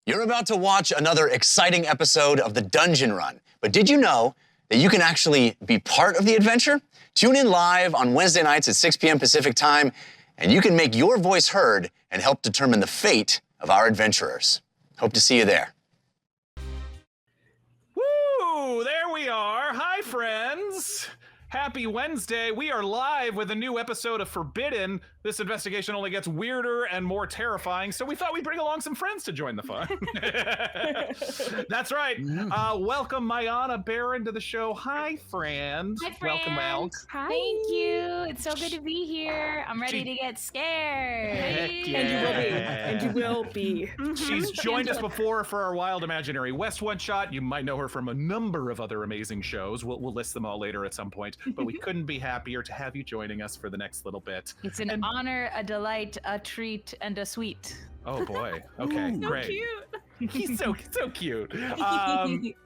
You're about to watch another exciting episode of the Dungeon Run, but did you know that you can actually be part of the adventure? Tune in live on Wednesday nights at 6 p.m. Pacific time, and you can make your voice heard and help determine the fate of our adventurers. Hope to see you there. Woo! There we are. Hi, friends. Happy Wednesday. We are live with a new episode of Forbidden. This investigation only gets weirder and more terrifying, so we thought we'd bring along some friends to join the fun. That's right. Welcome, Mayanna, Berrin, to the show. Hi, friends. Hi, friends. Welcome, Elk. Hi. Thank you. It's so good to be here. I'm ready to get scared. Heck yeah. And you will be. She's joined us before for our Wild Imaginary West one-shot. You might know her from a number of other amazing shows. We'll list them all later at some point, but we couldn't be happier to have you joining us for the next little bit. It's an honor, a delight, a treat, and a sweet. Oh boy. Okay, great. Cute. He's so cute.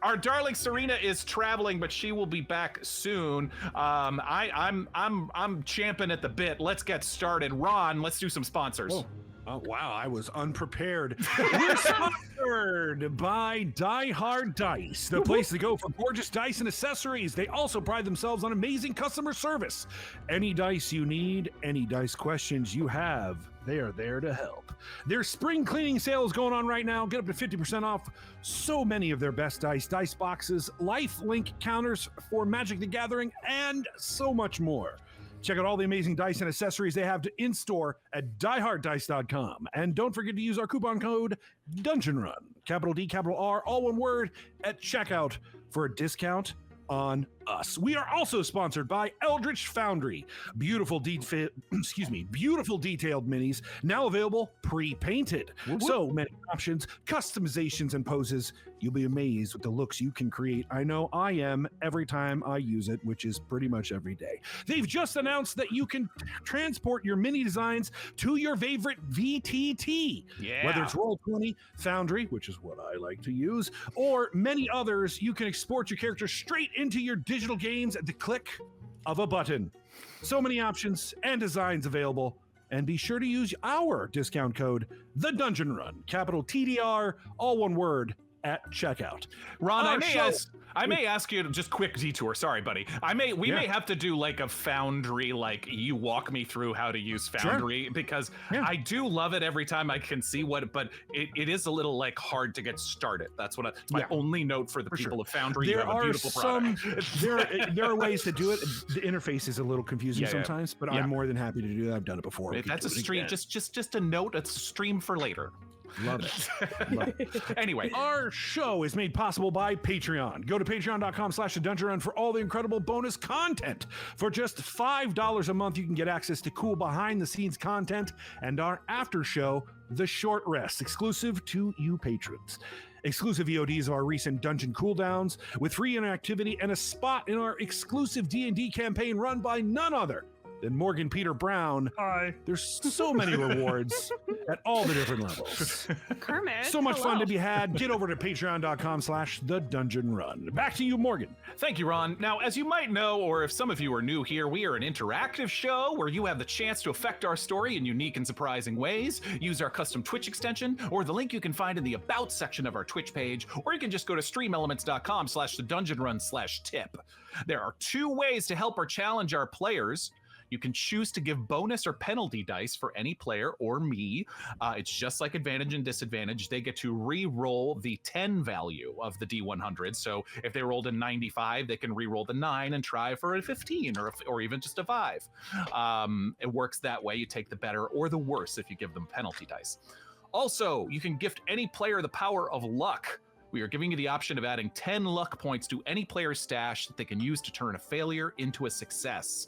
Our darling Serena is traveling, but she will be back soon. I'm champing at the bit. Let's get started. Ron, let's do some sponsors. Oh wow, I was unprepared. We're sponsored by Die Hard Dice, the place to go for gorgeous dice and accessories. They also pride themselves on amazing customer service. Any dice you need, any dice questions you have, they are there to help. Their spring cleaning sale is going on right now. Get up to 50% off so many of their best dice boxes, life link counters for Magic the Gathering, and so much more. Check out all the amazing dice and accessories they have in store at dieharddice.com. And don't forget to use our coupon code DungeonRun, capital D, capital R, all one word, at checkout for a discount on us. We are also sponsored by Eldritch Foundry. Beautiful detailed minis, now available pre-painted. So many options, customizations, and poses. You'll be amazed with the looks you can create. I know I am every time I use it, which is pretty much every day. They've just announced that you can transport your mini designs to your favorite VTT. Yeah. Whether it's Roll20, Foundry, which is what I like to use, or many others, you can export your character straight into your digital games at the click of a button. So many options and designs available. And be sure to use our discount code, The Dungeon Run, capital TDR, all one word, at checkout. Ron, I may ask you to just quick detour. Sorry, buddy. We may have to do like a Foundry, like you walk me through how to use Foundry, because I do love it every time I can see but it is a little like hard to get started. That's what my only note for the people of Foundry. There you have a beautiful product. there are ways to do it. The interface is a little confusing sometimes, but I'm more than happy to do that. I've done it before. That's a stream. Just a note. It's a stream for later. Love it. Anyway, our show is made possible by Patreon. Go to patreon.com/thedungeonrun for all the incredible bonus content. For just $5 a month, you can get access to cool behind-the-scenes content and our after show, The Short Rest, exclusive to you patrons. Exclusive VODs of our recent dungeon cooldowns with free interactivity and a spot in our exclusive D&D campaign run by none other than Morgan Peter Brown. Hi. There's so many rewards at all the different levels. Kermit. So much fun to be had. Get over to patreon.com/thedungeonrun. Back to you, Morgan. Thank you, Ron. Now, as you might know, or if some of you are new here, we are an interactive show where you have the chance to affect our story in unique and surprising ways. Use our custom Twitch extension, or the link you can find in the About section of our Twitch page, or you can just go to streamelements.com/thedungeonrun/tip. There are two ways to help or challenge our players. You can choose to give bonus or penalty dice for any player or me. It's just like advantage and disadvantage. They get to re-roll the 10 value of the D100. So if they rolled a 95, they can re-roll the 9 and try for a 15 or even just a 5. It works that way. You take the better or the worse if you give them penalty dice. Also, you can gift any player the power of luck. We are giving you the option of adding 10 luck points to any player's stash that they can use to turn a failure into a success.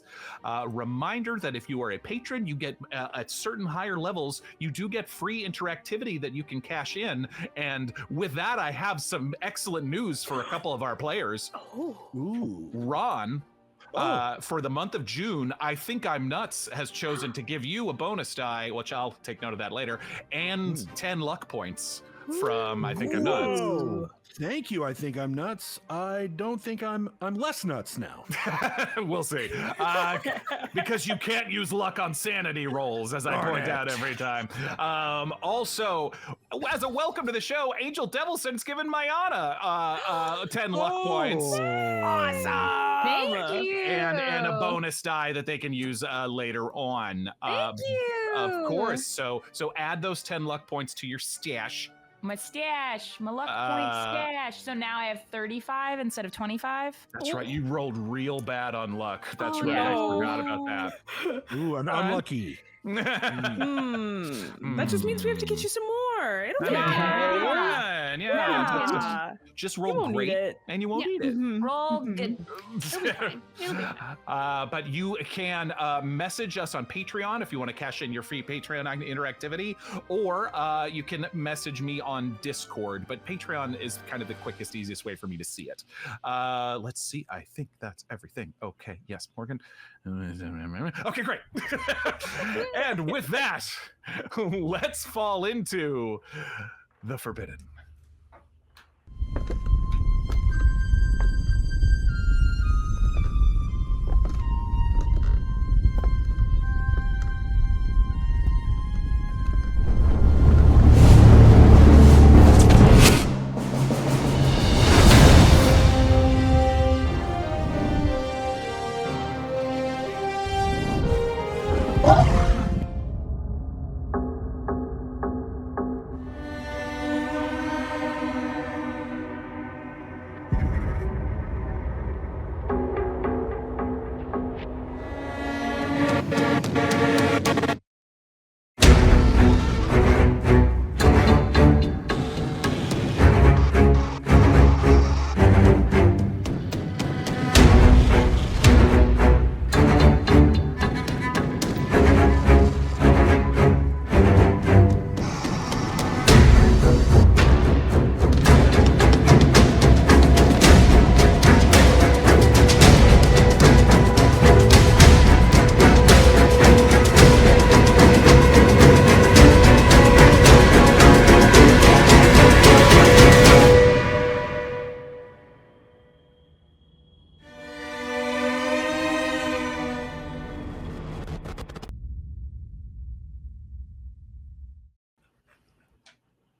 Reminder that if you are a patron, you get at certain higher levels, you do get free interactivity that you can cash in. And with that, I have some excellent news for a couple of our players. Ooh. Ron, for the month of June, I Think I'm Nuts has chosen to give you a bonus die, which I'll take note of that later, and 10 luck points from I Think I'm Nuts. Whoa. Thank you. I think I'm nuts. I don't think I'm less nuts now. We'll see. Because you can't use luck on sanity rolls, as I point out every time. Also, as a welcome to the show, Angel Devilson's given Mayanna 10 luck points. Awesome! Thank you. And a bonus die that they can use later on. Thank you. Of course. So add those 10 luck points to your stash. My stash, my luck point stash. So now I have 35 instead of 25. That's right. You rolled real bad on luck. That's right. no. I forgot about that. Ooh, I'm unlucky. That just means we have to get you some more. It'll be Yeah. Yeah. Just roll won't great, need it. and you won't need it. Roll good. It'll be fine. It'll be fine. But you can message us on Patreon if you want to cash in your free Patreon interactivity, or you can message me on Discord. But Patreon is kind of the quickest, easiest way for me to see it. Let's see. I think that's everything. Okay. Yes, Morgan. Okay, great. And with that, let's fall into the forbidden.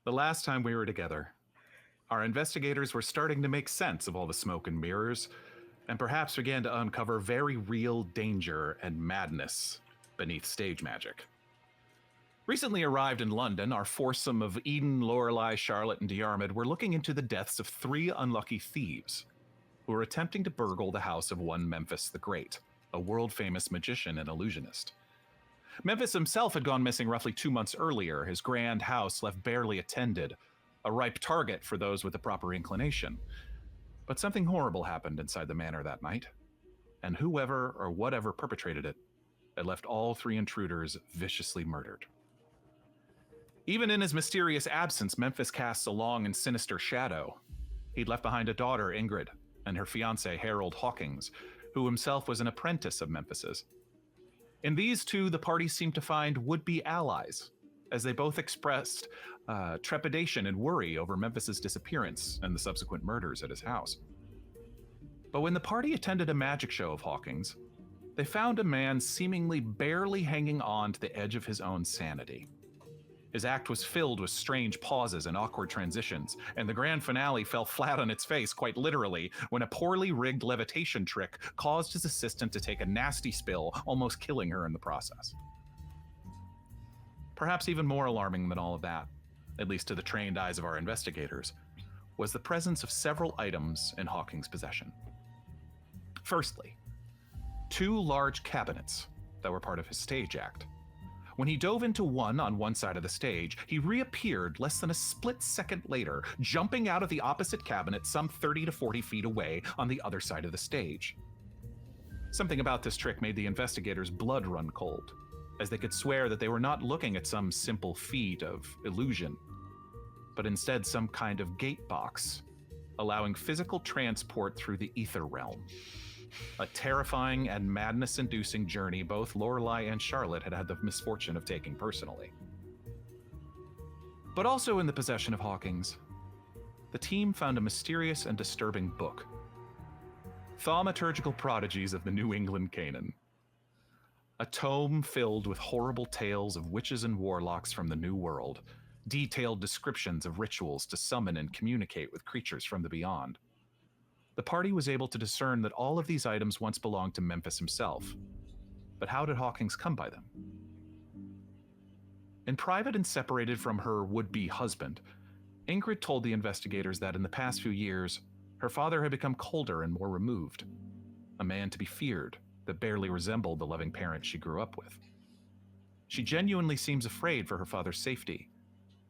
The last time we were together, our investigators were starting to make sense of all the smoke and mirrors, and perhaps began to uncover very real danger and madness beneath stage magic. Recently arrived in London, our foursome of Eden, Lorelei, Charlotte, and Diarmuid were looking into the deaths of 3 unlucky thieves who were attempting to burgle the house of one Memphis the Great, a world-famous magician and illusionist. Memphis himself had gone missing roughly 2 months earlier, his grand house left barely attended, a ripe target for those with the proper inclination. But something horrible happened inside the manor that night, and whoever or whatever perpetrated it had left all 3 intruders viciously murdered. Even in his mysterious absence, Memphis casts a long and sinister shadow. He'd left behind a daughter, Ingrid, and her fiancé, Harold Hawkins, who himself was an apprentice of Memphis's. In these two, the party seemed to find would-be allies, as they both expressed trepidation and worry over Memphis's disappearance and the subsequent murders at his house. But when the party attended a magic show of Hawkins, they found a man seemingly barely hanging on to the edge of his own sanity. His act was filled with strange pauses and awkward transitions, and the grand finale fell flat on its face, quite literally, when a poorly rigged levitation trick caused his assistant to take a nasty spill, almost killing her in the process. Perhaps even more alarming than all of that, at least to the trained eyes of our investigators, was the presence of several items in Hawking's possession. Firstly, 2 large cabinets that were part of his stage act. When he dove into one on one side of the stage, he reappeared less than a split second later, jumping out of the opposite cabinet some 30 to 40 feet away on the other side of the stage. Something about this trick made the investigators' blood run cold, as they could swear that they were not looking at some simple feat of illusion, but instead some kind of gate box, allowing physical transport through the ether realm. A terrifying and madness-inducing journey both Lorelei and Charlotte had had the misfortune of taking personally. But also in the possession of Hawkins, the team found a mysterious and disturbing book, Thaumaturgical Prodigies of the New England Canon. A tome filled with horrible tales of witches and warlocks from the New World, detailed descriptions of rituals to summon and communicate with creatures from the beyond. The party was able to discern that all of these items once belonged to Memphis himself. But how did Hawkins come by them? In private and separated from her would-be husband, Ingrid told the investigators that in the past few years, her father had become colder and more removed, a man to be feared that barely resembled the loving parent she grew up with. She genuinely seems afraid for her father's safety,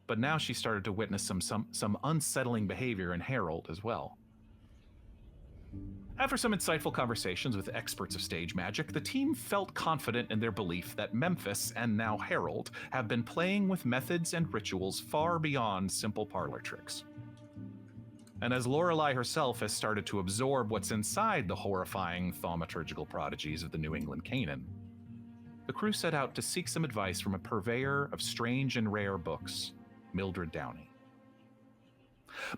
but now she started to witness some unsettling behavior in Harold as well. After some insightful conversations with experts of stage magic, the team felt confident in their belief that Memphis and now Harold have been playing with methods and rituals far beyond simple parlor tricks. And as Lorelei herself has started to absorb what's inside the horrifying thaumaturgical prodigies of the New England Canaan, the crew set out to seek some advice from a purveyor of strange and rare books, Mildred Downey.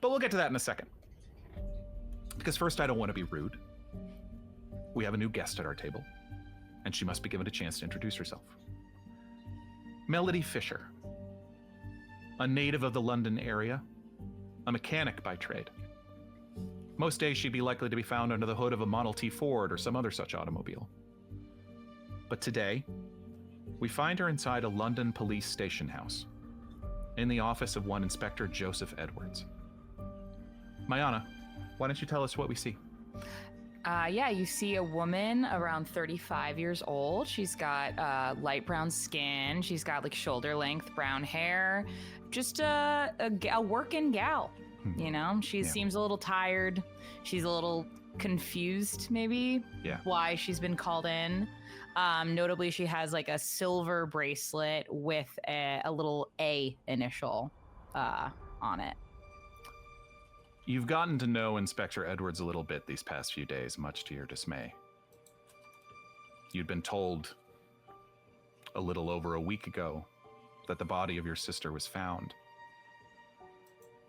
But we'll get to that in a second. Because first, I don't want to be rude. We have a new guest at our table, and she must be given a chance to introduce herself. Melody Fisher, a native of the London area, a mechanic by trade. Most days she'd be likely to be found under the hood of a Model T Ford or some other such automobile. But today, we find her inside a London police station house, in the office of one Inspector Joseph Edwards. Mayanna, why don't you tell us what we see? Yeah, you see a woman around 35 years old. She's got light brown skin. She's got like shoulder length brown hair. Just a working gal, you know? She seems a little tired. She's a little confused, maybe, why she's been called in. Notably, she has like a silver bracelet with a little A initial on it. You've gotten to know Inspector Edwards a little bit these past few days, much to your dismay. You'd been told a little over a week ago that the body of your sister was found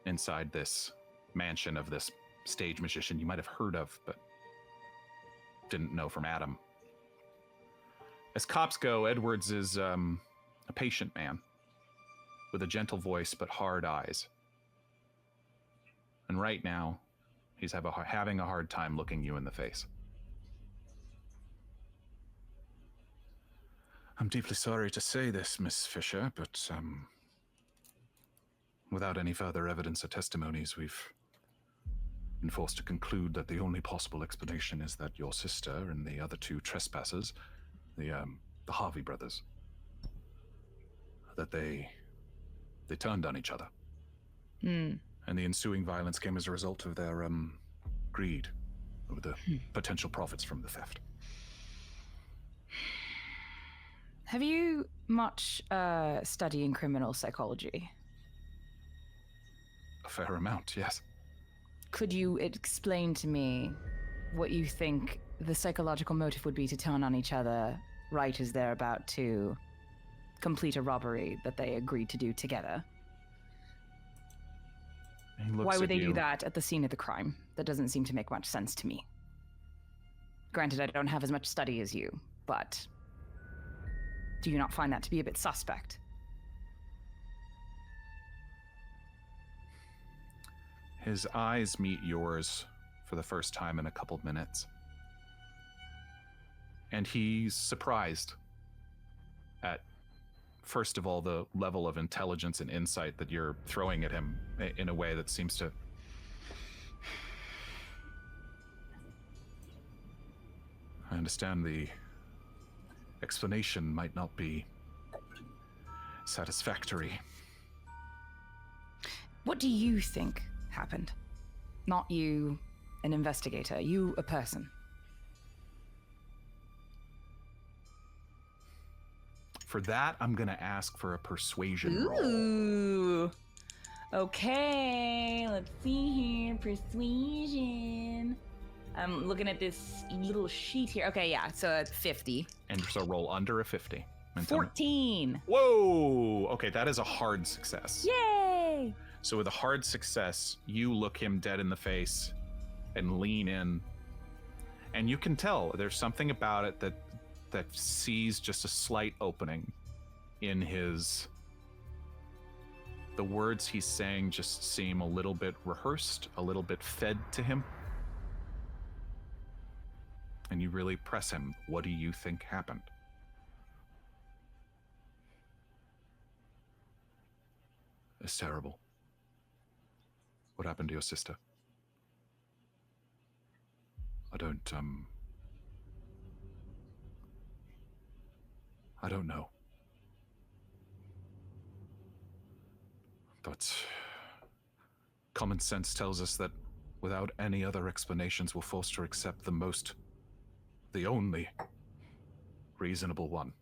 inside this mansion of this stage magician you might have heard of, but didn't know from Adam. As cops go, Edwards is a patient man with a gentle voice but hard eyes. And right now, he's having a hard time looking you in the face. I'm deeply sorry to say this, Miss Fisher, but without any further evidence or testimonies, we've been forced to conclude that the only possible explanation is that your sister and the other two trespassers, the Harvey brothers, that they turned on each other. And the ensuing violence came as a result of their greed over the potential profits from the theft. Have you much study in criminal psychology? A fair amount, yes. Could you explain to me what you think the psychological motive would be to turn on each other right as they're about to complete a robbery that they agreed to do together? Why would they do that at the scene of the crime? That doesn't seem to make much sense to me. Granted, I don't have as much study as you, but do you not find that to be a bit suspect? His eyes meet yours for the first time in a couple minutes. And he's surprised at, first of all, the level of intelligence and insight that you're throwing at him in a way that seems to... I understand the explanation might not be satisfactory. What do you think happened? Not you, an investigator. You, a person. For that, I'm gonna ask for a persuasion roll. Ooh. Okay, let's see here. Persuasion. I'm looking at this little sheet here. Okay, yeah, so it's 50. And so roll under a 50. And 14. Whoa! Okay, that is a hard success. Yay! So with a hard success, you look him dead in the face and lean in. And you can tell there's something about it that sees just a slight opening in The words he's saying just seem a little bit rehearsed, a little bit fed to him. And you really press him. What do you think happened? It's terrible. What happened to your sister? I don't know. But common sense tells us that without any other explanations, we're forced to accept the only reasonable one.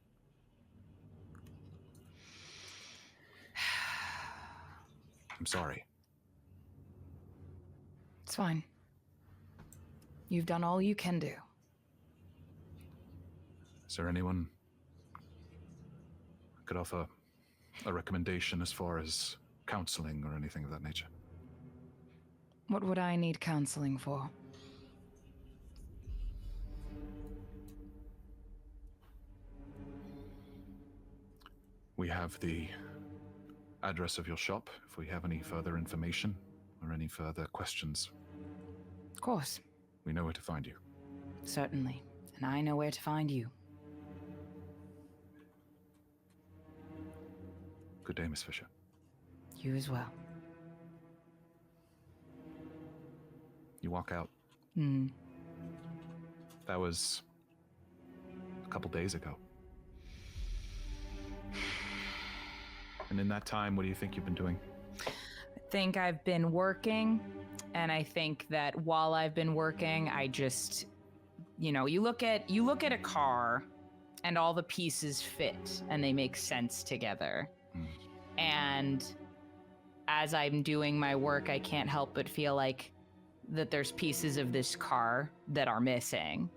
I'm sorry. It's fine. You've done all you can do. Is there anyone who could offer a recommendation as far as counseling or anything of that nature? What would I need counseling for? We have the address of your shop if we have any further information or any further questions. Of course. We know where to find you. Certainly. And I know where to find you. Good day, Miss Fisher. You as well. You walk out. That was a couple days ago. And in that time, what do you think you've been doing? I think I've been working, and I think that while I've been working, I just, you look at a car and all the pieces fit and they make sense together. And as I'm doing my work, I can't help but feel like that there's pieces of this car that are missing.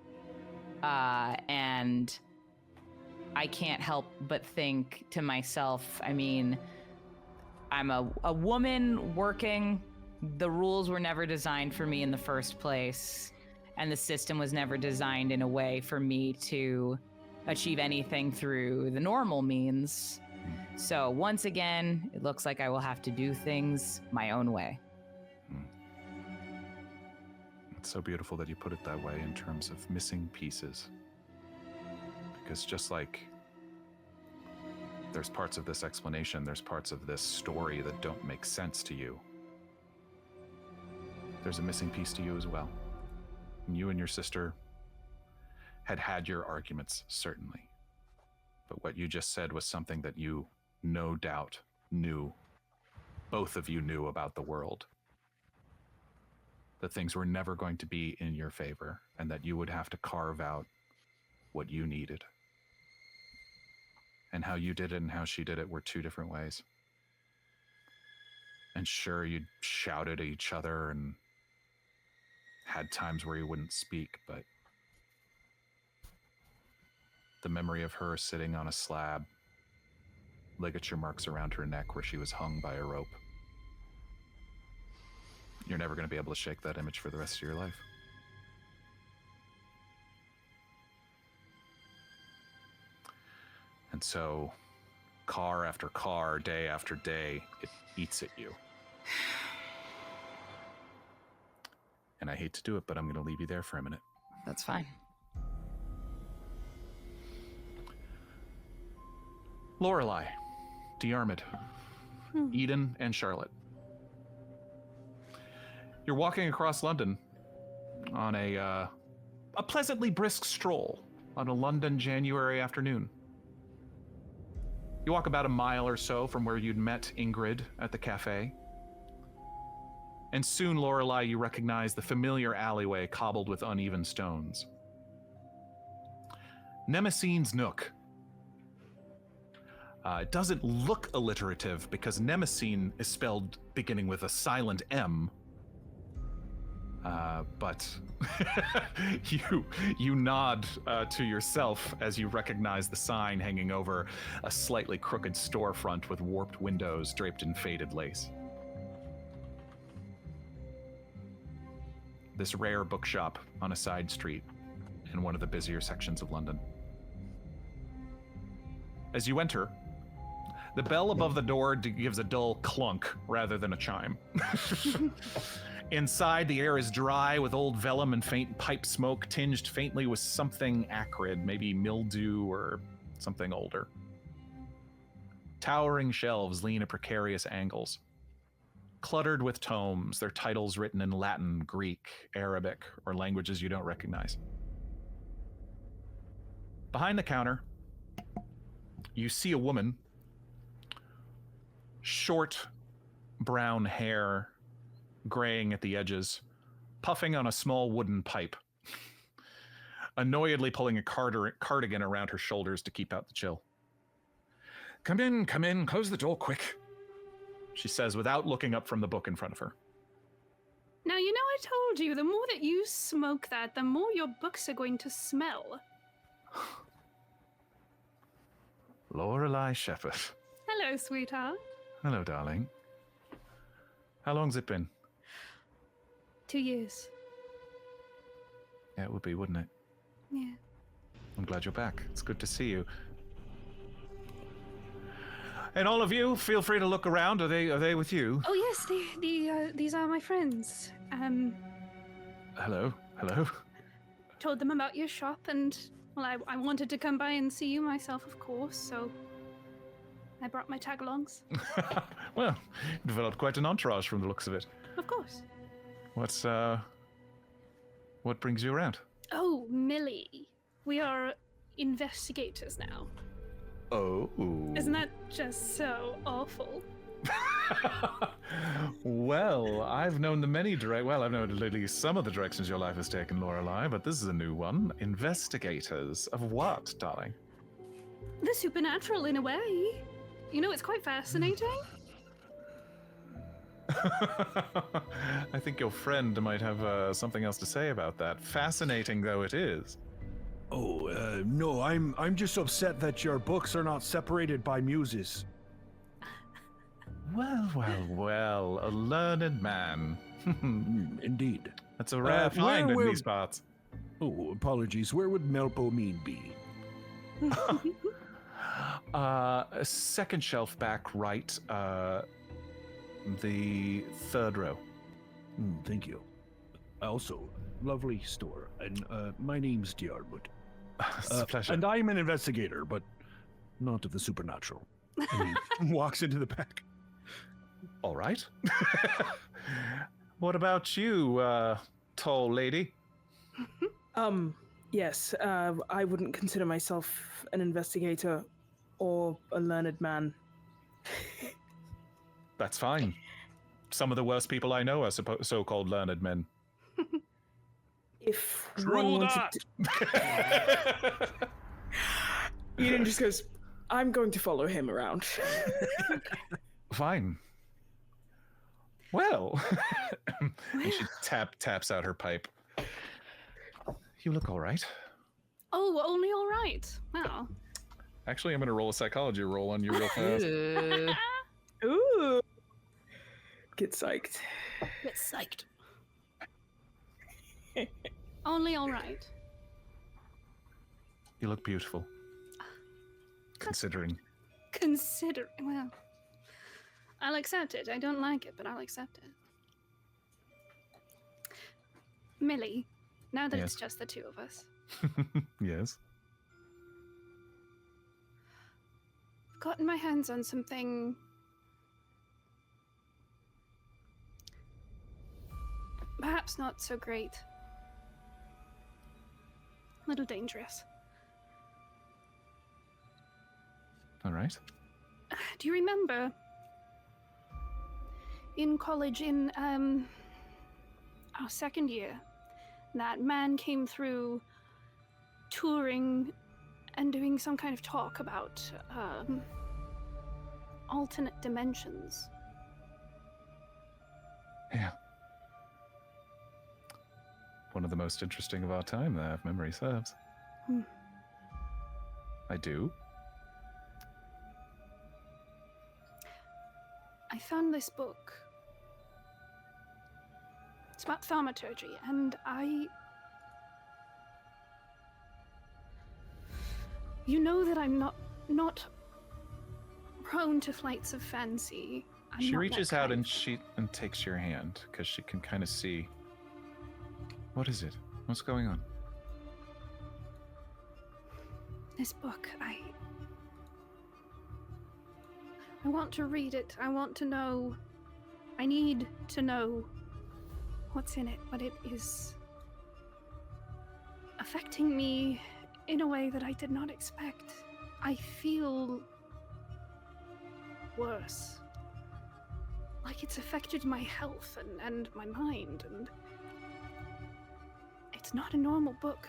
And I can't help but think to myself, I mean, I'm a woman working. The rules were never designed for me in the first place. And the system was never designed in a way for me to achieve anything through the normal means. So once again, it looks like I will have to do things my own way. It's so beautiful that you put it that way in terms of missing pieces. Because just like there's parts of this explanation, there's parts of this story that don't make sense to you, there's a missing piece to you as well. And you and your sister had your arguments, certainly. But what you just said was something that you, no doubt, knew. Both of you knew about the world. That things were never going to be in your favor, and that you would have to carve out what you needed. And how you did it and how she did it were two different ways. And sure, you'd shouted at each other and had times where you wouldn't speak, but the memory of her sitting on a slab, ligature marks around her neck where she was hung by a rope. You're never going to be able to shake that image for the rest of your life. And so, car after car, day after day, it eats at you. And I hate to do it, but I'm going to leave you there for a minute. That's fine. Lorelei, Diarmuid, Eden, and Charlotte. You're walking across London on a pleasantly brisk stroll on a London January afternoon. You walk about a mile or so from where you'd met Ingrid at the cafe. And soon, Lorelei, you recognize the familiar alleyway cobbled with uneven stones. Nemesine's Nook. It doesn't look alliterative because Nemesine is spelled beginning with a silent M. But you nod to yourself as you recognize the sign hanging over a slightly crooked storefront with warped windows draped in faded lace. This rare bookshop on a side street in one of the busier sections of London. As you enter, The bell above the door gives a dull clunk rather than a chime. Inside, the air is dry with old vellum and faint pipe smoke tinged faintly with something acrid, maybe mildew or something older. Towering shelves lean at precarious angles, cluttered with tomes, their titles written in Latin, Greek, Arabic, or languages you don't recognize. Behind the counter, you see a woman, short brown hair, graying at the edges, puffing on a small wooden pipe, annoyedly pulling a cardigan around her shoulders to keep out the chill. Come in, close the door quick, she says without looking up from the book in front of her. Now, you know I told you, the more that you smoke that, the more your books are going to smell. Lorelei Shepherd. Hello, sweetheart. Hello, darling. How long's it been? 2 years. Yeah, it would be, wouldn't it? Yeah. I'm glad you're back. It's good to see you. And all of you, feel free to look around. Are they with you? Oh yes, these are my friends. Hello. Told them about your shop, and well, I wanted to come by and see you myself, of course. So I brought my tag-alongs. Well, you developed quite an entourage from the looks of it. Of course. What brings you around? Oh, Millie, we are investigators now. Oh. Isn't that just so awful? Well, I've known I've known at least some of the directions your life has taken, Lorelei, but this is a new one. Investigators of what, darling? The supernatural, in a way. You know, it's quite fascinating. I think your friend might have something else to say about that. Fascinating though it is. Oh, no, I'm just upset that your books are not separated by muses. Well, a learned man. Indeed. That's a rare find in these parts. Oh, apologies. Where would Melpomene be? A second shelf back right, the third row. Thank you. Also, lovely store. And my name's Diarmuid. It's a pleasure. And I'm an investigator, but not of the supernatural. And he walks into the back. All right. What about you, tall lady? Yes, I wouldn't consider myself an investigator or a learned man. That's fine. Some of the worst people I know are so-called learned men. If True one wanted that. to... Eden just goes, I'm going to follow him around. Fine. Well, and she taps out her pipe. You look all right. Oh, only all right. Wow. Actually, I'm going to roll a psychology roll on you real fast. Ooh. Get psyched. Get psyched. Only all right. You look beautiful. Considering. Well, I'll accept it. I don't like it, but I'll accept it. Millie, now that Yes. it's just the two of us, Yes. I've gotten my hands on something perhaps not so great. A little dangerous. All right. Do you remember in college in our second year, that man came through touring and doing some kind of talk about alternate dimensions? Yeah. One of the most interesting of our time, there, if memory serves. I do. I found this book. It's about thaumaturgy, and you know that I'm not prone to flights of fancy. I'm She not that reaches out kind. and takes your hand because she can kind of see. What is it? What's going on? This book, I want to read it. I want to know. I need to know what's in it, but it is affecting me in a way that I did not expect. I feel worse. Like it's affected my health and my mind, and it's not a normal book.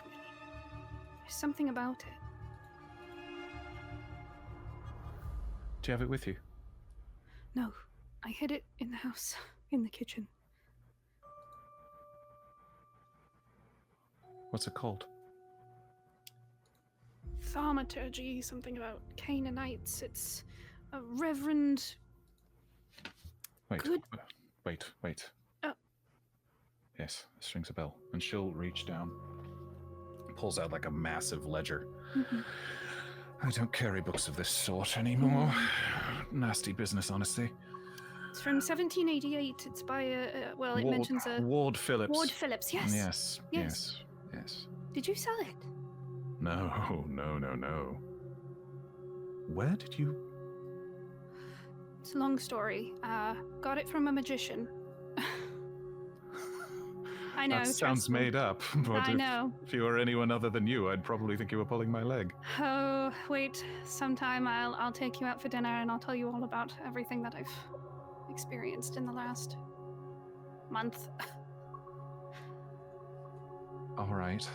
There's something about it. Do you have it with you? No, I hid it in the house, in the kitchen. What's it called? Thaumaturgy, something about Canaanites. It's a reverend. Wait. Good. Wait. Oh. Yes, this rings a bell. And she'll reach down, pulls out like a massive ledger. Mm-hmm. I don't carry books of this sort anymore. Nasty business, honestly. It's from 1788. It's by it mentions a Ward Phillips. Ward Phillips. Yes. Yes. Did you sell it? No. Where did you? It's a long story. Got it from a magician. I know. That trust sounds me. made up. But I know. If you were anyone other than you, I'd probably think you were pulling my leg. Oh, wait. Sometime I'll take you out for dinner and I'll tell you all about everything that I've experienced in the last month. All right.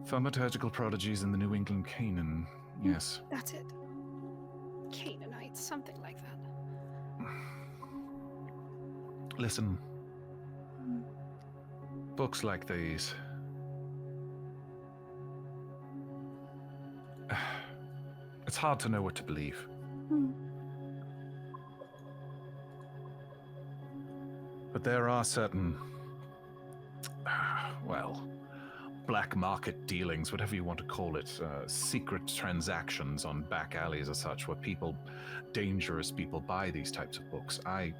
Thaumaturgical prodigies in the New England Canaan. Yes. That's it. Canaanites, something like that. Listen. Books like these. It's hard to know what to believe. But there are certain, black market dealings, whatever you want to call it, secret transactions on back alleys or such, where dangerous people buy these types of books. I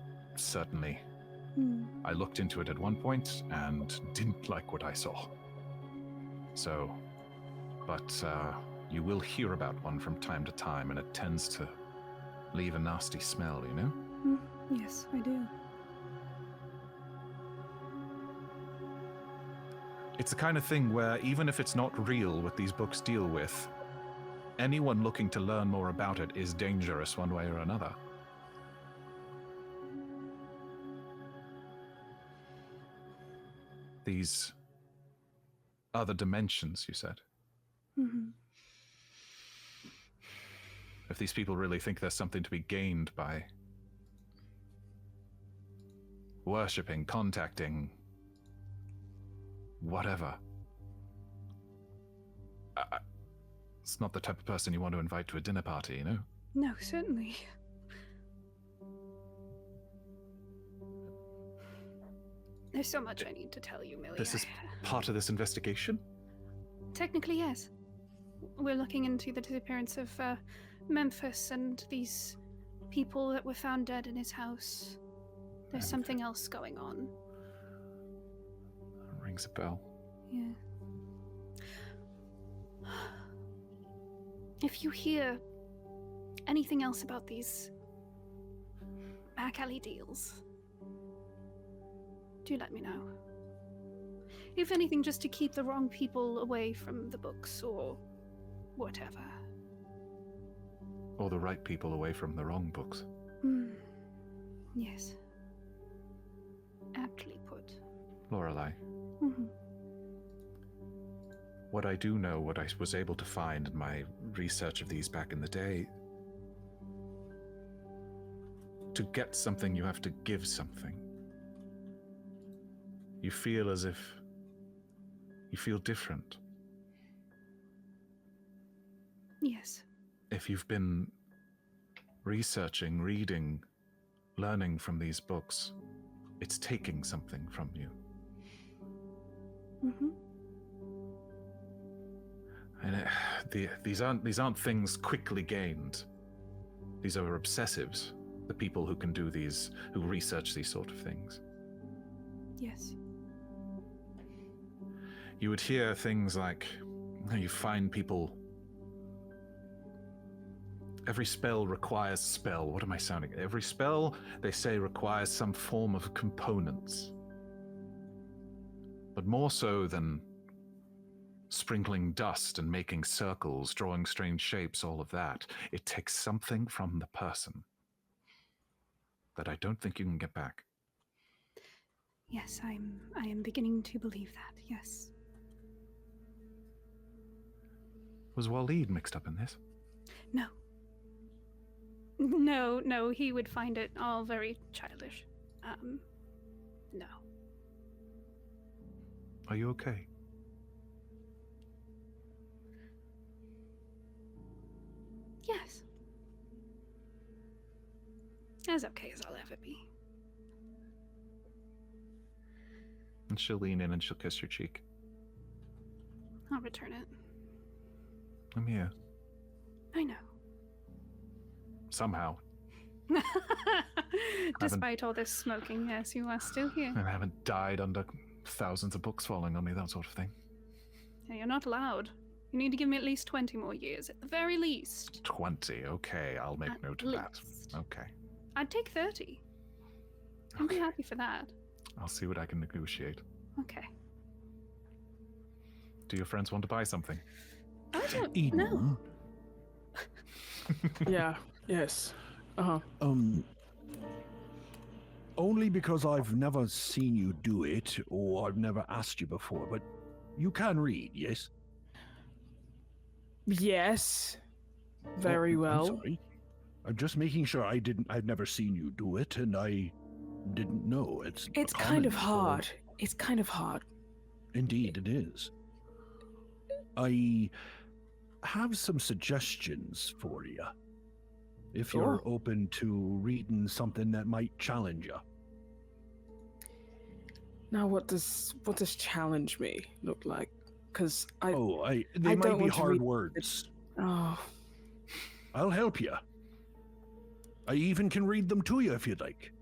looked into it at one point and didn't like what I saw. So, but you will hear about one from time to time, and it tends to leave a nasty smell, you know? Yes, I do. It's the kind of thing where, even if it's not real what these books deal with, anyone looking to learn more about it is dangerous one way or another. These other dimensions, you said. Mm-hmm. If these people really think there's something to be gained by worshipping, contacting, whatever. It's not the type of person you want to invite to a dinner party, you know? No, certainly. There's so much I need to tell you, Millie. This is part of this investigation? Technically, yes. We're looking into the disappearance of Memphis and these people that were found dead in his house. There's something else going on. Rings a bell. Yeah. If you hear anything else about these back alley deals, do let me know. If anything, just to keep the wrong people away from the books or whatever. Or the right people away from the wrong books. Yes. Aptly put. Lorelei. Mm-hmm. What I do know, what I was able to find in my research of these back in the day, to get something you have to give something. You feel as if you feel different. Yes. If you've been researching, reading, learning from these books, it's taking something from you. Mm-hmm. And these aren't things quickly gained. These are obsessives, the people who can do these, who research these sort of things. Yes. You would hear things like, you find people... Every spell requires spell. What am I sounding? Every spell, they say, requires some form of components. But more so than sprinkling dust and making circles, drawing strange shapes, all of that, it takes something from the person that I don't think you can get back. Yes, I am beginning to believe that, yes. Was Waleed mixed up in this? No. No, he would find it all very childish. No. Are you okay? Yes. As okay as I'll ever be. And she'll lean in and she'll kiss your cheek. I'll return it. I'm here. I know. Somehow. Despite all this smoking, yes, you are still here. And I haven't died under thousands of books falling on me, that sort of thing. Yeah, you're not allowed. You need to give me at least 20 more years, at the very least. 20, okay, I'll make At note of that. least. Okay. I'd take 30. I'd be happy for that. I'll see what I can negotiate. Okay. Do your friends want to buy something? I don't Eden. know. Yeah. Yes. Only because I've never seen you do it, or I've never asked you before, but you can read, yes? Yes. Very I'm well. sorry. I'm just making sure I've never seen you do it, and I didn't know. It's kind of common, so- hard. It's kind of hard. Indeed, it is. I have some suggestions for you. If you're Sure. open to reading something that might challenge you. Now, what does challenge me look like? Because They I might don't be want to hard read- words. oh, I'll help you. I even can read them to you if you'd like.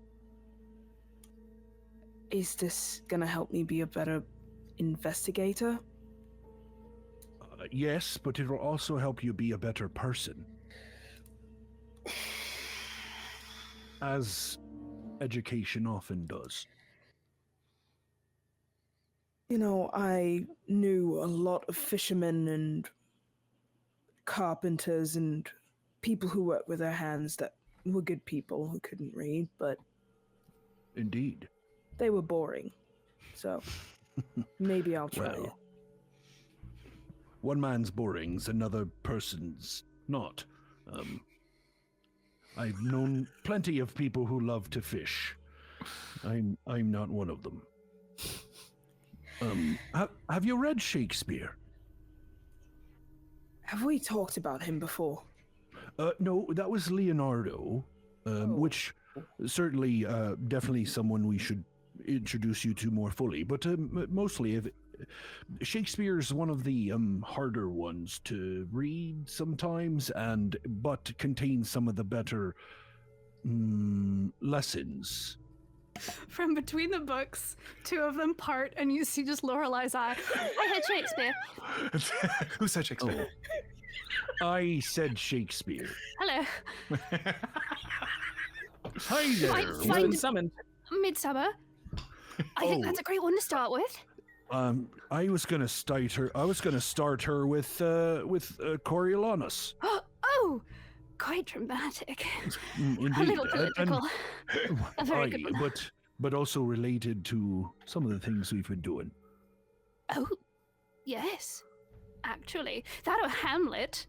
is this gonna help me be a better investigator? Yes, but it will also help you be a better person. As education often does. You know, I knew a lot of fishermen and carpenters and people who worked with their hands that were good people who couldn't read, but Indeed. they were boring. So maybe I'll try it. Well, one man's boring's another person's not. I've known plenty of people who love to fish. I'm not one of them. Have you read Shakespeare? Have we talked about him before? No, that was Leonardo, which certainly, definitely someone we should introduce you to more fully. But mostly, Shakespeare's one of the harder ones to read sometimes, but contains some of the better lessons. From between the books, two of them part, and you see just Lorelei's eye. I had Shakespeare. Who said Shakespeare? I said Shakespeare. Hello. Hi there. I He's find been summoned. Midsummer. I think Oh. that's a great one to start with. I was gonna start her with Coriolanus. Oh, quite dramatic. Indeed. A little political. A very Aye, good one. but also related to some of the things we've been doing. Oh, yes. Actually, that or Hamlet.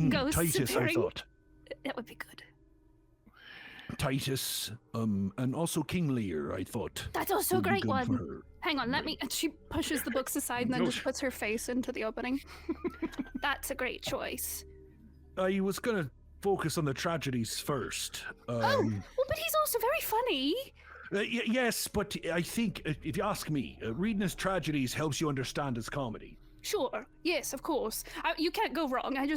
Goes Titus, I appearing- thought. That would be good. Titus, and also King Lear, I thought. That's also a would be great good one. for her. Hang on, let me. And she pushes the books aside and then just puts her face into the opening. That's a great choice. I was gonna focus on the tragedies first. Oh, well, but he's also very funny. Yes, but I think, if you ask me, reading his tragedies helps you understand his comedy. Sure. Yes, of course. You can't go wrong. I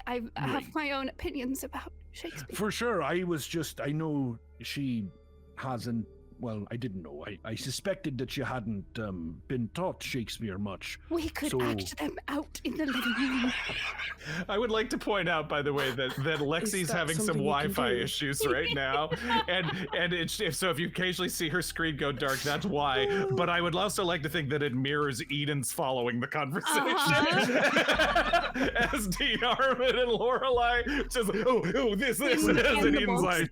have Right. my own opinions about Shakespeare. For sure. I know she hasn't. Well, I didn't know. I suspected that you hadn't been taught Shakespeare much. We could So- act them out in the living room. I would like to point out, by the way, that Lexi's that having some something you can Wi-Fi do? issues right now, and if you occasionally see her screen go dark, that's why. But I would also like to think that it mirrors Eden's following the conversation as Diarmuid and Lorelei just this, and Eden's like.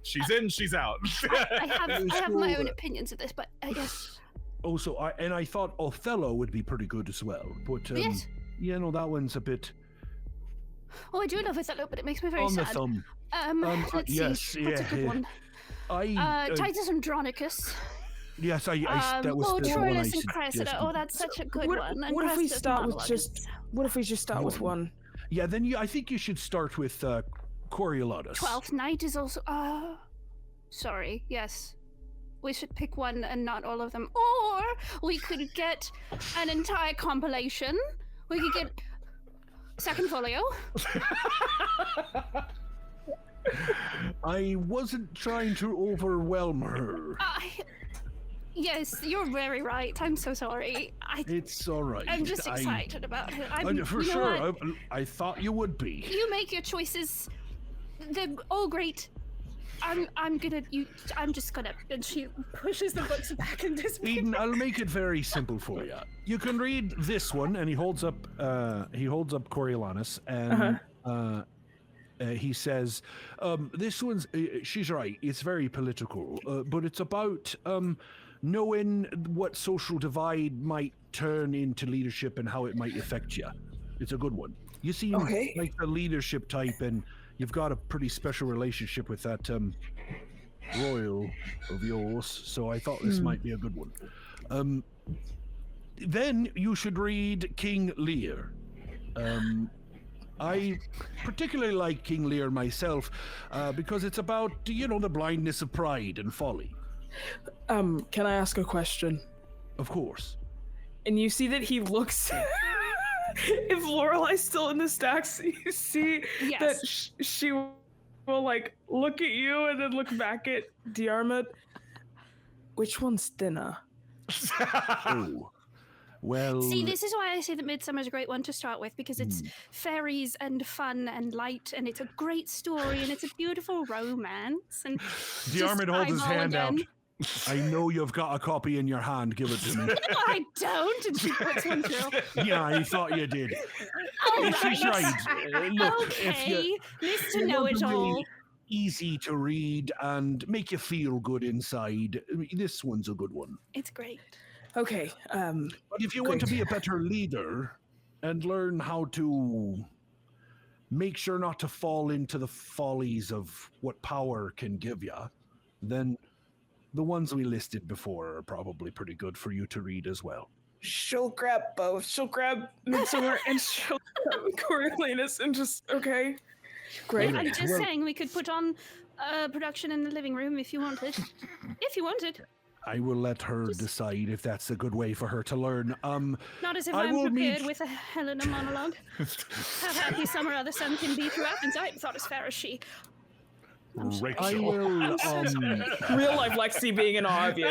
She's in, she's out. I have my own opinions of this, but yes. Also, I thought Othello would be pretty good as well. But Yes. yeah, no, that one's a bit Oh, I do love Othello, but it makes me very on the sad. thumb. Let's yes, see. What's a good yeah. one? Titus Andronicus. Yes, that was the one I Troilus and Cressida. suggested. Oh, that's such a good What, one. And what if we Cressida's start with monologue just? is What if we just start with one? Yeah, then I think you should start with Coriolanus. 12th Night is also. Sorry. Yes. We should pick one and not all of them. Or we could get an entire compilation. We could get second folio. I wasn't trying to overwhelm her. Yes, you're very right. I'm so sorry. It's all right. I'm just excited about it. For you know sure. what? I thought you would be. You make your choices. They're all great. I'm just gonna. And she pushes the books back and disappears. Eden, I'll make it very simple for you. You can read this one, and he holds up Coriolanus, and he says, "This one's. She's right. It's very political, but it's about knowing what social divide might turn into leadership and how it might affect you. It's a good one. You seem like the leadership type, and you've got a pretty special relationship with that royal of yours, so I thought this might be a good one. Then you should read King Lear. I particularly like King Lear myself because it's about, the blindness of pride and folly. Can I ask a question? Of course. And you see that he looks. If Lorelei's still in the stacks, you see that she will look at you and then look back at Diarmuid. Which one's thinner? Oh. Well. See, this is why I say that Midsummer's a great one to start with, because it's fairies and fun and light, and it's a great story, and it's a beautiful romance. And Diarmuid holds his hand out. I know you've got a copy in your hand. Give it to me. No, I don't. And she puts one through. Yeah, I thought you did. All She's right. right. Look, if Okay, Mr. Know-It-All. easy to read and make you feel good inside, this one's a good one. It's great. Okay. But if you want to be a better leader and learn how to make sure not to fall into the follies of what power can give you, then the ones we listed before are probably pretty good for you to read as well. She'll grab both. She'll grab Midsummer and she'll grab Coriolanus and just okay. Great. I'm just saying we could put on a production in the living room if you wanted. If you wanted. I will let her decide if that's a good way for her to learn. Not as if I I'm will prepared meet- with a Helena monologue. How happy summer other sun can be through Athens. I thought as fair as she. I will. Real life Lexi being in awe of you.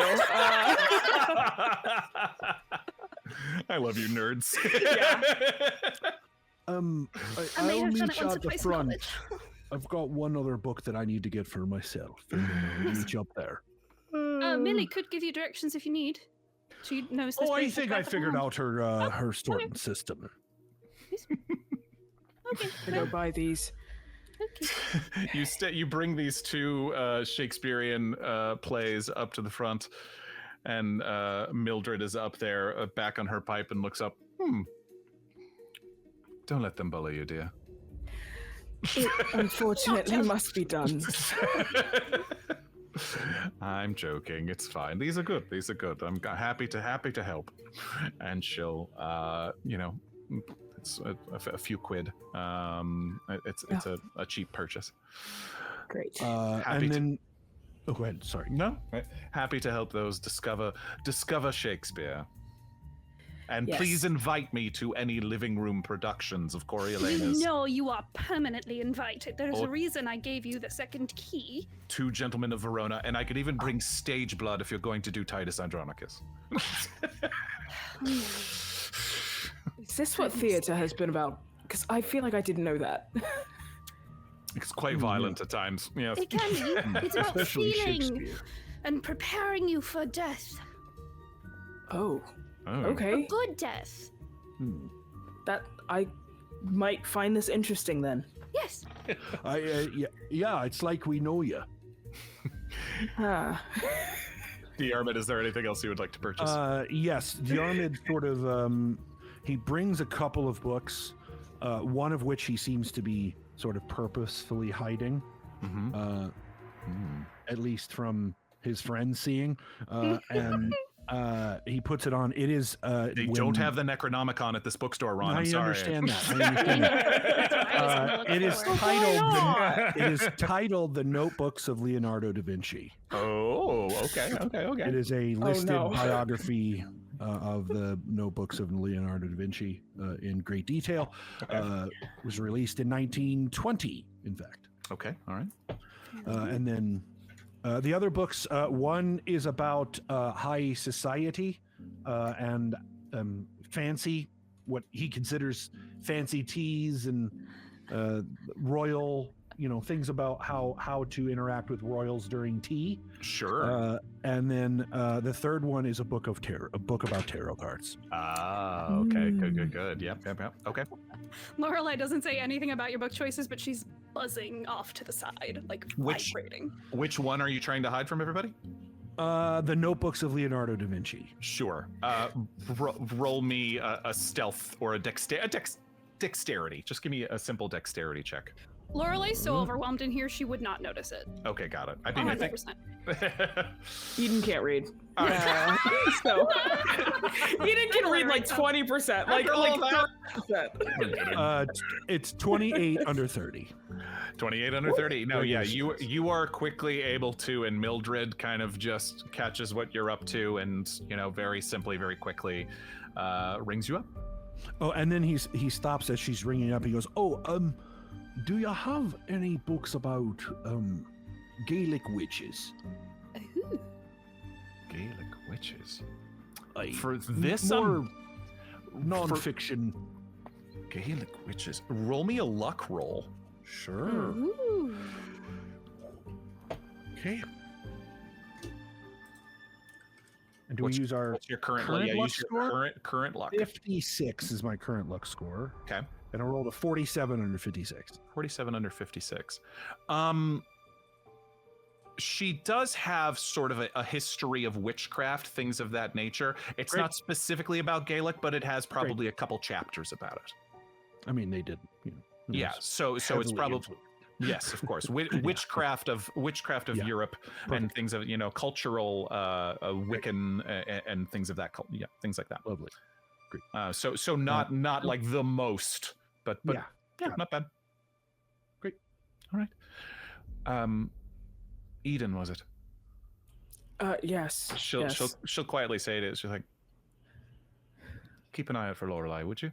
I love you, nerds. Yeah. I may I'll have done meet it you once or at the twice in front. college. I've got one other book that I need to get for myself. And I'll meet you up there. Millie could give you directions if you need. She knows this. Oh, I place think like I the figured hand. out her sorting system. Okay. I go buy these. Okay. You bring these two Shakespearean plays up to the front, and Mildred is up there, back on her pipe, and looks up. Don't let them bully you, dear. It unfortunately must be done. I'm joking. It's fine. These are good. These are good. I'm happy to help. And she'll, it's a few quid. It's a cheap purchase. Great. Happy and then, go ahead. Sorry. No, happy to help those discover Shakespeare. And Yes. please invite me to any living room productions of Coriolanus. No, you are permanently invited. There's Oh. a reason I gave you the second key. 2 Gentlemen of Verona, and I could even bring stage blood if you're going to do Titus Andronicus. Is this what theater has been about? Because I feel like I didn't know that. It's quite violent at times. Yes. It can be. It's about Especially feeling Shakespeare. and preparing you for death. Oh, Oh. okay. Good death. That I might find this interesting then. Yes. Yeah, it's like we know you. Ah. Diarmuid, is there anything else you would like to purchase? Yes, Diarmuid sort of he brings a couple of books, one of which he seems to be sort of purposefully hiding, at least from his friends seeing, and he puts it on. It is. They don't have the Necronomicon at this bookstore, Ron. I'm I sorry. understand that. I understand that. It is titled. It is titled "The Notebooks of Leonardo da Vinci." Oh, okay. It is a listed no. biography of the notebooks of Leonardo da Vinci in great detail. Was released in 1920, in fact. Okay, all right. And then the other books, one is about high society and fancy, what he considers fancy teas and royal, things about how to interact with royals during tea. Sure. And then the third one is a book about tarot cards. Okay. Good. Yep. Okay. Lorelei doesn't say anything about your book choices, but she's buzzing off to the side, like vibrating. Which one are you trying to hide from everybody? The Notebooks of Leonardo da Vinci. Sure. Roll me a stealth or a dexterity. Just give me a simple dexterity check. Lorelei's so overwhelmed in here, she would not notice it. Okay, got it. I mean, I think 100%. Eden can't read. All right. So Eden can read like 20%, like 30%. It's 28 under 30. 28 under 30. No, yeah, you are quickly able to, and Mildred kind of just catches what you're up to, and very simply, very quickly, rings you up. Oh, and then he stops as she's ringing up. He goes, do you have any books about Gaelic witches? Ooh. Gaelic witches. Like, For this, more non-fiction. Gaelic witches. Roll me a luck roll. Sure. Ooh. Okay. And do we use our What's your current current luck? luck Use score? your current luck. 56 is my current luck score. Okay. And I rolled a 47 under 56. 47 under 56. She does have sort of a history of witchcraft, things of that nature. It's Great. not specifically about Gaelic, but it has probably a couple chapters about it. I mean, they did. Yeah, so it's heavily probably influenced. yes, of course, witchcraft of Yeah. Europe and things of cultural Wiccan and things of that. Things like that. Lovely. Great. So not like the most, but Yeah. not bad. Great. All right. Eden, was it? Yes. She'll quietly say it. She's like, keep an eye out for Lorelei, would you?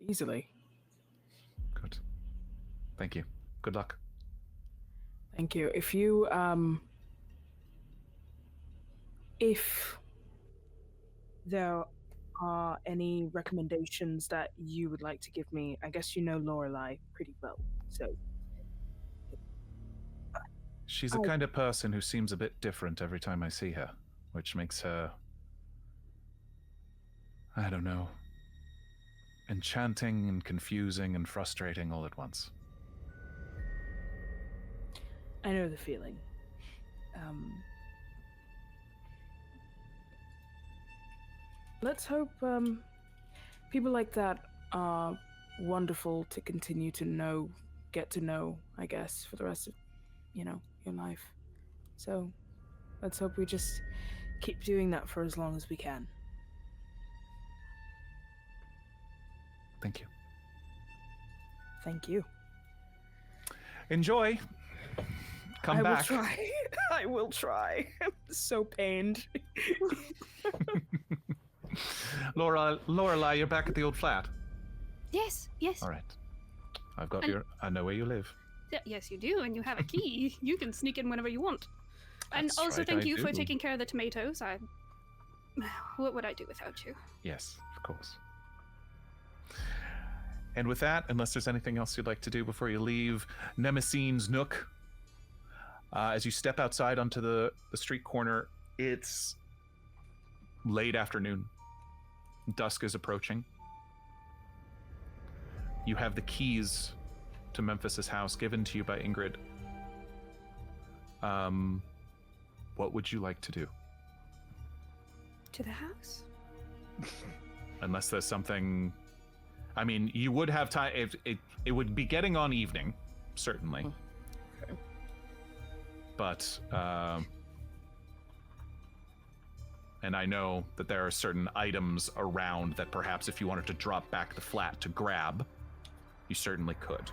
Easily. Good. Thank you. Good luck. Thank you. If you if there are any recommendations that you would like to give me, I guess you know Lorelei pretty well. So She's the kind of person who seems a bit different every time I see her, which makes her, I don't know, enchanting and confusing and frustrating all at once. I know the feeling. Let's hope people like that are wonderful to continue to get to know, I guess, for the rest of, your life. So let's hope we just keep doing that for as long as we can. Thank you. Thank you. Enjoy. Come back. I will try. I will try. I'm so pained. Lorelei, you're back at the old flat. Yes, yes. All right. I've got your. I know where you live. Yes, you do, and you have a key. You can sneak in whenever you want. And That's also, right, thank I you for do. taking care of the tomatoes. What would I do without you? Yes, of course. And with that, unless there's anything else you'd like to do before you leave Nemesine's Nook, as you step outside onto the street corner, it's late afternoon. Dusk is approaching. You have the keys to Memphis's house given to you by Ingrid. What would you like to do? To the house? Unless there's something... I mean, you would have time... It would be getting on evening, certainly. Okay. But... and I know that there are certain items around that perhaps if you wanted to drop back the flat to grab, you certainly could.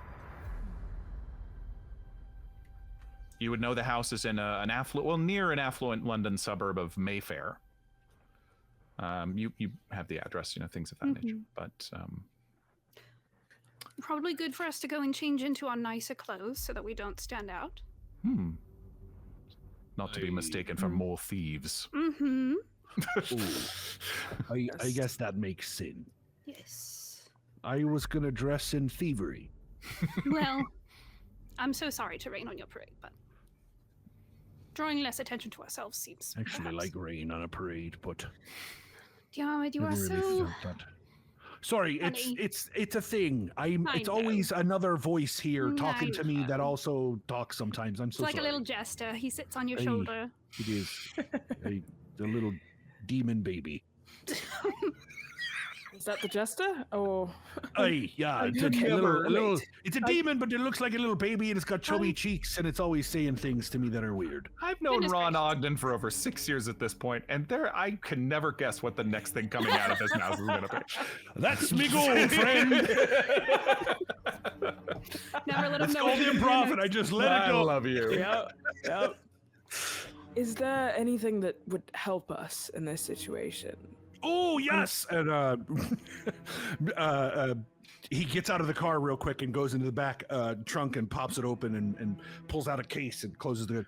You would know the house is in near an affluent London suburb of Mayfair. You have the address, things of that nature. But probably good for us to go and change into our nicer clothes so that we don't stand out. Not to be mistaken for more thieves. Mm-hmm. I guess that makes sense. Yes. I was gonna dress in thievery. Well, I'm so sorry to rain on your parade, but drawing less attention to ourselves seems Actually, perhaps... like rain on a parade, but Diarmuid, you never are really so... felt that. Sorry, Honey. it's a thing. It's know. always another voice here I talking to me that know. also talks sometimes. I'm It's so like sorry. a little jester. He sits on your Hey. shoulder. It is the little demon baby. Is that the jester? Oh, Aye, yeah, it's a Okay, little. wait. It's a demon, but it looks like a little baby, and it's got chubby cheeks, and it's always saying things to me that are weird. I've known Goodness Ron gracious. Ogden for over 6 years at this point, and I can never guess what the next thing coming out of his mouth is going to be. That's me goal, friend. Never let him It's know. called what you're improv, doing and I next. just let it I go. love you. Yep. Is there anything that would help us in this situation? Oh yes, and he gets out of the car real quick and goes into the back trunk and pops it open and pulls out a case and closes the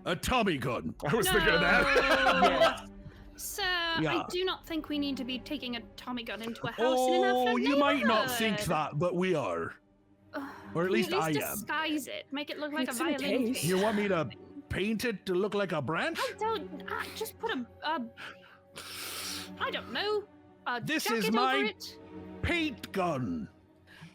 a Tommy gun. I was thinking of that. Sir, Yeah. I do not think we need to be taking a Tommy gun into a house in an affluent Oh, you might not think neighborhood. that, but we are. Or at least I am. disguise it. Make it look like It's a in a violin case. case. You want me to paint it to look like a branch? I don't. Just put I don't know. A This jacket is my- over it. Paint gun.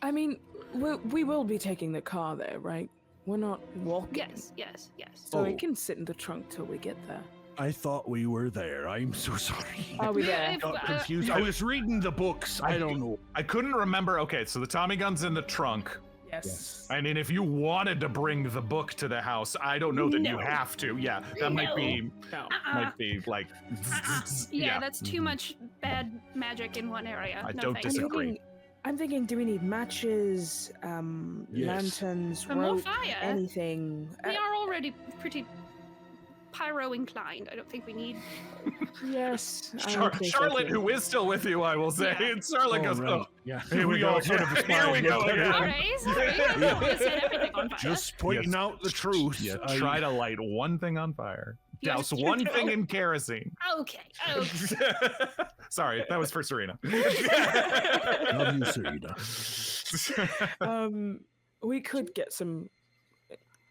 I mean, we will be taking the car there, right? We're not walking. Yes. So Oh. it can sit in the trunk till we get there. I thought we were there. I'm so sorry. Are we there? If, Got confused. I was reading the books. I don't know. I couldn't remember. Okay, so the Tommy gun's in the trunk. Yes. I mean, if you wanted to bring the book to the house, I don't know that you No. have to. Yeah, that might be No. like. Yeah, that's too much bad magic in one area. I no don't thank I'm you. disagree. thinking, I'm thinking, do we need matches, Yes. lanterns, For more rope, fire. anything? We are already pretty pyro inclined. I don't think we need. Yes. I would think so Charlotte, too. who is still with you, I will say. Yeah. And Charlotte goes, right. oh, Yeah. here we go. Sort of Here aspire. we go again. Sorry. I don't want to set everything on fire. Just pointing Yes. out the truth. Yeah, I- try to light one thing on fire. Yes, Douse you one do. thing in kerosene. Okay. Sorry, that was for Serena. Love you, Serena. We could get some.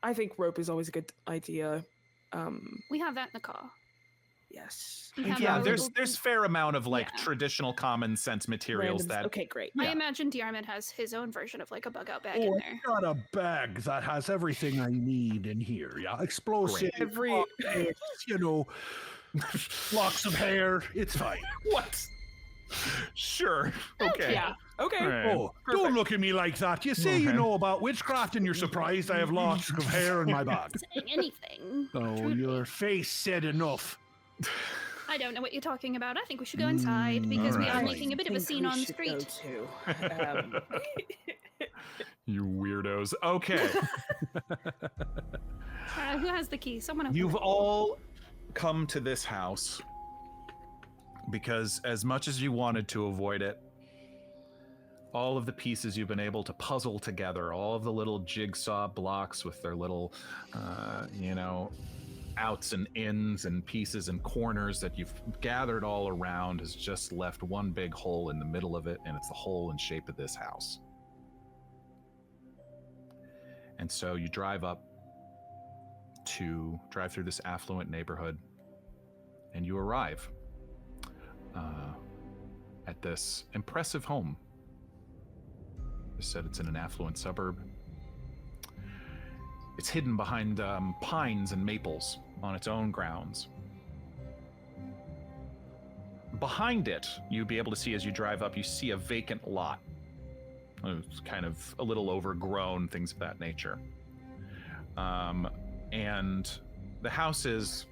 I think rope is always a good idea. We have that in the car. Yes. We have Yeah, our there's little- fair amount of like Yeah. traditional common sense materials Randoms. that Okay, great. I yeah. imagine Diarmuid has his own version of like a bug out bag in Oh, there. I got a bag that has everything I need in here. Yeah, explosive, Every you know, locks of hair. It's fine. what? Sure. Okay. yeah. Okay. All right. Oh, don't look at me like that. You say you Okay. know about witchcraft and you're surprised I have locks of hair in my bag. Saying anything. Oh, truly. your face said enough. I don't know what you're talking about. I think we should go inside because we are alright. making a bit of a Think scene we on the should street. go to. You weirdos. Okay. Who has the key? Someone over You've there. all come to this house because as much as you wanted to avoid it, all of the pieces you've been able to puzzle together, all of the little jigsaw blocks with their little, outs and ins and pieces and corners that you've gathered all around has just left one big hole in the middle of it, and it's the hole and shape of this house. And so you drive through this affluent neighborhood, and you arrive at this impressive home. I said it's in an affluent suburb. It's hidden behind pines and maples on its own grounds. Behind it, you'd be able to see as you drive up, you see a vacant lot. It's kind of a little overgrown, things of that nature. And the house is,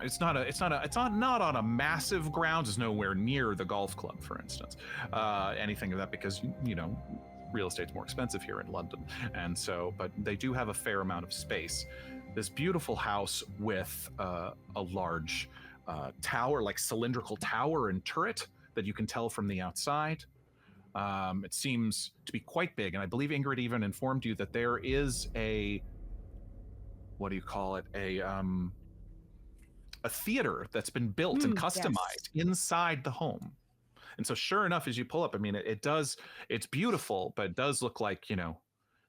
it's not on a massive grounds. It's nowhere near the golf club, for instance. Anything of that, because, real estate's more expensive here in London. And so, but they do have a fair amount of space. This beautiful house with a large tower, like cylindrical tower and turret that you can tell from the outside. It seems to be quite big. And I believe Ingrid even informed you that there is a theater that's been built and customized inside the home. And so sure enough, as you pull up, I mean, it's beautiful, but it does look like,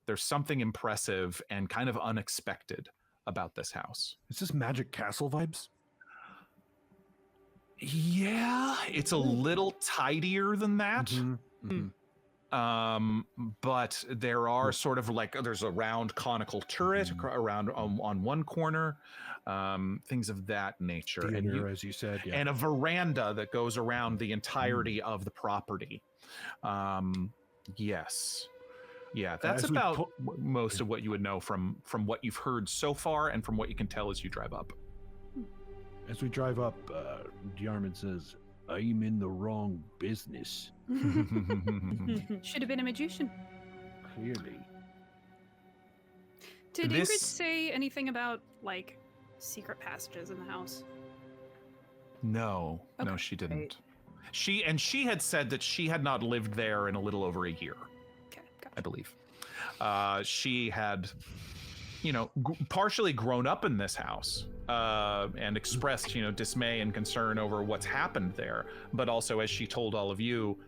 there's something impressive and kind of unexpected about this house. Is this Magic Castle vibes? Yeah, it's a little tidier than that. Mm-hmm. Mm-hmm. But there are sort of like, there's a round conical turret around on one corner, things of that nature. Theater, as you said, yeah. And a veranda that goes around the entirety of the property. Yes. Yeah, that's about most of what you would know from what you've heard so far and from what you can tell as you drive up. As we drive up, Diarmuid says, "I'm in the wrong business." Should have been a magician. Clearly. Did Ingrid say anything about, like, secret passages in the house? No, she didn't. She had said that she had not lived there in a little over a year. Okay, gotcha. I believe. She had, partially grown up in this house and expressed, dismay and concern over what's happened there. But also, as she told all of you,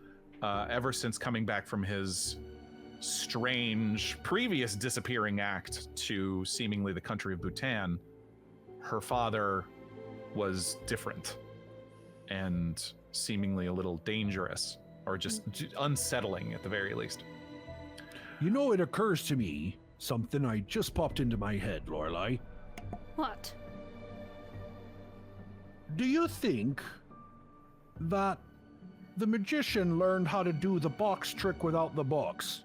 ever since coming back from his strange previous disappearing act to seemingly the country of Bhutan, her father was different and seemingly a little dangerous, or just unsettling at the very least. It occurs to me, something I just popped into my head, Lorelei. What? Do you think that the magician learned how to do the box trick without the box?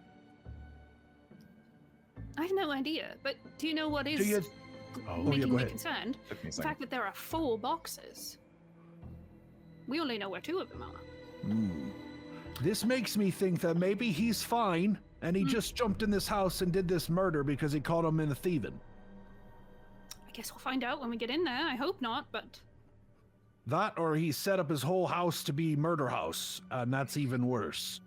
I have no idea, but do you know what is making me concerned? The fact that there are 4 boxes. We only know where 2 of them are. This makes me think that maybe he's fine, and he just jumped in this house and did this murder because he caught him in a thieving. I guess we'll find out when we get in there. I hope not, but... That, or he set up his whole house to be murder house, and that's even worse.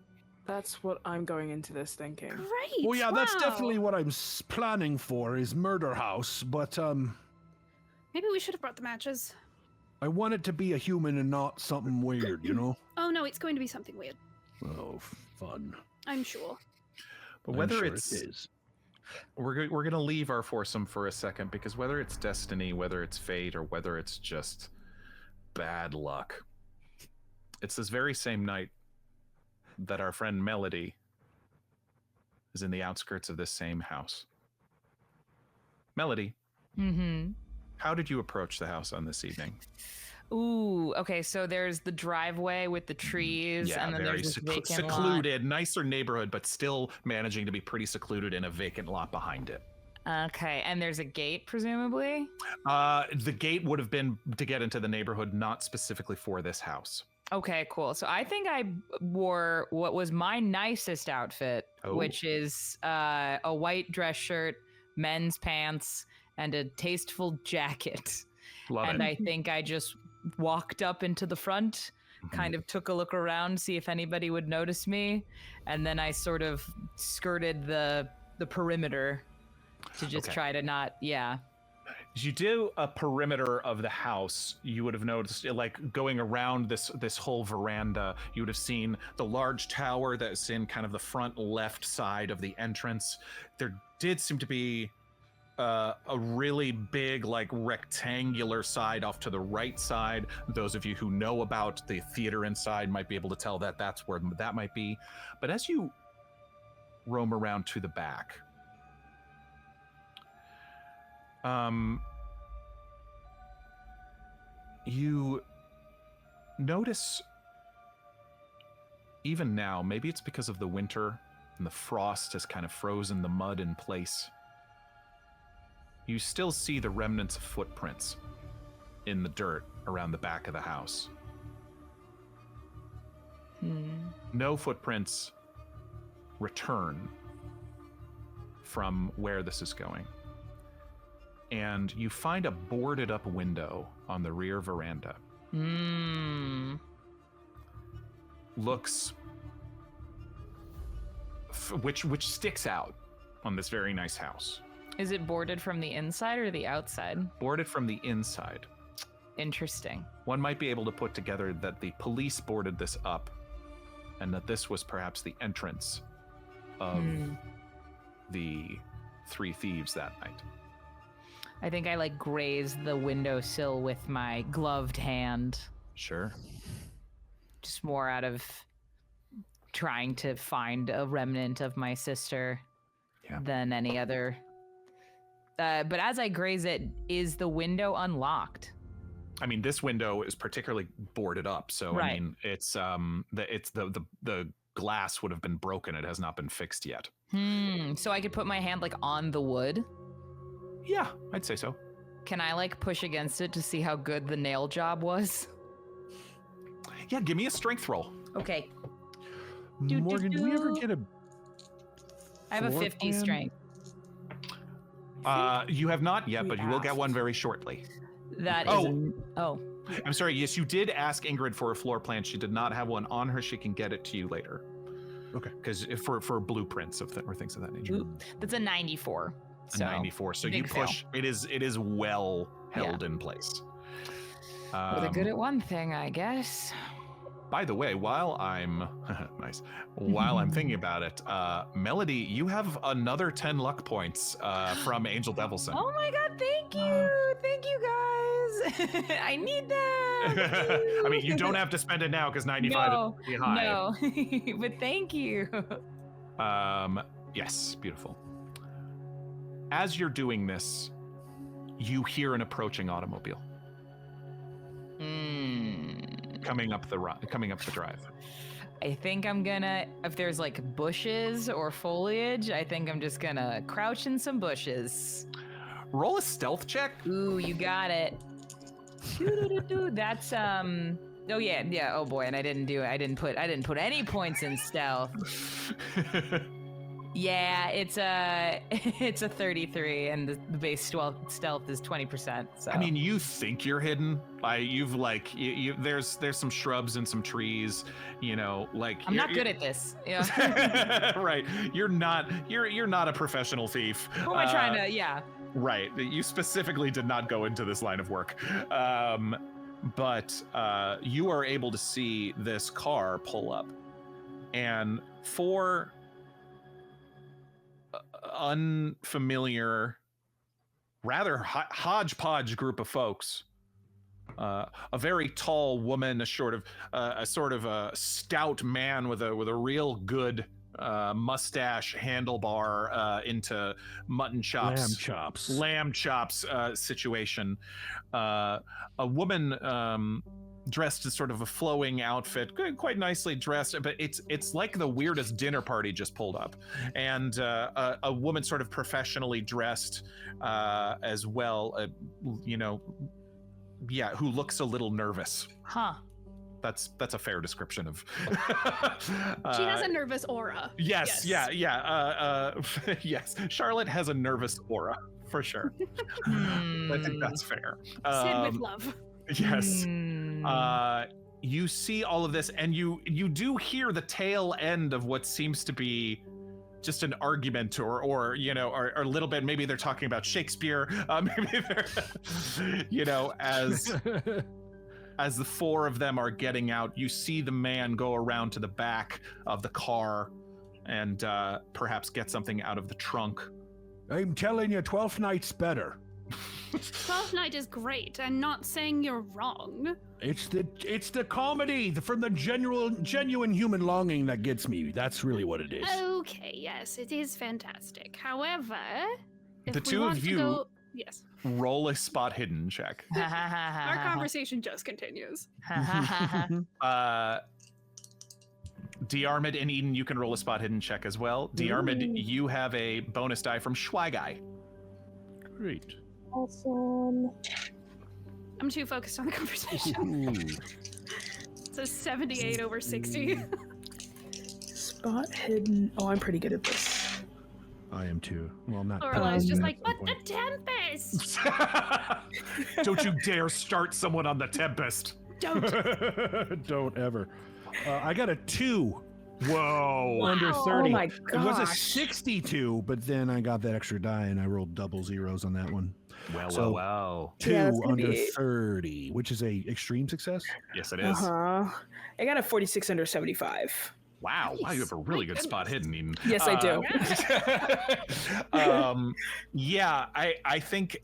That's what I'm going into this thinking. Great! Well, yeah, that's definitely what I'm planning for, is murder house, but, maybe we should have brought the matches. I want it to be a human and not something weird, Oh, no, it's going to be something weird. Oh, fun. I'm sure. But whether it is. We're going to leave our foursome for a second, because whether it's destiny, whether it's fate, or whether it's just bad luck, it's this very same night that our friend Melody is in the outskirts of this same house. Melody, how did you approach the house on this evening? Ooh, okay, so there's the driveway with the trees, and then there's this vacant secluded, lot. Nicer neighborhood, but still managing to be pretty secluded in a vacant lot behind it. Okay, and there's a gate, presumably? The gate would have been to get into the neighborhood, not specifically for this house. Okay, cool. So I think I wore what was my nicest outfit, which is a white dress shirt, men's pants, and a tasteful jacket. Love it. And I think I just walked up into the front, kind of took a look around, see if anybody would notice me, and then I sort of skirted the perimeter to just try to not, As you do a perimeter of the house, you would have noticed, like going around this whole veranda, you would have seen the large tower that's in kind of the front left side of the entrance. There did seem to be a really big, like, rectangular side off to the right side. Those of you who know about the theater inside might be able to tell that that's where that might be. But as you roam around to the back, you notice, even now, maybe it's because of the winter and the frost has kind of frozen the mud in place, you still see the remnants of footprints in the dirt around the back of the house. No footprints return from where this is going. And you find a boarded up window on the rear veranda. Looks, which sticks out on this very nice house. Is it boarded from the inside or the outside? Boarded from the inside. Interesting. One might be able to put together that the police boarded this up and that this was perhaps the entrance of the three thieves that night. I think I like graze the windowsill with my gloved hand. Sure. Just more out of trying to find a remnant of my sister than any other. But as I graze it, is the window unlocked? I mean, this window is particularly boarded up, so I mean, it's the glass would have been broken. It has not been fixed yet. So I could put my hand like on the wood? Yeah, I'd say so. Can I like push against it to see how good the nail job was? Yeah, give me a strength roll. Okay. Morgan, do we ever get a... I have a 50 strength. You have not yet, but you will get one very shortly. That is... I'm sorry, yes, you did ask Ingrid for a floor plan. She did not have one on her. She can get it to you later. Okay. Because for blueprints or things of that nature. Ooh, that's a 94. So, 94. So you push. Fail. It is well held in place. Well, they're good at one thing, I guess. By the way, while I'm while I'm thinking about it, Melody, you have another 10 luck points from Angel Devilson. Oh my God! Thank you guys. I need that. I mean, you don't have to spend it now because 95 is pretty high. No, but thank you. Yes, beautiful. As you're doing this, you hear an approaching automobile. Coming up the drive. I think I'm gonna, if there's like bushes or foliage, I think I'm just gonna crouch in some bushes. Roll a stealth check. Ooh, you got it. That's oh yeah. Oh boy, and I didn't put any points in stealth. Yeah, it's a 33, and the base stealth is 20%. So I mean, you think you're hidden. You've there's some shrubs and some trees. You know, like I'm not good at this. Yeah. Right. You're not a professional thief. Who am I trying to? Yeah. Right. You specifically did not go into this line of work. But you are able to see this car pull up, and for unfamiliar, rather hodgepodge group of folks. A very tall woman, a sort of a stout man with a real good mustache, handlebar into mutton chops, lamb chops situation. A woman dressed as sort of a flowing outfit, quite nicely dressed, but it's like the weirdest dinner party just pulled up, and a woman sort of professionally dressed as well, who looks a little nervous. Huh. That's a fair description of. She has a nervous aura. Yes. Yes. Charlotte has a nervous aura for sure. I think that's fair. Said with love. Yes. You see all of this, and you do hear the tail end of what seems to be just an argument, or you know, or a little bit. Maybe they're talking about Shakespeare. Maybe they're, you know, as the four of them are getting out, you see the man go around to the back of the car and perhaps get something out of the trunk. I'm telling you, 12th Night's better. 12th Night is great. I'm not saying you're wrong. It's the comedy from the genuine human longing that gets me. That's really what it is. Okay, yes, it is fantastic. However, if The we two want of to you- go... Yes. Roll a spot hidden check. Our conversation just continues. Diarmuid and Eden, you can roll a spot hidden check as well. Diarmuid, you have a bonus die from Schweigai. Great. Awesome. I'm too focused on the conversation. So 78 over 60. Spot hidden. Oh, I'm pretty good at this. I am too. Well, I'm not. Lorelai's just like, at but some the point. Tempest! Don't you dare start someone on the Tempest. Don't. Don't ever. I got a 2. Whoa. Under Wow. 30. Oh my It was a gosh. 62, but then I got that extra die and I rolled double zeros on that one. Well, So- well. 2 Yeah, that's gonna under be- 30, which is a extreme success. Yes, it is. Uh-huh. I got a 46 under 75. Wow. Wow, you have a really My good spot hidden, Eden. Yes, I do. Yeah, I think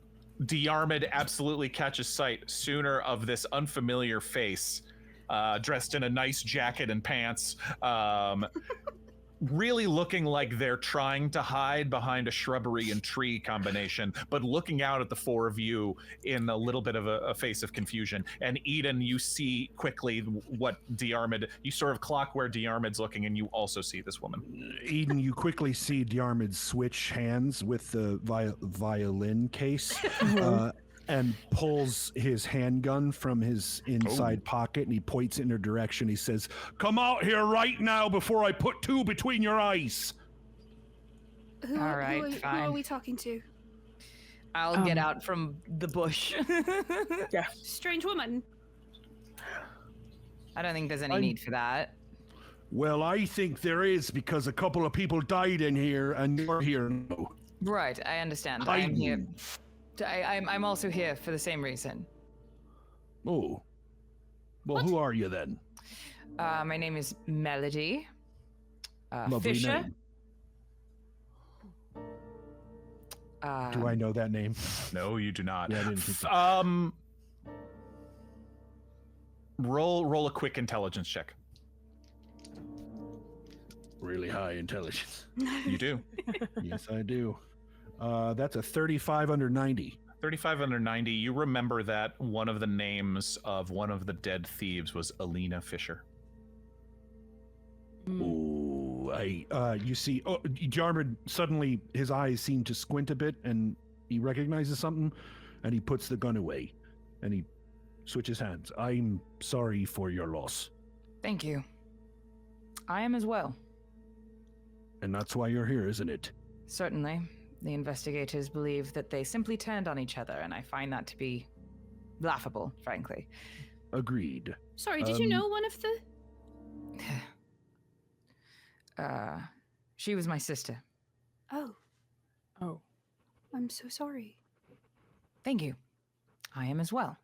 Diarmuid absolutely catches sight sooner of this unfamiliar face, dressed in a nice jacket and pants, really looking like they're trying to hide behind a shrubbery and tree combination, but looking out at the four of you in a little bit of a face of confusion. And Eden, you see quickly what Diarmuid, you sort of clock where Diarmuid's looking, and you also see this woman. Eden, you quickly see Diarmuid switch hands with the violin case and pulls his handgun from his inside pocket, and he points it in her direction. He says, "Come out here right now before I put 2 between your eyes." Who, All right, who are fine. we talking to? I'll get out from the bush. Strange woman. I don't think there's any need for that. Well, I think there is, because a couple of people died in here, and you're here now. Right, I understand. I am here. I'm also here for the same reason. Oh. Well, who are you then? My name is Melody. Lovely Fisher. name. Do I know that name? No, you do not. Yeah, I didn't think so. Roll a quick intelligence check. Really high intelligence. You do. Yes, I do. That's a 35 under 90. 35 under 90. You remember that one of the names of one of the dead thieves was Alina Fisher. Ooh, you see, Diarmuid, suddenly his eyes seem to squint a bit, and he recognizes something, and he puts the gun away, and he switches hands. I'm sorry for your loss. Thank you. I am as well. And that's why you're here, isn't it? Certainly. The investigators believe that they simply turned on each other, and I find that to be laughable, frankly. Agreed. Sorry, did you know one of the... She was my sister. Oh, Oh. I'm so sorry. Thank you. I am as well.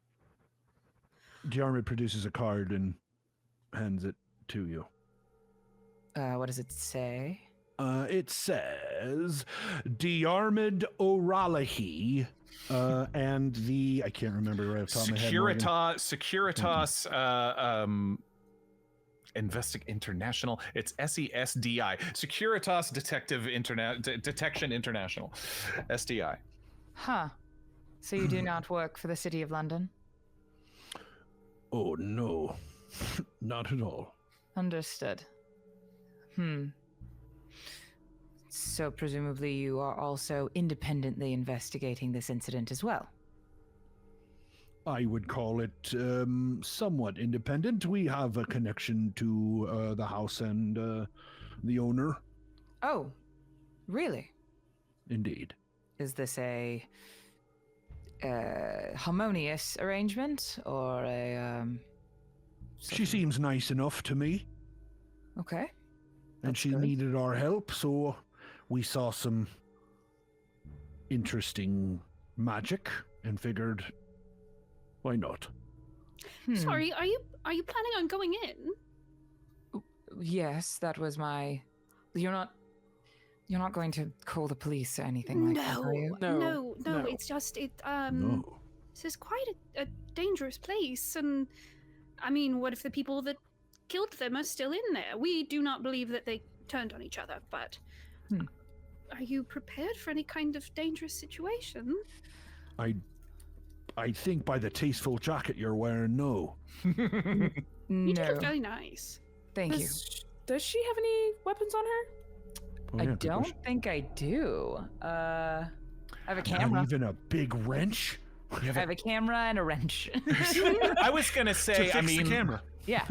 Diarmuid produces a card and hands it to you. What does it say? It says Diarmuid O'Raleigh, and I can't remember right off the top of my head. Morgan. Securitas International. It's SESDI. Securitas Detection International. SDI. Huh. So you do not work for the City of London? Oh, no. Not at all. Understood. So presumably you are also independently investigating this incident as well? I would call it somewhat independent. We have a connection to the house and the owner. Oh, really? Indeed. Is this a harmonious arrangement or a She seems nice enough to me, okay. and she needed our help, so we saw some interesting magic and figured, why not? Sorry, are you planning on going in? Yes, that was my. You're not going to call the police or anything like that, are you? No. It's just No. this is quite a dangerous place, and I mean, what if the people that killed them are still in there? We do not believe that they turned on each other, but are you prepared for any kind of dangerous situation? I think by the tasteful jacket you're wearing, no. You No, do look very nice. thank you. Does she have any weapons on her? Oh, I yeah, good don't question. think I do. I have a Not camera. even a big wrench? I have a camera and a wrench. I was gonna To say, fix I the mean, camera. Yeah.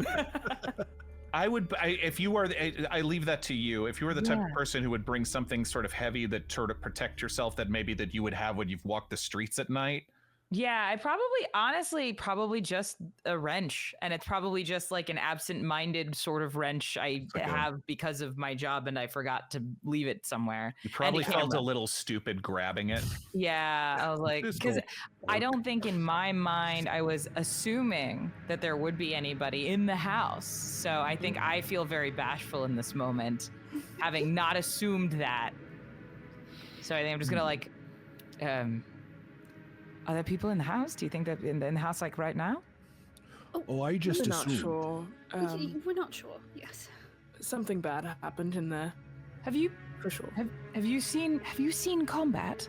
if you were, I leave that to you. If you were the type of person who would bring something sort of heavy that sort of protect yourself, that maybe that you would have when you've walked the streets at night. Yeah, I probably just a wrench, and it's probably just like an absent-minded sort of wrench I have because of my job, and I forgot to leave it somewhere. You probably felt a camera. little stupid grabbing it. Yeah, I was like, because I don't think in my mind I was assuming that there would be anybody in the house. So I think I feel very bashful in this moment, having not assumed that. So I think I'm just gonna like, are there people in the house? Do you think that in the house like right now? Oh, I just We're not assumed. sure. We're not sure. Yes. Something bad happened in there, Have you for sure. have you seen combat?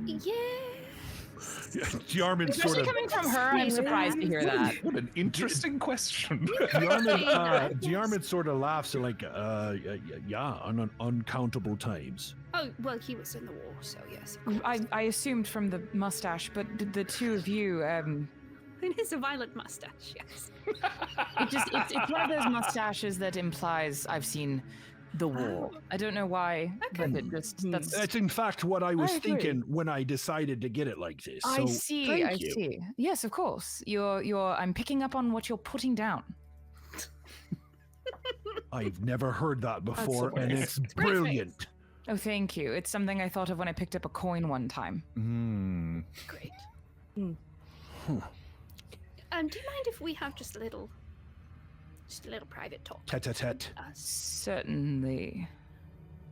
Yeah. Diarmuid sort Especially of. coming from her, I'm surprised to hear that. What an interesting question. Diarmuid sort of laughs and like, yeah, on uncountable times. Oh well, he was in the war, so yes. I assumed from the mustache, but the two of you, It is a violent mustache. Yes. it's one of those mustaches that implies I've seen the war. I don't know why, but it just That's in fact what I was I agree. thinking when I decided to get it like this. I So, see. thank I you. see. Yes, of course. I'm picking up on what you're putting down. I've never heard that before, the and worst. it's brilliant. Oh, thank you. It's something I thought of when I picked up a coin one time. Great. Hmm. Do you mind if we have just a little private talk? Tete-a-tete. Certainly.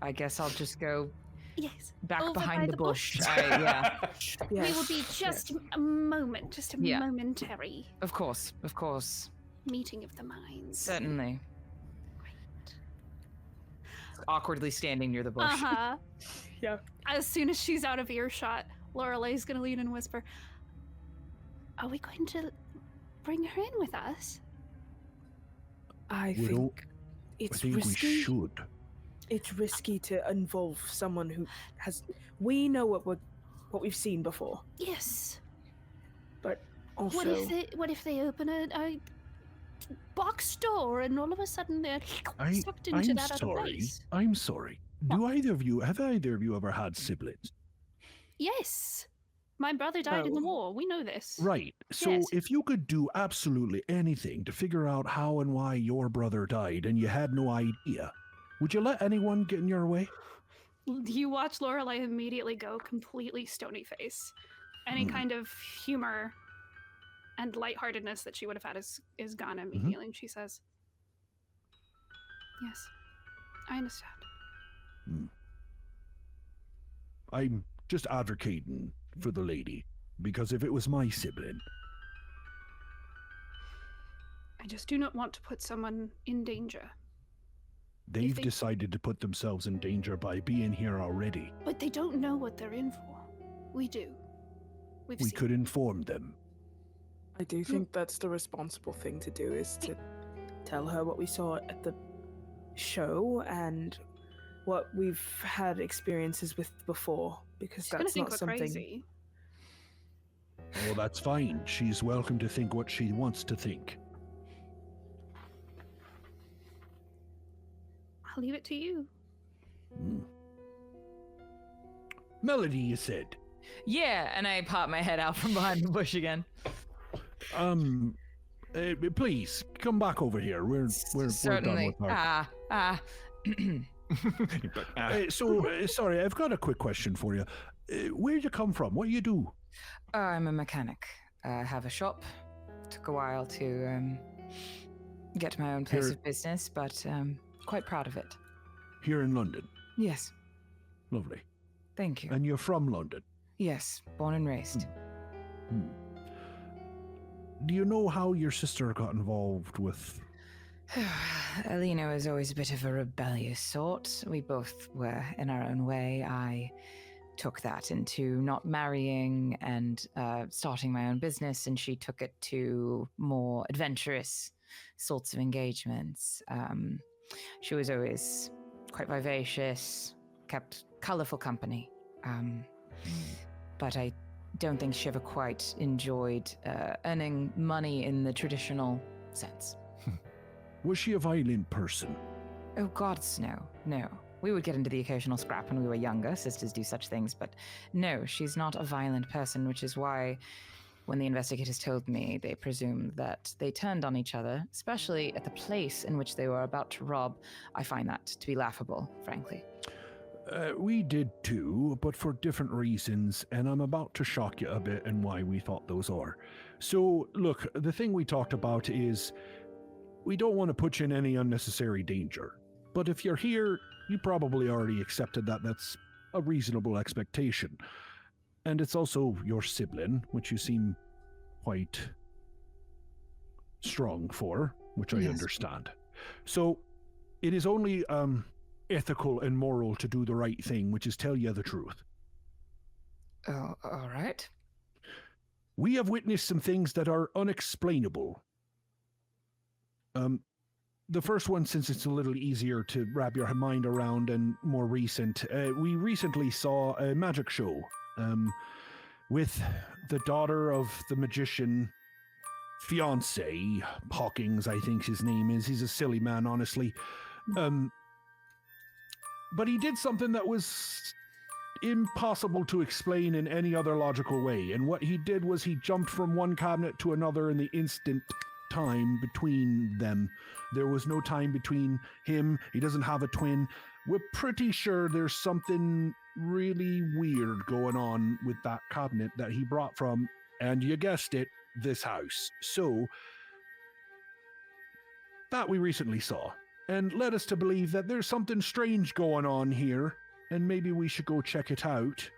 I guess I'll just go Yes. back Over behind by the the bush. bush. Yeah, We will be just a moment, just a Yeah. momentary of course, of course. meeting of the minds. Certainly. Great. Awkwardly standing near the bush. Uh-huh. Yeah. As soon as she's out of earshot, Lorelei's gonna lean and whisper, "Are we going to bring her in with us?" I We don't- think I it's think risky. we should. It's risky to involve someone who has. We know what we've seen before, Yes. but also What if they open a box door and all of a sudden they're sucked into I'm that other sorry. place? I'm sorry. Have either of you ever had siblings? Yes. My brother died in the war. We know this. Right. So Yes. if you could do absolutely anything to figure out how and why your brother died and you had no idea, would you let anyone get in your way? You watch Lorelei immediately go completely stony face. Any kind of humor and lightheartedness that she would have had is gone immediately. And she says, "Yes, I understand." I'm just advocating for the lady, because if it was my sibling, I just do not want to put someone in danger. they've they- decided to put themselves in danger by being here already. But they don't know what they're in for. We do. We seen could inform them. I do think that's the responsible thing to do, is to tell her what we saw at the show and what we've had experiences with before, because She's gonna that's think not we're something. crazy. Well, that's fine. She's welcome to think what she wants to think. I'll leave it to you. Melody, you said. Yeah, and I pop my head out from behind the bush again. Please come back over here. We're Certainly. done with our... Sorry, I've got a quick question for you. Where'd you come from? What do you do? I'm a mechanic. I have a shop. Took a while to get my own place of business, but quite proud of it. Here in London? Yes. Lovely. Thank you. And you're from London? Yes, born and raised. Do you know how your sister got involved with... Alina was always a bit of a rebellious sort. We both were in our own way. I took that into not marrying and starting my own business, and she took it to more adventurous sorts of engagements. She was always quite vivacious, kept colorful company. But I don't think she ever quite enjoyed earning money in the traditional sense. Was she a violent person? Oh, gods, no. No. We would get into the occasional scrap when we were younger. Sisters do such things, but no, she's not a violent person, which is why when the investigators told me, they presumed that they turned on each other, especially at the place in which they were about to rob. I find that to be laughable, frankly. We did too, but for different reasons, and I'm about to shock you a bit in why we thought those are. So, look, the thing we talked about is we don't want to put you in any unnecessary danger. But if you're here, you probably already accepted that that's a reasonable expectation. And it's also your sibling, which you seem quite strong for, which I understand. So, it is only ethical and moral to do the right thing, which is tell you the truth. Oh, all right. We have witnessed some things that are unexplainable. The first one, since it's a little easier to wrap your mind around and more recent, we recently saw a magic show with the daughter of the magician fiancé, Hawkins, I think his name is. He's a silly man, honestly. But he did something that was impossible to explain in any other logical way. And what he did was he jumped from one cabinet to another in the instant time between them. There was no time between him. He doesn't have a twin. We're pretty sure there's something really weird going on with that cabinet that he brought from, and you guessed it, this house. So, that we recently saw, and led us to believe that there's something strange going on here, and maybe we should go check it out.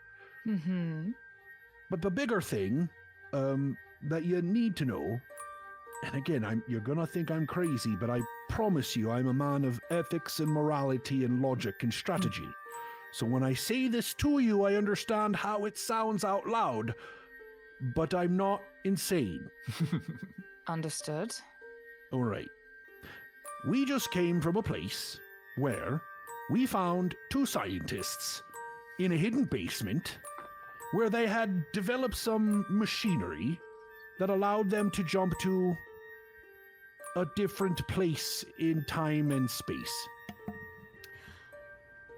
But the bigger thing that you need to know, and again, you're gonna think I'm crazy, but I promise you I'm a man of ethics and morality and logic and strategy. So when I say this to you, I understand how it sounds out loud, but I'm not insane. Understood. All right. We just came from a place where we found two scientists in a hidden basement where they had developed some machinery that allowed them to jump to a different place in time and space.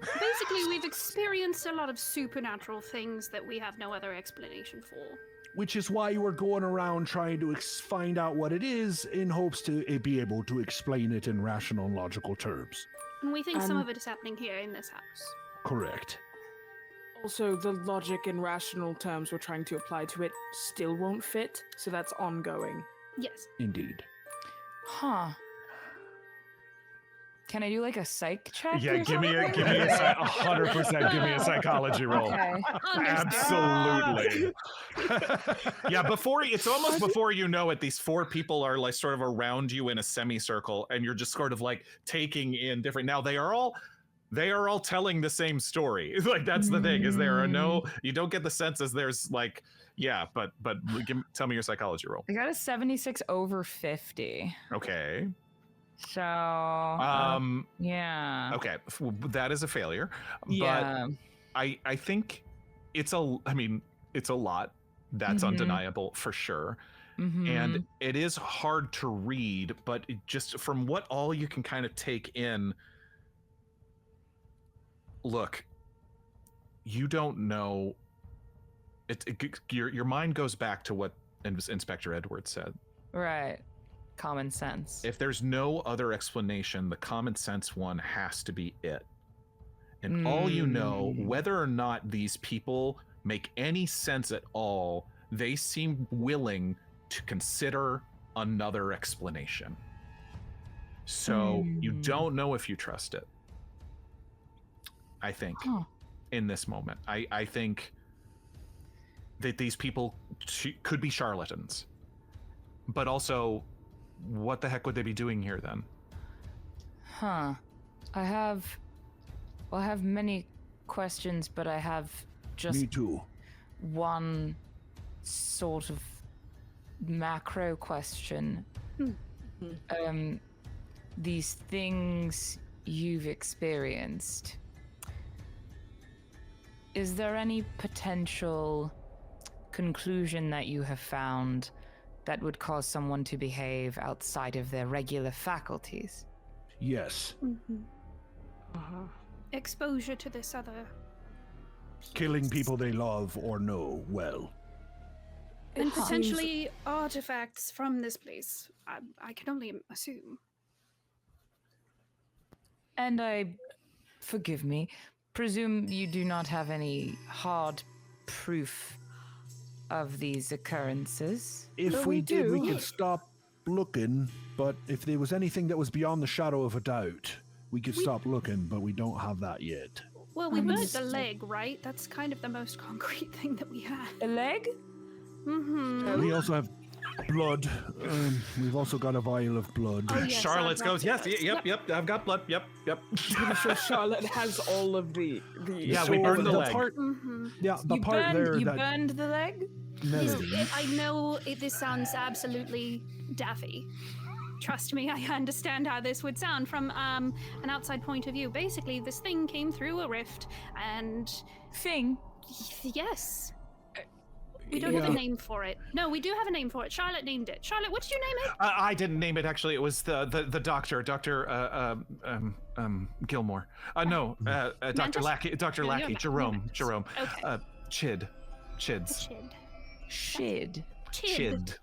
Basically, we've experienced a lot of supernatural things that we have no other explanation for. Which is why we're going around trying to find out what it is in hopes to be able to explain it in rational and logical terms. And we think some of it is happening here in this house. Correct. Also, the logic and rational terms we're trying to apply to it still won't fit, so that's ongoing. Yes. Indeed. Huh. Can I do like a psych check? Yeah, give me a 100%. Give me a psychology roll. Okay. Absolutely. Yeah, it's almost before you know it, these four people are like sort of around you in a semicircle, and you're just sort of like taking in different. Now they are all telling the same story. Like that's the thing, is there are no, you don't get the sense as there's like, yeah, but tell me your psychology roll. I got a 76 over 50. Okay. So yeah. Okay, that is a failure. Yeah. But I think it's a lot. That's undeniable for sure. And it is hard to read, but just from what all you can kind of take in, look, you don't know Your mind goes back to what Inspector Edwards said. Right. Common sense. If there's no other explanation, the common sense one has to be it. And all you know, whether or not these people make any sense at all, they seem willing to consider another explanation. So you don't know if you trust it. I think in this moment, I think that these people could be charlatans, but also, what the heck would they be doing here then? I have many questions, but I have just Me too. one sort of macro question. These things you've experienced, is there any potential conclusion that you have found that would cause someone to behave outside of their regular faculties? Yes. Exposure to this other. Killing people they love or know well. And potentially artifacts from this place. I can only assume. And forgive me, presume you do not have any hard proof of these occurrences? If we did, we could stop looking, but if there was anything that was beyond the shadow of a doubt, we could stop looking, but we don't have that yet. Well, we burnt the leg, right? That's kind of the most concrete thing that we had. A leg? We also have blood. We've also got a vial of blood. Oh, yes, Charlotte goes, yes, yep, I've got blood, yep. Pretty sure Charlotte has all of the. Yeah, So we burned the leg. part, yeah, the part there You that burned the leg? Melody. I know this sounds absolutely daffy. Trust me, I understand how this would sound from an outside point of view. Basically, this thing came through a rift, and... Thing? Yes. We don't have a name for it. No, we do have a name for it. Charlotte named it. Charlotte, what did you name it? I didn't name it, actually. It was the doctor, Gilmore. No, Dr. Lackey, Jerome. Okay. Chids. Shid. Chid.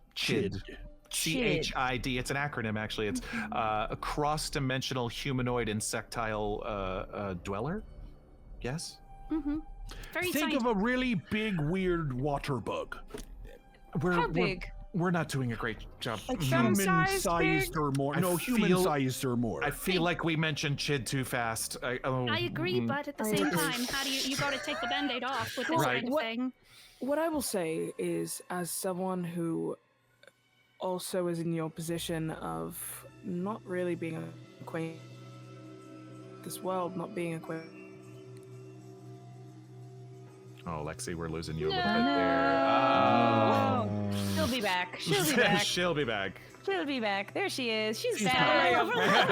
CHID. It's an acronym, actually. It's a cross-dimensional humanoid insectile dweller. Yes. Very think of a really big, weird water bug. How big? We're not doing a great job. Human-sized or more. No, human-sized or more. I feel like we mentioned Chid too fast. I agree, but at the same time, how do you got to take the Band-Aid off with this kind of thing? What I will say is, as someone who also is in your position of not really being acquainted with this world, not being acquainted. Oh, Lexi, we're losing you a little bit there. Oh. She'll be back. She'll be back. She'll be back. There she is. She's back.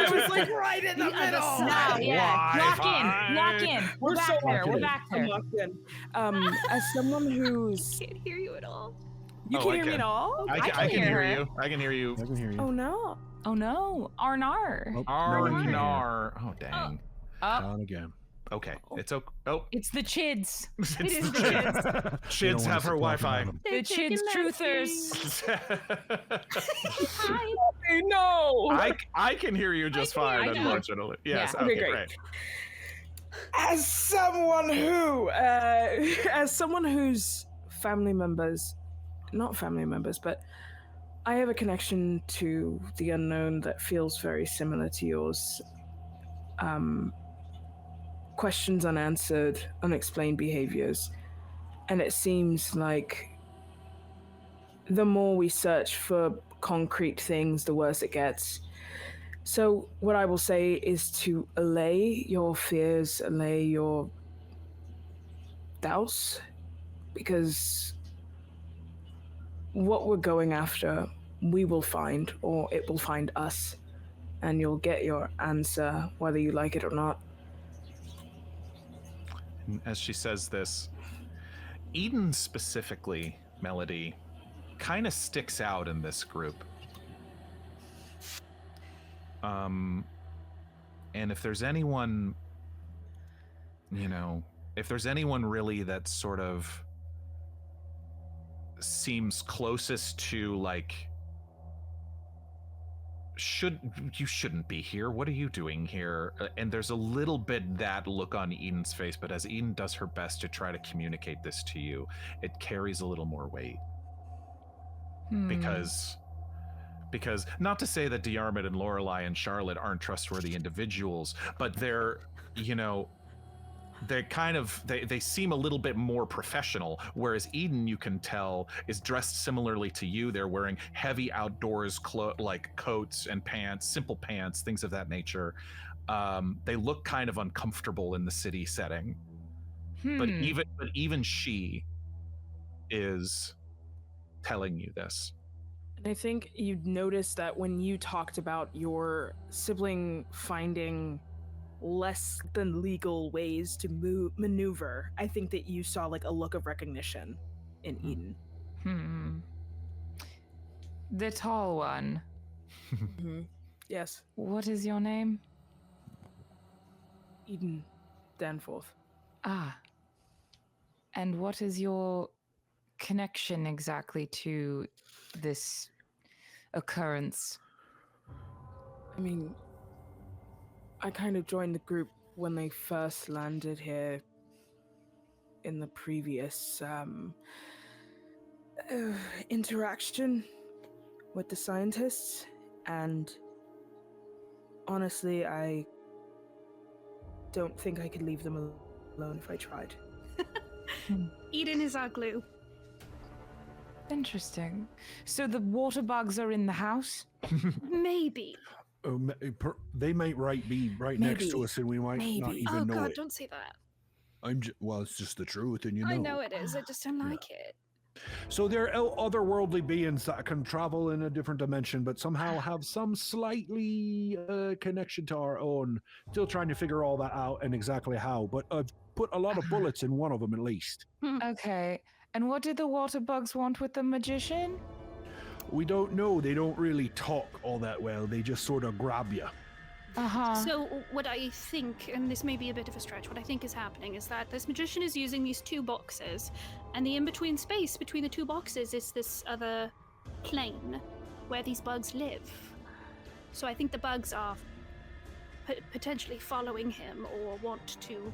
She's like right in the middle. Lock in. We're back there. I'm locked in. As someone who's... I can't hear you at all. You can't hear me at all? I can hear you. I can hear you. Oh no. Arnar. Arnar. Oh, dang. Down again. Okay. It's okay. Oh. It's the Chids. It is the Chids. Chids have her Wi-Fi. The Chids truthers. Hi. No. I can hear you just fine, unfortunately. Yes. Yeah. Okay, great. As someone whose family members, not family members, but I have a connection to the unknown that feels very similar to yours. Questions unanswered, unexplained behaviors. And it seems like the more we search for concrete things, the worse it gets. So what I will say is to allay your fears, allay your doubts, because what we're going after, we will find, or it will find us, and you'll get your answer whether you like it or not. As she says this, Eden specifically, Melody, kind of sticks out in this group. And if there's anyone, if there's anyone really that's sort of seems closest to like, you shouldn't be here. What are you doing here? And there's a little bit that look on Eden's face, but as Eden does her best to try to communicate this to you, it carries a little more weight. Because not to say that Diarmuid and Lorelei and Charlotte aren't trustworthy individuals, but they're, you know, they kind of, they seem a little bit more professional, whereas Eden, you can tell, is dressed similarly to you. They're wearing heavy outdoors like coats and pants, simple pants, things of that nature. They look kind of uncomfortable in the city setting. But even she is telling you this. And I think you'd notice that when you talked about your sibling finding less than legal ways to maneuver, I think that you saw like a look of recognition in Eden. The tall one. Yes. What is your name? Eden Danforth. Ah. And what is your connection exactly to this occurrence? I mean, I kind of joined the group when they first landed here in the previous interaction with the scientists, and honestly, I don't think I could leave them alone if I tried. Eden is our glue. Interesting. So the water bugs are in the house? Maybe. They might be right next to us, and we might not even know God, it. don't say that. Well, it's just the truth, and you know. I know it is. I just don't like it. So they're otherworldly beings that can travel in a different dimension, but somehow have some slightly connection to our own. Still trying to figure all that out and exactly how, but I've put a lot of bullets in one of them at least. Okay. And what did the water bugs want with the magician? We don't know. They don't really talk all that well. They just sort of grab you. So what I think, and this may be a bit of a stretch, what I think is happening is that this magician is using these two boxes, and the in-between space between the two boxes is this other plane where these bugs live. So I think the bugs are potentially following him or want to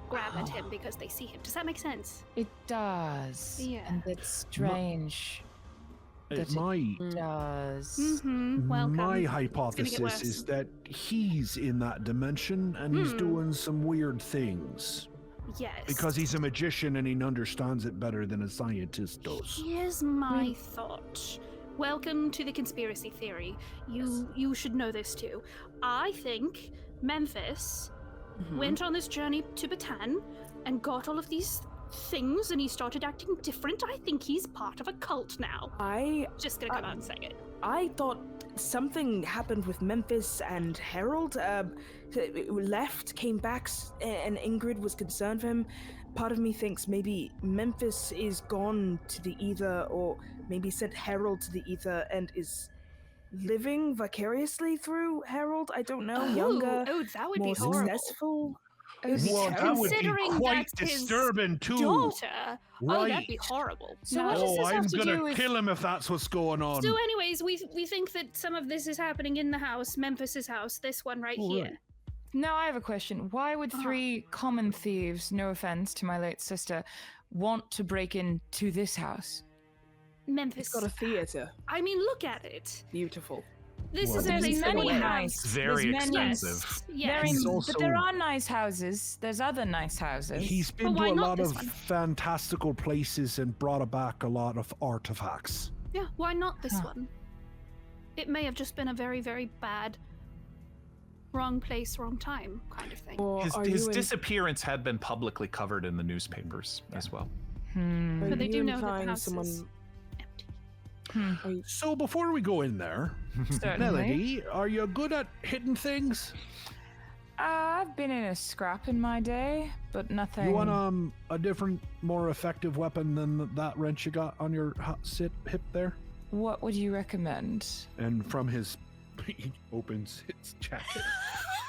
grab at him because they see him. Does that make sense? It does. Yeah. And it's strange. It does. Welcome. My hypothesis is that he's in that dimension and he's doing some weird things. Yes. Because he's a magician and he understands it better than a scientist does. Here's my thought. Welcome to the conspiracy theory. You should know this too. I think Memphis went on this journey to Batan and got all of these things, and he started acting different. I think he's part of a cult now. Just gonna come out and say it. I thought something happened with Memphis and Harold. Left, came back, and Ingrid was concerned for him. Part of me thinks maybe Memphis is gone to the ether, or maybe sent Harold to the ether and is living vicariously through Harold. I don't know. Younger, that would more be horrible. Successful. Well, that would be Considering quite that's his disturbing too. Daughter. Right. Oh, that'd be horrible. So what does this I'm have to do gonna with... kill him if that's what's going on. So anyways, we think that some of this is happening in the house, Memphis's house, this one right here. Right. Now I have a question. Why would three common thieves, no offense to my late sister, want to break into this house? Memphis. It's got a theater. I mean, look at it. Beautiful. This Well, is a There's place that many we have. nice. Very there's many- expensive. Yes. He's But also- there are nice houses. There's other nice houses. He's been But to why a not lot this of one? fantastical places and brought back a lot of artifacts. Yeah, why not this one? It may have just been a very, very bad, wrong place, wrong time kind of thing. Or His disappearance had been publicly covered in the newspapers as well. But they do know that the implying house someone is empty. So before we go in there, Certainly. Melody, are you good at hidden things? I've been in a scrap in my day, but nothing. You want a different, more effective weapon than that wrench you got on your hip there? What would you recommend? And from his, he opens his jacket,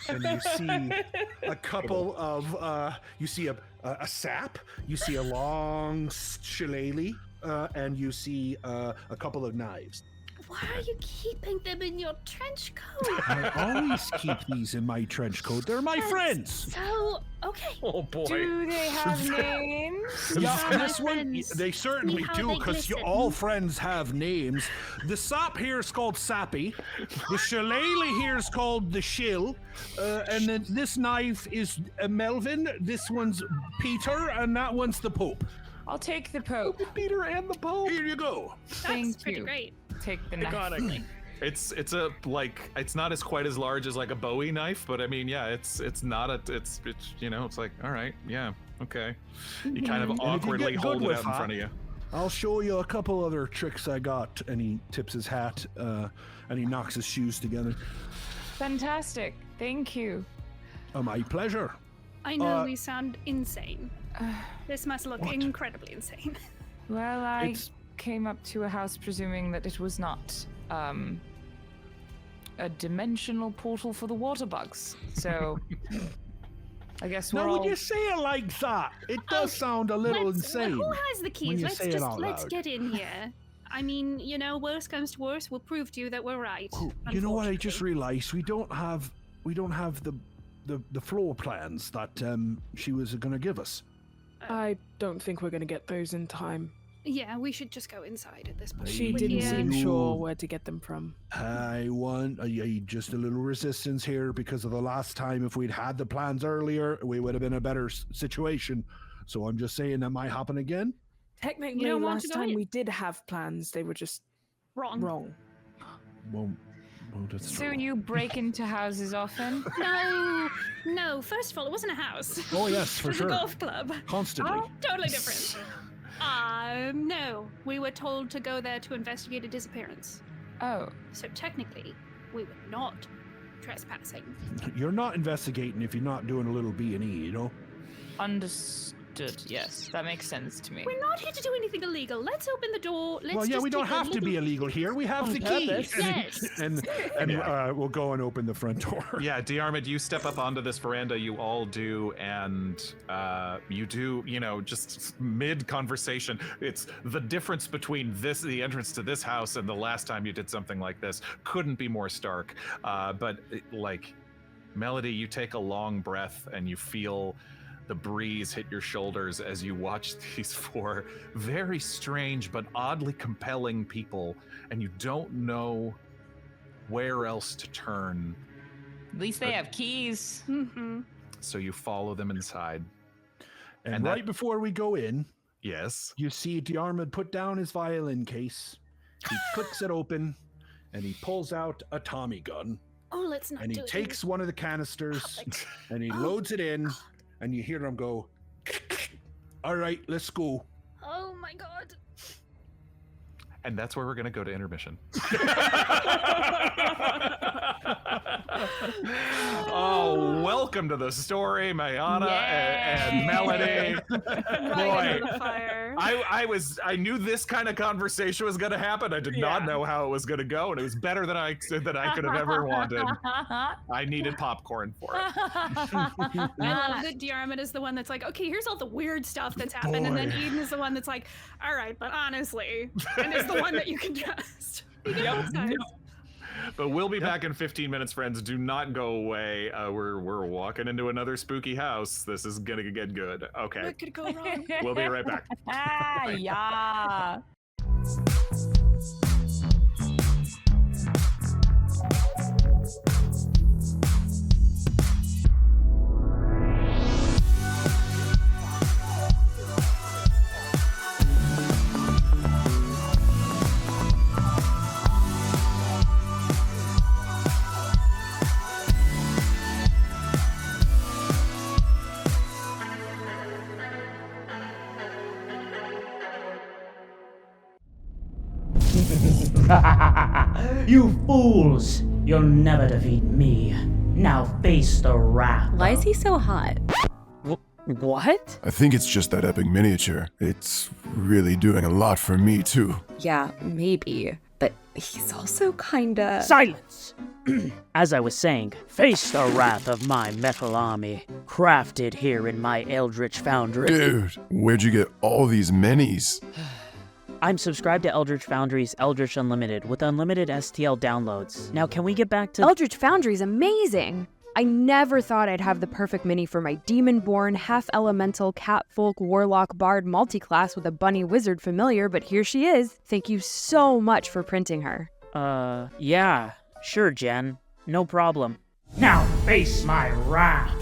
and you see a couple of, you see a sap, you see a long shillelagh, and you see a couple of knives. Why are you keeping them in your trench coat? I always keep these in my trench coat. They're my friends. So, okay. Oh boy. Do they have names? Yeah, my this one, friends. they certainly See how do, they because glisten. all friends have names. The sap here is called Sappy. The shillelagh here is called the Shill. And then this knife is Melvin. This one's Peter, and that one's the Pope. I'll take the Pope. Peter and the Pope. Here you go. That's Thank pretty you. great. Take the knife. Iconic. It's a like it's not as quite as large as like a Bowie knife, but I mean, yeah, it's not a it's you know, it's like, all right, yeah, okay. You kind of if you awkwardly get hold good it with out in that- front of you. I'll show you a couple other tricks I got. And he tips his hat, and he knocks his shoes together. Fantastic. Thank you. My pleasure. I know we sound insane. This must look What? incredibly insane. Well, I It's- came up to a house presuming that it was not a dimensional portal for the water bugs. So I guess we're Now, all... when you say it like that, it does sound a little insane. Who has the keys? you say it out Let's loud. get in here. I mean, you know, worst comes to worst, we'll prove to you that we're right. Oh, you know what? I just unfortunately. realized we don't have the floor plans that she was going to give us. I don't think we're gonna get those in time. Yeah, we should just go inside at this point. She We're didn't here. seem You- sure where to get them from. I want just a little resistance here because of the last time. If we'd had the plans earlier, we would have been in a better situation. So I'm just saying that might happen again. Technically, don't want to last go time in? we did have plans. They were just Wrong. wrong. Well, that's So true. you break into houses often? No. First of all, it wasn't a house. Oh yes, It for was sure. a golf club. Constantly. Totally different. No. We were told to go there to investigate a disappearance. Oh, So technically, we were not trespassing. You're not investigating if you're not doing a little B&E, you know? understood. Yes, that makes sense to me. We're not here to do anything illegal. Let's open the door. Let's Well, yeah, just we don't take a have to be little- illegal here. We have On the key. purpose. Yes. And we'll go and open the front door. Yeah, Diarmuid, you step up onto this veranda, you all do, and you do, you know, just mid-conversation. It's the difference between the entrance to this house and the last time you did something like this couldn't be more stark. But, like, Melody, you take a long breath and you feel the breeze hit your shoulders as you watch these four very strange but oddly compelling people, and you don't know where else to turn. At least they have keys. Mm-hmm. So you follow them inside. And, And right that- before we go in, Yes. you see Diarmuid put down his violin case. He clicks it open, and he pulls out a Tommy gun. Oh, let's not And he do it. takes one of the canisters, and he loads it in, and you hear him go, "All right, let's go." Oh my god. And that's where we're going to go to intermission. Oh, welcome to the story, Mayanna and Yay. Melody. Right Boy, into the fire. I knew this kind of conversation was going to happen. I did not know how it was going to go, and it was better than I could have ever wanted. I needed popcorn for it. I love that Diarmuid is the one that's like, okay, here's all the weird stuff that's happened, and then Boy. Eden is the one that's like, all right, but honestly, and is the one that you can trust. You get both sides. But we'll be back in 15 minutes, friends. Do not go away. We're walking into another spooky house. This is gonna get good. Okay, What could go wrong? we'll be right back. Ah, yeah. You fools! You'll never defeat me. Now face the wrath. Why is he so hot? What? I think it's just that epic miniature. It's really doing a lot for me, too. Yeah, maybe. But he's also kinda. Silence! As I was saying, face the wrath of my metal army, crafted here in my eldritch foundry. Dude, where'd you get all these minis? I'm subscribed to Eldritch Foundry's Eldritch Unlimited with unlimited STL downloads. Now, can we get back to... Eldritch Foundry's amazing! I never thought I'd have the perfect mini for my demon-born, half-elemental, catfolk, warlock, bard multi-class with a bunny wizard familiar, but here she is. Thank you so much for printing her. Yeah. Sure, Jen. No problem. Now face my wrath.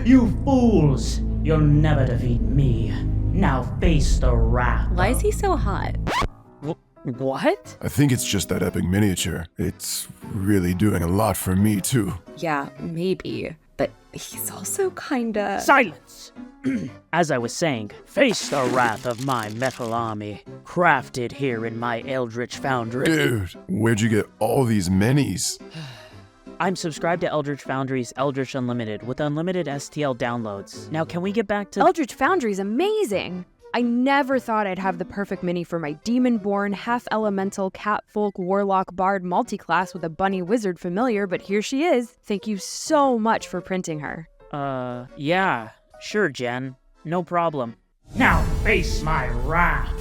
You fools! You'll never defeat me. Now face the wrath. Why is he so hot? What? I think it's just that epic miniature. It's really doing a lot for me, too. Yeah, maybe. But he's also kinda... Silence! As I was saying, face the wrath of my metal army, crafted here in my eldritch foundry. Dude, where'd you get all these minis? I'm subscribed to Eldritch Foundry's Eldritch Unlimited with unlimited STL downloads. Now, can we get back to... Eldritch Foundry's amazing! I never thought I'd have the perfect mini for my demon-born, half-elemental, catfolk, warlock, bard multi-class with a bunny wizard familiar, but here she is. Thank you so much for printing her. Yeah. Sure, Jen. No problem. Now face my wrath.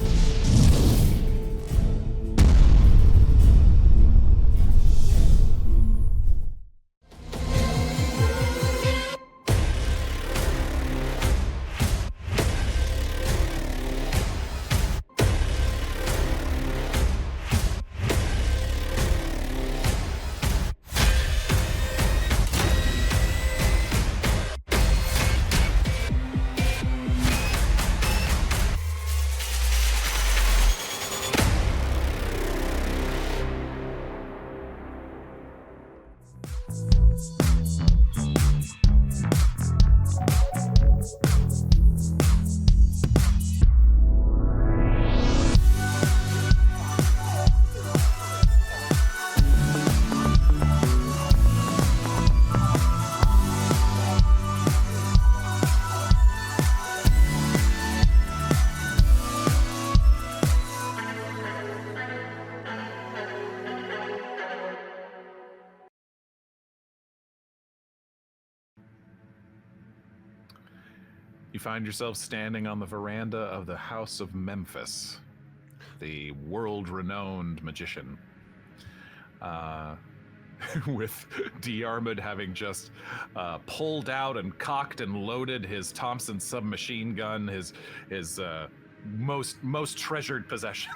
You find yourself standing on the veranda of the House of Memphis, the world-renowned magician, with Diarmuid having just pulled out and cocked and loaded his Thompson submachine gun, his most treasured possession.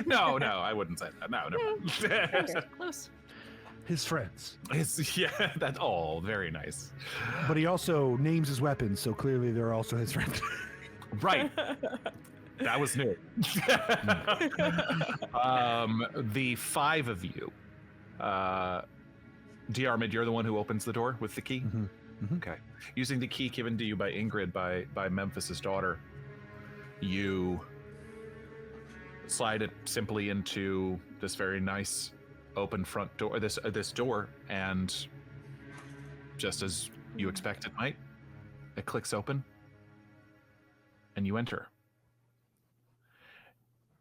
No, I wouldn't say that. No, never. Close. His friends. That's all very nice. But he also names his weapons, so clearly they're also his friends. Right. That was new. The five of you. Diarmuid, you're the one who opens the door with the key? Mm-hmm. Mm-hmm. Okay. Using the key given to you by Ingrid, by Memphis's daughter, you slide it simply into this very nice open front door, this door, and just as you expect it might, it clicks open, and you enter.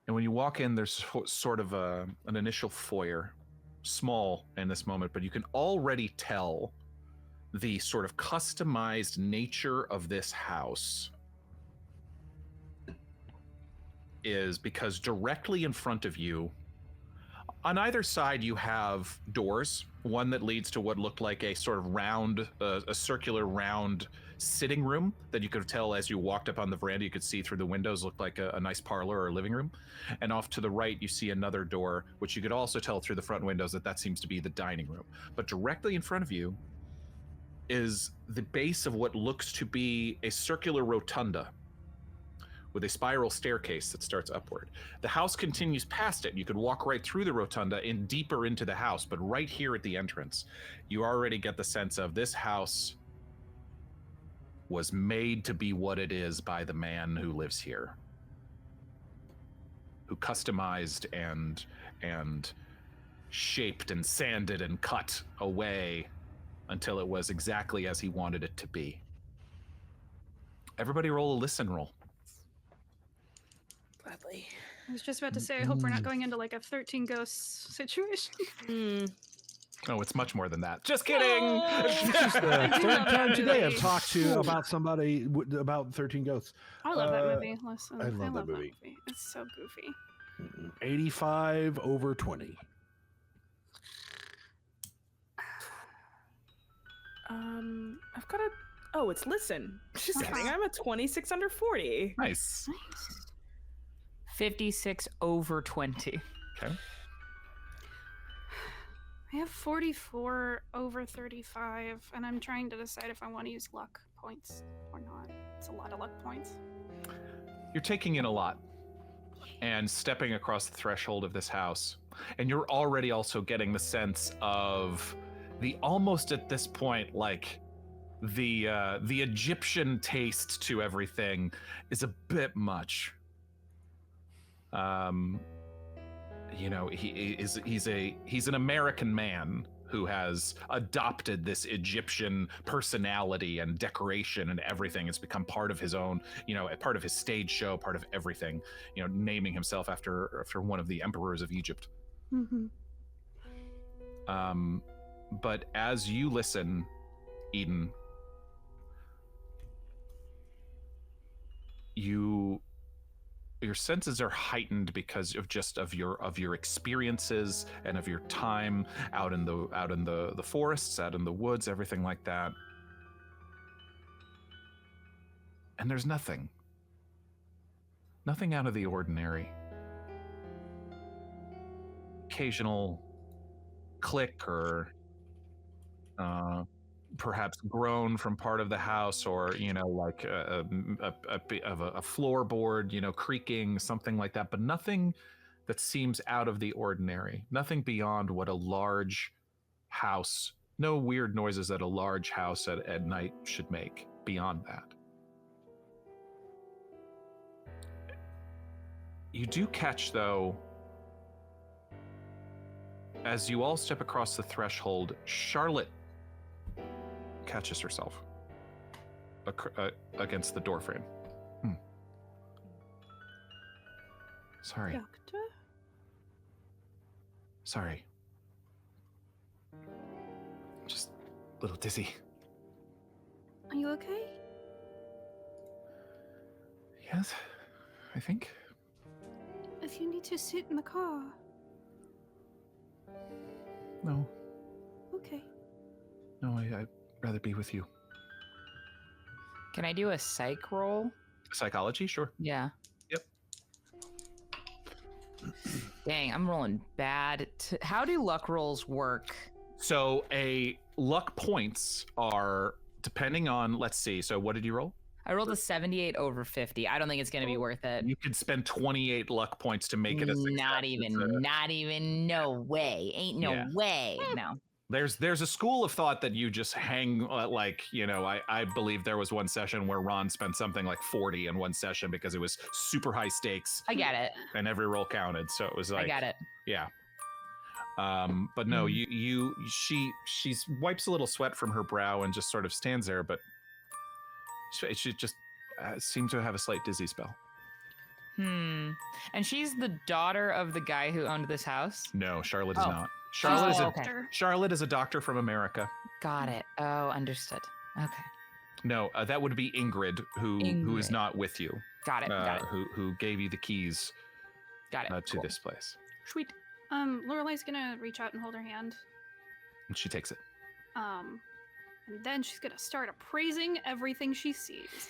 And when you walk in, there's sort of an initial foyer, small in this moment, but you can already tell the sort of customized nature of this house is because directly in front of you, on either side, you have doors, one that leads to what looked like a sort of round, a circular round sitting room that you could tell as you walked up on the veranda, you could see through the windows, looked like a nice parlor or living room. And off to the right, you see another door, which you could also tell through the front windows that seems to be the dining room. But directly in front of you is the base of what looks to be a circular rotunda with a spiral staircase that starts upward. The house continues past it. You could walk right through the rotunda and deeper into the house, but right here at the entrance, you already get the sense of this house was made to be what it is by the man who lives here, who customized and shaped and sanded and cut away until it was exactly as he wanted it to be. Everybody roll a listen roll. Gladly. I was just about to say, I hope we're not going into like a 13 ghosts situation. Oh, it's much more than that. Just kidding! This is the third time today I've talked to about somebody about 13 Ghosts. I love that movie. Listen, I love that movie. It's so goofy. 85 over 20. I've got a... Oh, it's listen. Just kidding. I'm a 26 under 40. Nice. 56 over 20. Okay. I have 44 over 35, and I'm trying to decide if I want to use luck points or not. It's a lot of luck points. You're taking in a lot and stepping across the threshold of this house, and you're already also getting the sense of the almost at this point like the Egyptian taste to everything is a bit much. You know, he's an American man who has adopted this Egyptian personality and decoration and everything. It's become part of his own, you know, part of his stage show, part of everything, you know, naming himself after one of the emperors of Egypt. Mm-hmm. But as you listen, Eden, your senses are heightened because of your experiences and of your time out in the forests, out in the woods, everything like that. And there's nothing out of the ordinary. Occasional click or perhaps groan from part of the house, or you know, like a floorboard, you know, creaking, something like that, but nothing that seems out of the ordinary. Nothing beyond what a large house, no weird noises that a large house at night should make beyond that. You do catch, though, as you all step across the threshold, Charlotte catches herself against the doorframe. Sorry. Doctor? Sorry. Just a little dizzy. Are you okay? Yes, I think. If you need to sit in the car. No. Okay. No, I'd rather be with you. Can I do a psych roll? Psychology, sure. Yeah. Yep. Dang, I'm rolling bad. How do luck rolls work? So luck points are depending on, let's see. So what did you roll? I rolled a 78 over 50. I don't think it's going to be worth it. You could spend 28 luck points to make it a success. Not even, no way. Ain't no way. No. There's a school of thought that you just hang I believe there was one session where Ron spent something like 40 in one session because it was super high stakes. I get it. And every roll counted. So it was like, I got it. Yeah. But no, she wipes a little sweat from her brow and just sort of stands there, but she just seemed to have a slight dizzy spell. And she's the daughter of the guy who owned this house? No, Charlotte is not. Charlotte is a doctor from America. Got it. Oh, understood. Okay. No, that would be Ingrid, who is not with you. Got it. Got it. Who gave you the keys? Got it. To this place. Sweet. Lorelei's gonna reach out and hold her hand. And she takes it. And then she's gonna start appraising everything she sees.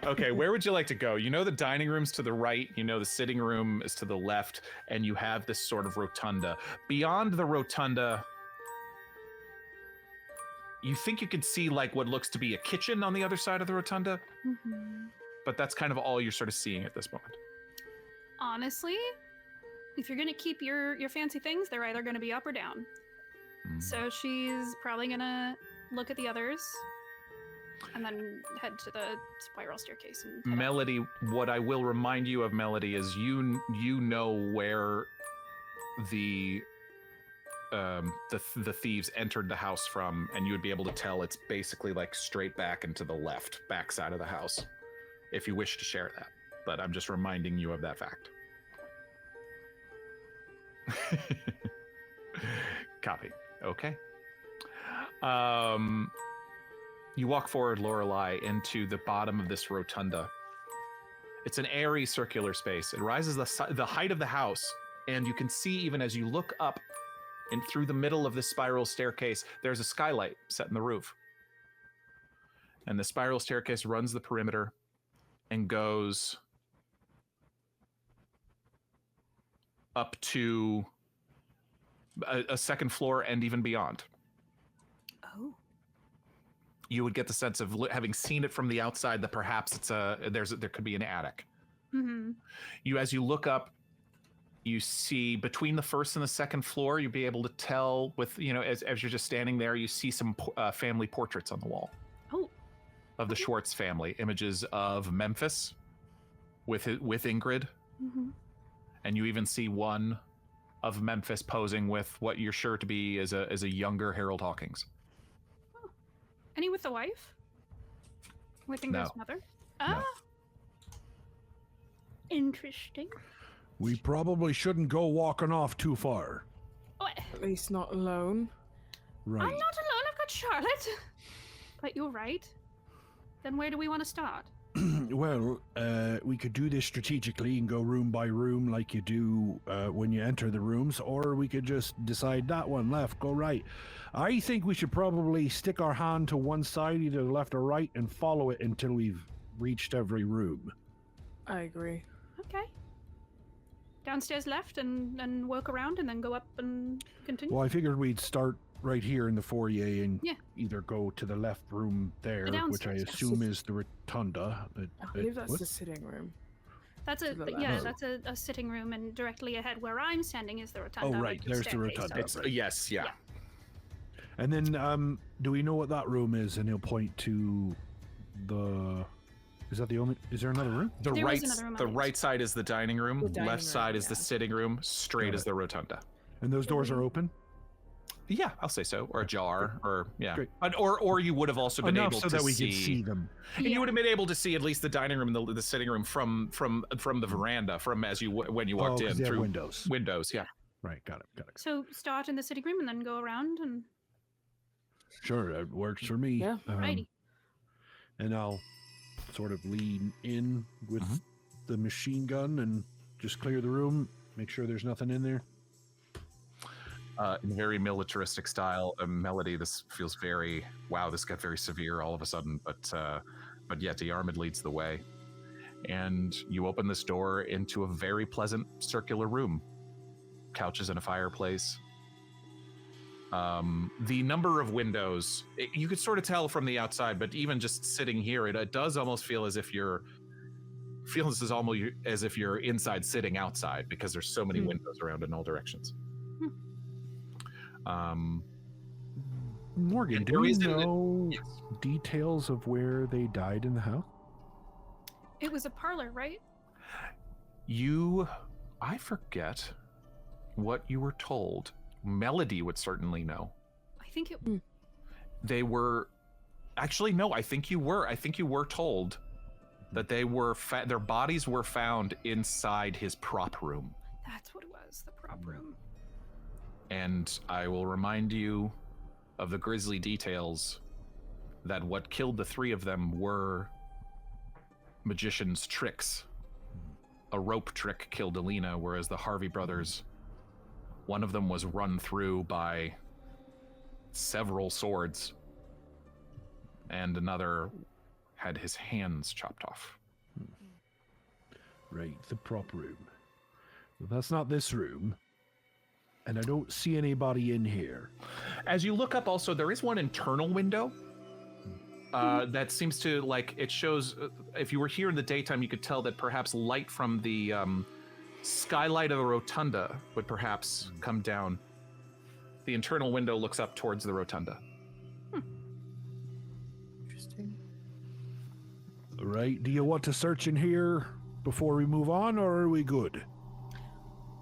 Okay, where would you like to go? You know the dining room's to the right, you know the sitting room is to the left, and you have this sort of rotunda. Beyond the rotunda, you think you can see like what looks to be a kitchen on the other side of the rotunda, but that's kind of all you're sort of seeing at this moment. Honestly, if you're gonna keep your fancy things, they're either gonna be up or down. So she's probably gonna look at the others and then head to the spiral staircase. And Melody, what I will remind you of, Melody, is you know where the thieves entered the house from, and you would be able to tell it's basically like straight back into the back side of the house, if you wish to share that. But I'm just reminding you of that fact. Copy. Okay. You walk forward, Lorelei, into the bottom of this rotunda. It's an airy circular space. It rises the height of the house, and you can see even as you look up and through the middle of this spiral staircase, there's a skylight set in the roof. And the spiral staircase runs the perimeter and goes up to a second floor and even beyond. Oh. You would get the sense of having seen it from the outside that perhaps there could be an attic. As you look up, you see between the first and the second floor, you'll be able to tell with, as you're just standing there, you see some family portraits on the wall. Oh. Of the Schwartz family, images of Memphis with Ingrid. And you even see one of Memphis posing with what you're sure to be is a younger Harold Hawkins. Oh. Any with the wife? With Ingrid's mother? No. Interesting. We probably shouldn't go walking off too far. What? At least not alone. Right. I'm not alone, I've got Charlotte. But you're right. Then where do we want to start? Well, we could do this strategically and go room by room like you do when you enter the rooms, or we could just decide that one left, go right. I think we should probably stick our hand to one side, either left or right, and follow it until we've reached every room. I agree. Okay. Downstairs left and work around and then go up and continue? Well, I figured we'd start right here in the foyer and either go to the left room there, which I assume is the rotunda. I believe that's the sitting room. That's a sitting room, and directly ahead where I'm standing is the rotunda. Oh, right, there's the rotunda. Yes, yeah. And then, do we know what that room is? And he'll point to the... Is that the only... Is there another room? The right side is the dining room. Left side is the sitting room. Straight is the rotunda. And those doors are open? Yeah, I'll say so. Or ajar, or or you would have also been able to that we could see them. And you would have been able to see at least the dining room and the sitting room from the veranda, when you walked in through windows. Windows, yeah. Right, got it. So start in the sitting room and then go around and. Sure, that works for me. Yeah. Alrighty. And I'll sort of lean in with the machine gun and just clear the room, make sure there's nothing in there. In very militaristic style, Melody, this feels very, wow, this got very severe all of a sudden, but yeah, Diarmuid leads the way. And you open this door into a very pleasant circular room. Couches and a fireplace. The number of windows, you could sort of tell from the outside, but even just sitting here, it does almost feel as if you're inside sitting outside because there's so many windows around in all directions. Morgan, do you know details of where they died in the house? It was a parlor, right? I forget what you were told. Melody would certainly know. I think it... They were... Actually, no, I think you were told that they were... their bodies were found inside his prop room. That's what it was, the prop room. And I will remind you of the grisly details that what killed the three of them were magician's tricks. A rope trick killed Alina, whereas the Harvey brothers, one of them was run through by several swords, and another had his hands chopped off. Right, the prop room. Well, that's not this room. And I don't see anybody in here. As you look up also, there is one internal window that seems to, like, it shows, if you were here in the daytime, you could tell that perhaps light from the skylight of the rotunda would perhaps come down. The internal window looks up towards the rotunda. Interesting. All right, do you want to search in here before we move on, or are we good?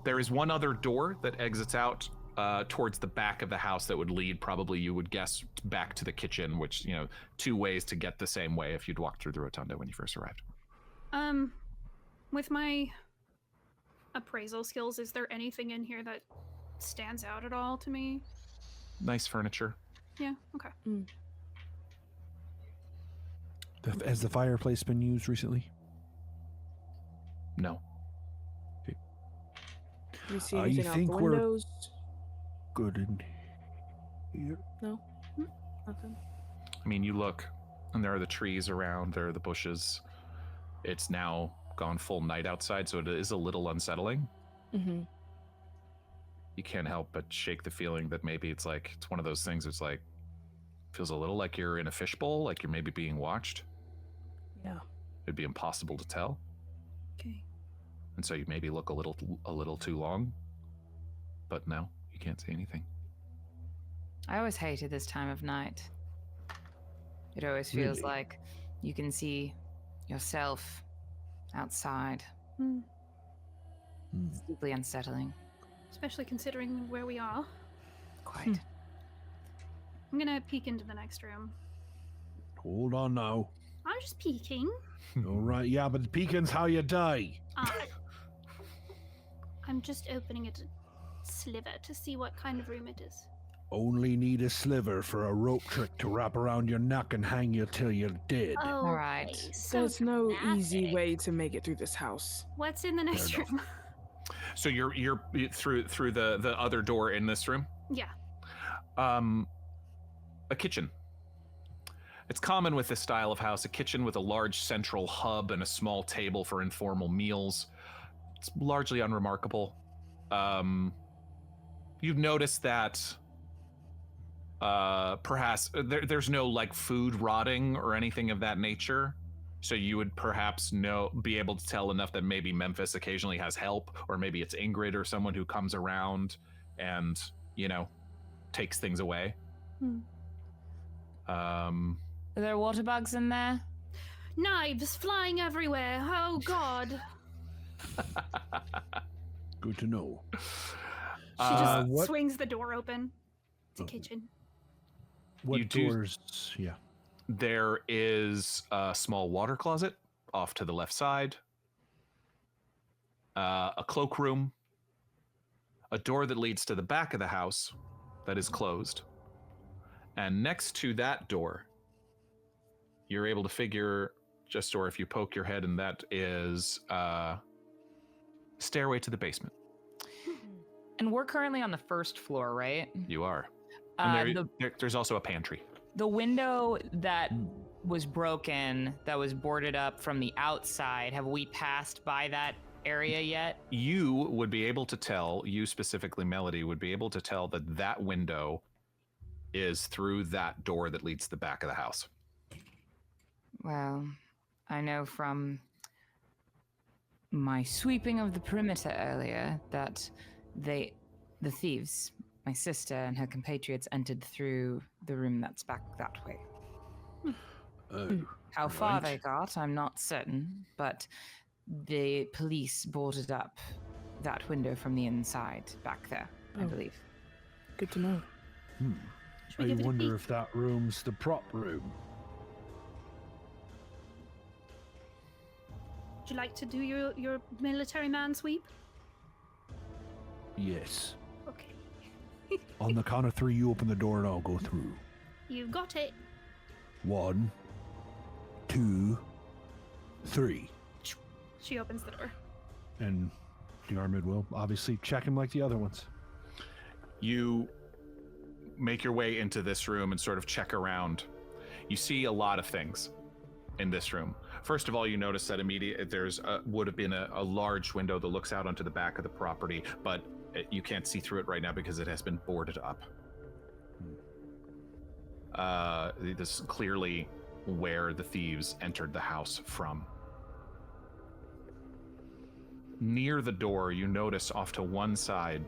There is one other door that exits out towards the back of the house that would lead, probably you would guess, back to the kitchen, which, you know, two ways to get the same way if you'd walked through the rotunda when you first arrived. With my appraisal skills, is there anything in here that stands out at all to me? Nice furniture. Yeah, okay. Has the fireplace been used recently? No. Do you see anything out the windows? Good in here. No? Nothing. I mean, you look, and there are the trees around, there are the bushes. It's now gone full night outside, so it is a little unsettling. Mm-hmm. You can't help but shake the feeling that maybe it's one of those things, it's like, feels a little like you're in a fishbowl, like you're maybe being watched. Yeah. It'd be impossible to tell. Okay. And so you maybe look a little too long, but no, you can't see anything. I always hated this time of night. It always feels like you can see yourself outside. It's deeply unsettling. Especially considering where we are. Quite. I'm gonna peek into the next room. Hold on now. I'm just peeking. All right, yeah, but peeking's how you die. I'm just opening it a sliver to see what kind of room it is. Only need a sliver for a rope trick to wrap around your neck and hang you till you're dead. Oh, all right. So there's no easy way to make it through this house. What's in the next room? So you're through the other door in this room? Yeah. A kitchen. It's common with this style of house, a kitchen with a large central hub and a small table for informal meals. It's largely unremarkable. You've noticed that perhaps there's no like food rotting or anything of that nature. So you would perhaps be able to tell enough that maybe Memphis occasionally has help, or maybe it's Ingrid or someone who comes around and, you know, takes things away. Are there water bugs in there? Knives flying everywhere. Oh, God. Good to know. She just swings the door open. It's a kitchen. What doors? Yeah. There is a small water closet off to the left side. A cloakroom. A door that leads to the back of the house that is closed. And next to that door, you're able to figure or if you poke your head, and that is stairway to the basement. And we're currently on the first floor, right? You are. And there's also a pantry. The window that was broken, that was boarded up from the outside, have we passed by that area yet? You would be able to tell, you specifically, Melody, would be able to tell that that window is through that door that leads to the back of the house. Well, I know from my sweeping of the perimeter earlier that the thieves, my sister and her compatriots, entered through the room that's back that way. How far they got, I'm not certain, but the police boarded up that window from the inside back there, I believe. Good to know. I wonder if that room's the prop room. Would you like to do your military man sweep? Yes. Okay. On the count of 3, you open the door and I'll go through. You got it. 1, 2, 3. She opens the door. And Diarmuid will obviously check him like the other ones. You make your way into this room and sort of check around. You see a lot of things in this room. First of all, you notice that would have been a large window that looks out onto the back of the property, but you can't see through it right now because it has been boarded up. This is clearly where the thieves entered the house from. Near the door, you notice off to one side,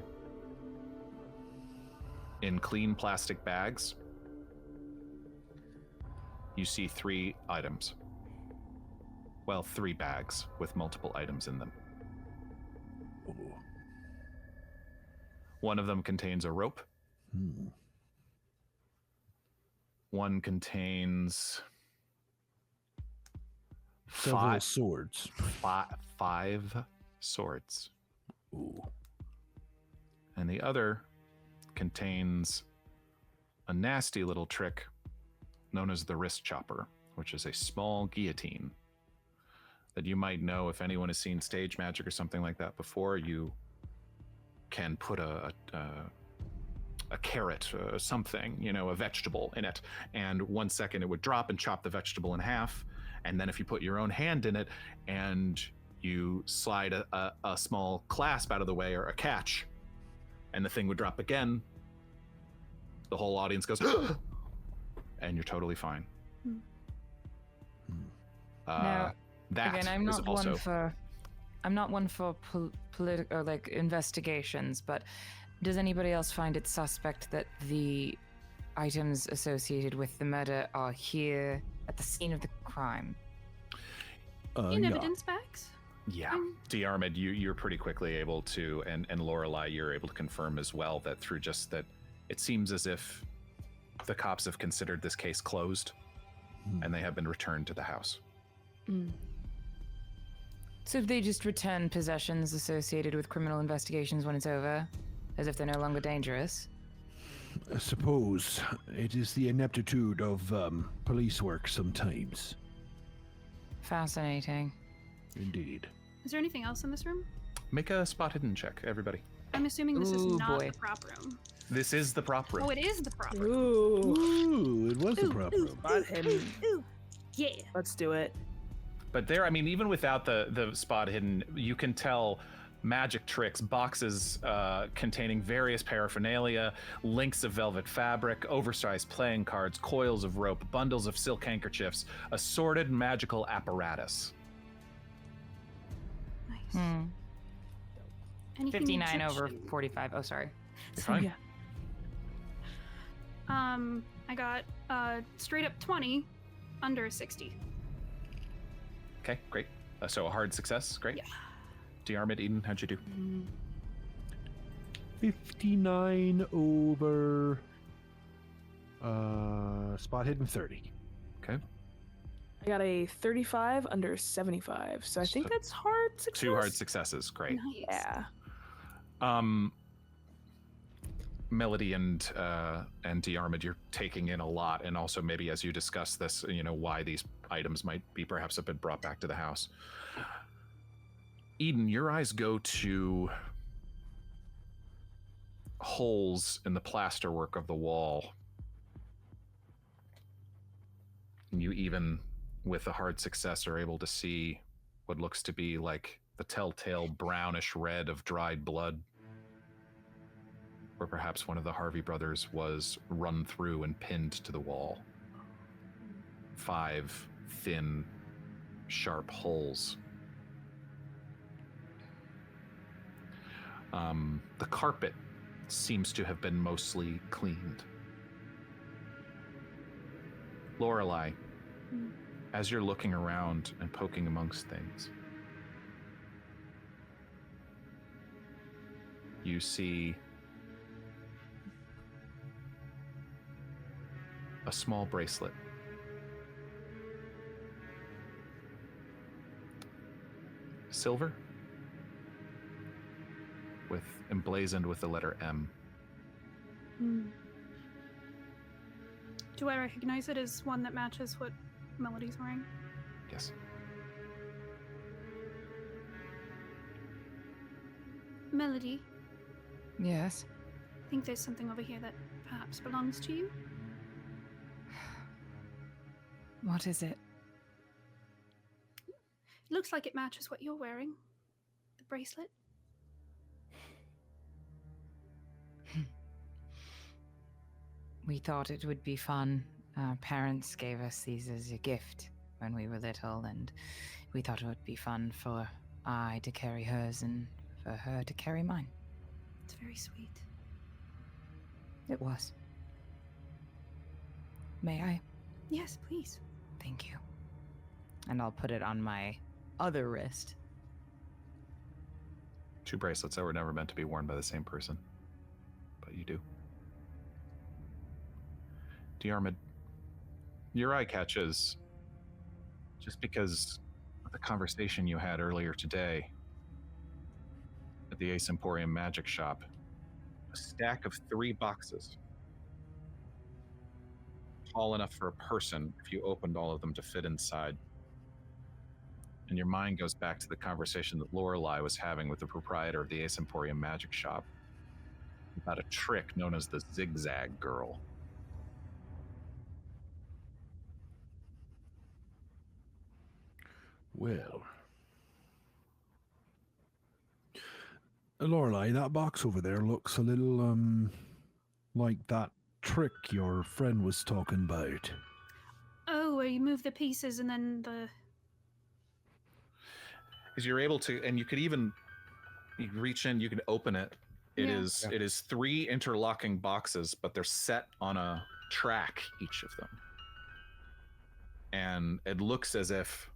in clean plastic bags, you see 3 items. Well, 3 bags with multiple items in them. One of them contains a rope. One contains several swords. 5 swords. And the other contains a nasty little trick known as the wrist chopper, which is a small guillotine that you might know if anyone has seen stage magic or something like that before. You can put a carrot, something, a vegetable in it, and 1 second it would drop and chop the vegetable in half, and then if you put your own hand in it and you slide a small clasp out of the way, or a catch, and the thing would drop again, the whole audience goes and you're totally fine. Now, that again, I'm is not also one for political or investigations, but does anybody else find it suspect that the items associated with the murder are here at the scene of the crime? In evidence bags? Yeah, Diarmuid, you're pretty quickly able to, and Lorelei, you're able to confirm as well that through just that, it seems as if the cops have considered this case closed, and they have been returned to the house. So if they just return possessions associated with criminal investigations when it's over, as if they're no longer dangerous? I suppose it is the ineptitude of police work sometimes. Fascinating. Indeed. Is there anything else in this room? Make a spot hidden check, everybody. I'm assuming this is not the prop room. This is the prop room. Oh, it is the prop room. Ooh, it was the prop room. Spot hidden. Yeah. Let's do it. But there, I mean, even without the spot hidden, you can tell magic tricks, boxes containing various paraphernalia, links of velvet fabric, oversized playing cards, coils of rope, bundles of silk handkerchiefs, assorted magical apparatus. Nice. Anything 59 over 45. Oh, sorry. You're fine. I got straight up 20, under 60. Okay, great. So a hard success, great. Yeah. Diarmuid, Eden, how'd you do? 59 over spot hidden 30. Okay. I got a 35 under 75, so I think that's hard success. 2 hard successes, great. Nice. Yeah. Melody and Diarmuid, you're taking in a lot, and also maybe as you discuss this, why these items might be perhaps have been brought back to the house. Eden, your eyes go to holes in the plasterwork of the wall. And you even, with a hard success, are able to see what looks to be like the telltale brownish red of dried blood, where perhaps one of the Harvey brothers was run through and pinned to the wall. 5 thin, sharp holes. The carpet seems to have been mostly cleaned. Lorelei, as you're looking around and poking amongst things, you see a small bracelet. Silver, emblazoned with the letter M. Do I recognize it as one that matches what Melody's wearing? Yes. Melody, Yes. I think there's something over here that perhaps belongs to you. What is it? It looks like it matches what you're wearing. The bracelet. We thought it would be fun. Our parents gave us these as a gift when we were little, and we thought it would be fun for I to carry hers and for her to carry mine. It's very sweet. It was. May I? Yes, please. Thank you. And I'll put it on my other wrist. 2 bracelets that were never meant to be worn by the same person, but you do. Diarmuid, your eye catches, just because of the conversation you had earlier today at the Ace Emporium magic shop, a stack of 3 boxes, tall enough for a person if you opened all of them to fit inside. And your mind goes back to the conversation that Lorelei was having with the proprietor of the Ace Emporium magic shop about a trick known as the Zigzag Girl. Well, Lorelei, that box over there looks a little, like that trick your friend was talking about. Oh, where you move the pieces and then the... Because you're able to, and you could even, you reach in, you can open it. It is 3 interlocking boxes, but they're set on a track, each of them. And it looks as if,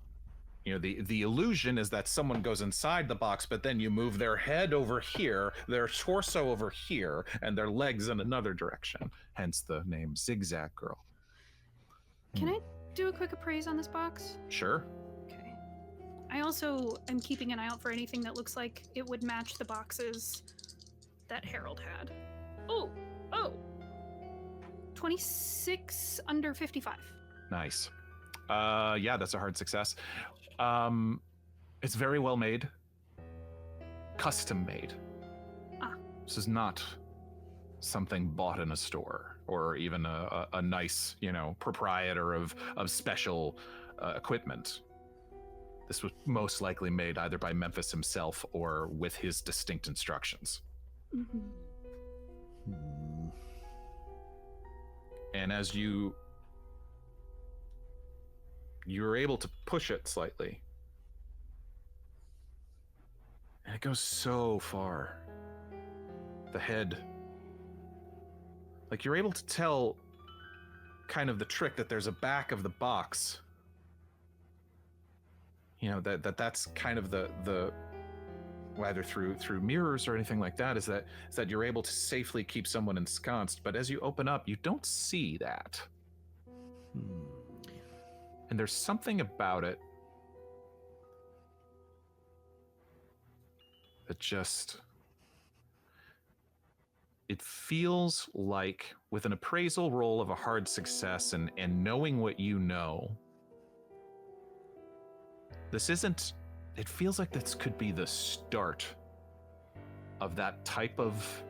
the illusion is that someone goes inside the box, but then you move their head over here, their torso over here, and their legs in another direction. Hence the name Zigzag Girl. Can I do a quick appraise on this box? Sure. Okay. I also am keeping an eye out for anything that looks like it would match the boxes that Harold had. Oh! 26 under 55. Nice. Yeah, that's a hard success. It's very well made. Custom made. This is not something bought in a store or even a nice, proprietor of special equipment. This was most likely made either by Memphis himself or with his distinct instructions. And as you're able to push it slightly, and it goes so far. The head, like you're able to tell kind of the trick that there's a back of the box. That's kind of the whether through mirrors or anything like that, is that you're able to safely keep someone ensconced. But as you open up, you don't see that. And there's something about it that just it feels like with an appraisal roll of a hard success and knowing what you know, this isn't, it feels like this could be the start of that type of,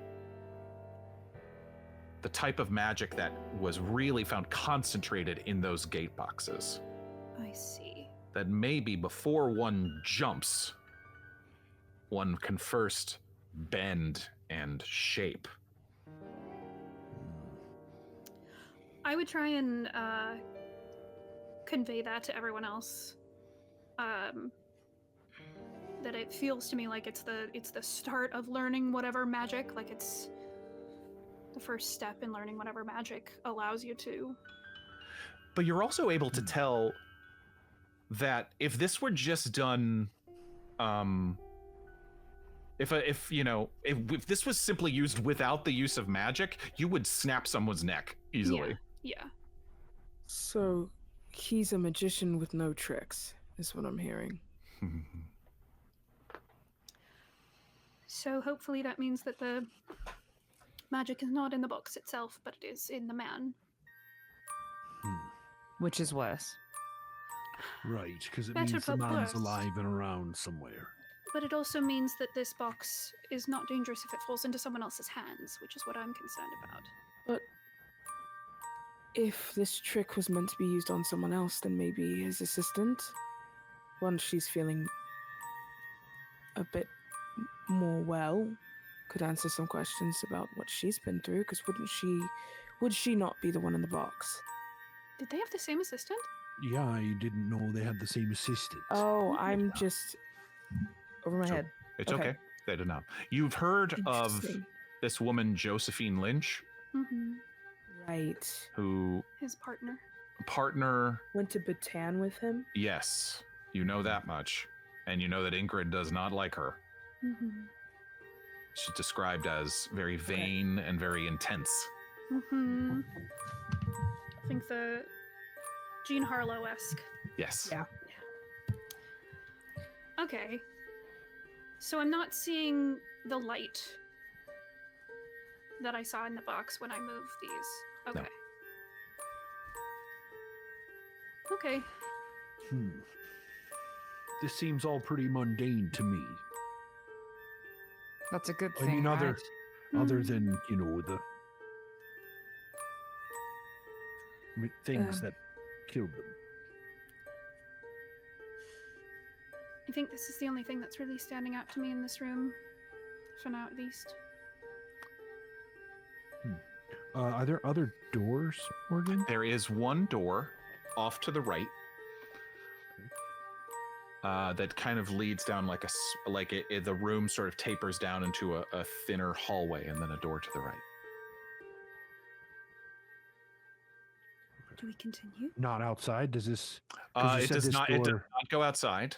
the type of magic that was really found concentrated in those gate boxes. I see. That maybe before one jumps, one can first bend and shape. I would try and convey that to everyone else. That it feels to me like it's the start of learning whatever magic, like it's the first step in learning whatever magic allows you to. But you're also able to tell that if this were just done, if this was simply used without the use of magic, you would snap someone's neck easily. Yeah. So he's a magician with no tricks, is what I'm hearing. So hopefully that means that the magic is not in the box itself, but it is in the man. Which is worse. Right, because it Better means the but man's worse. alive and around somewhere. But it also means that this box is not dangerous if it falls into someone else's hands, which is what I'm concerned about. But if this trick was meant to be used on someone else, then maybe his assistant, once she's feeling a bit more well, could answer some questions about what she's been through, because would she not be the one in the box? Did they have the same assistant? Yeah, I didn't know they had the same assistant. Oh, I'm just over my head. It's okay. They did not. You've heard of Interesting. this woman, Josephine Lynch, Mm-hmm. Right. who His partner. Went to Batan with him? Yes, you know that much. And you know that Ingrid does not like her. Mm-hmm. She's described as very vain and very intense. Mm-hmm. I think the Jean Harlow-esque. Yes. Yeah. Okay. So I'm not seeing the light that I saw in the box when I moved these. Okay. No. Okay. This seems all pretty mundane to me. That's a good I thing. mean, other right? than, the things that killed them. I think this is the only thing that's really standing out to me in this room, for now at least. Are there other doors, Morgan? There is one door off to the right that kind of leads down the room sort of tapers down into a thinner hallway, and then a door to the right. Do we continue? Not outside. Does this? 'cause you It said does this not. It does door- not go outside.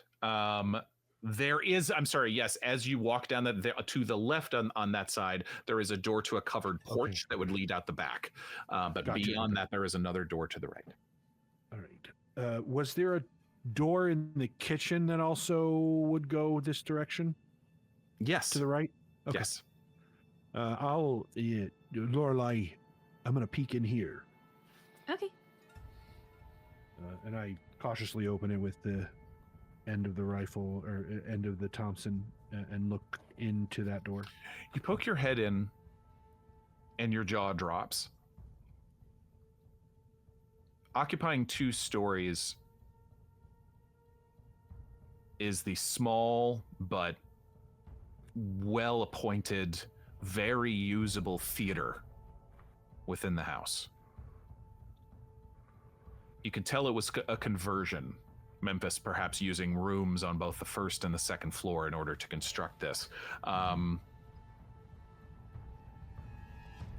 There is. I'm sorry. Yes, as you walk down to the left on that side, there is a door to a covered porch that would lead out the back. But Gotcha. beyond that, there is another door to the right. All right. Was there a door in the kitchen that also would go this direction? Yes. To the right? Okay. Yes. Lorelei, I'm going to peek in here. Okay. And I cautiously open it with the end of the rifle or end of the Thompson and look into that door. You poke your head in and your jaw drops. Occupying 2 stories is the small but well-appointed, very usable theater within the house. You can tell it was a conversion. Memphis perhaps using rooms on both the first and the second floor in order to construct this.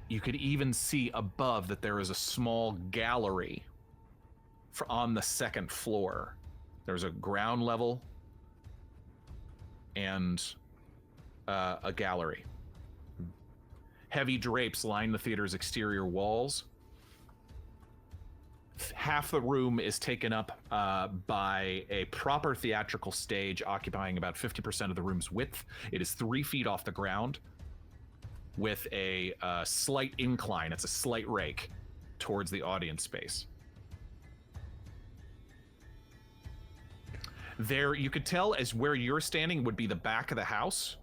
You could even see above that there is a small gallery on the second floor. There's a ground level and a gallery. Heavy drapes line the theater's exterior walls. Half the room is taken up by a proper theatrical stage occupying about 50% of the room's width. It is 3 feet off the ground. with a slight incline. It's a slight rake towards the audience space. There, you could tell as where you're standing would be the back of the house,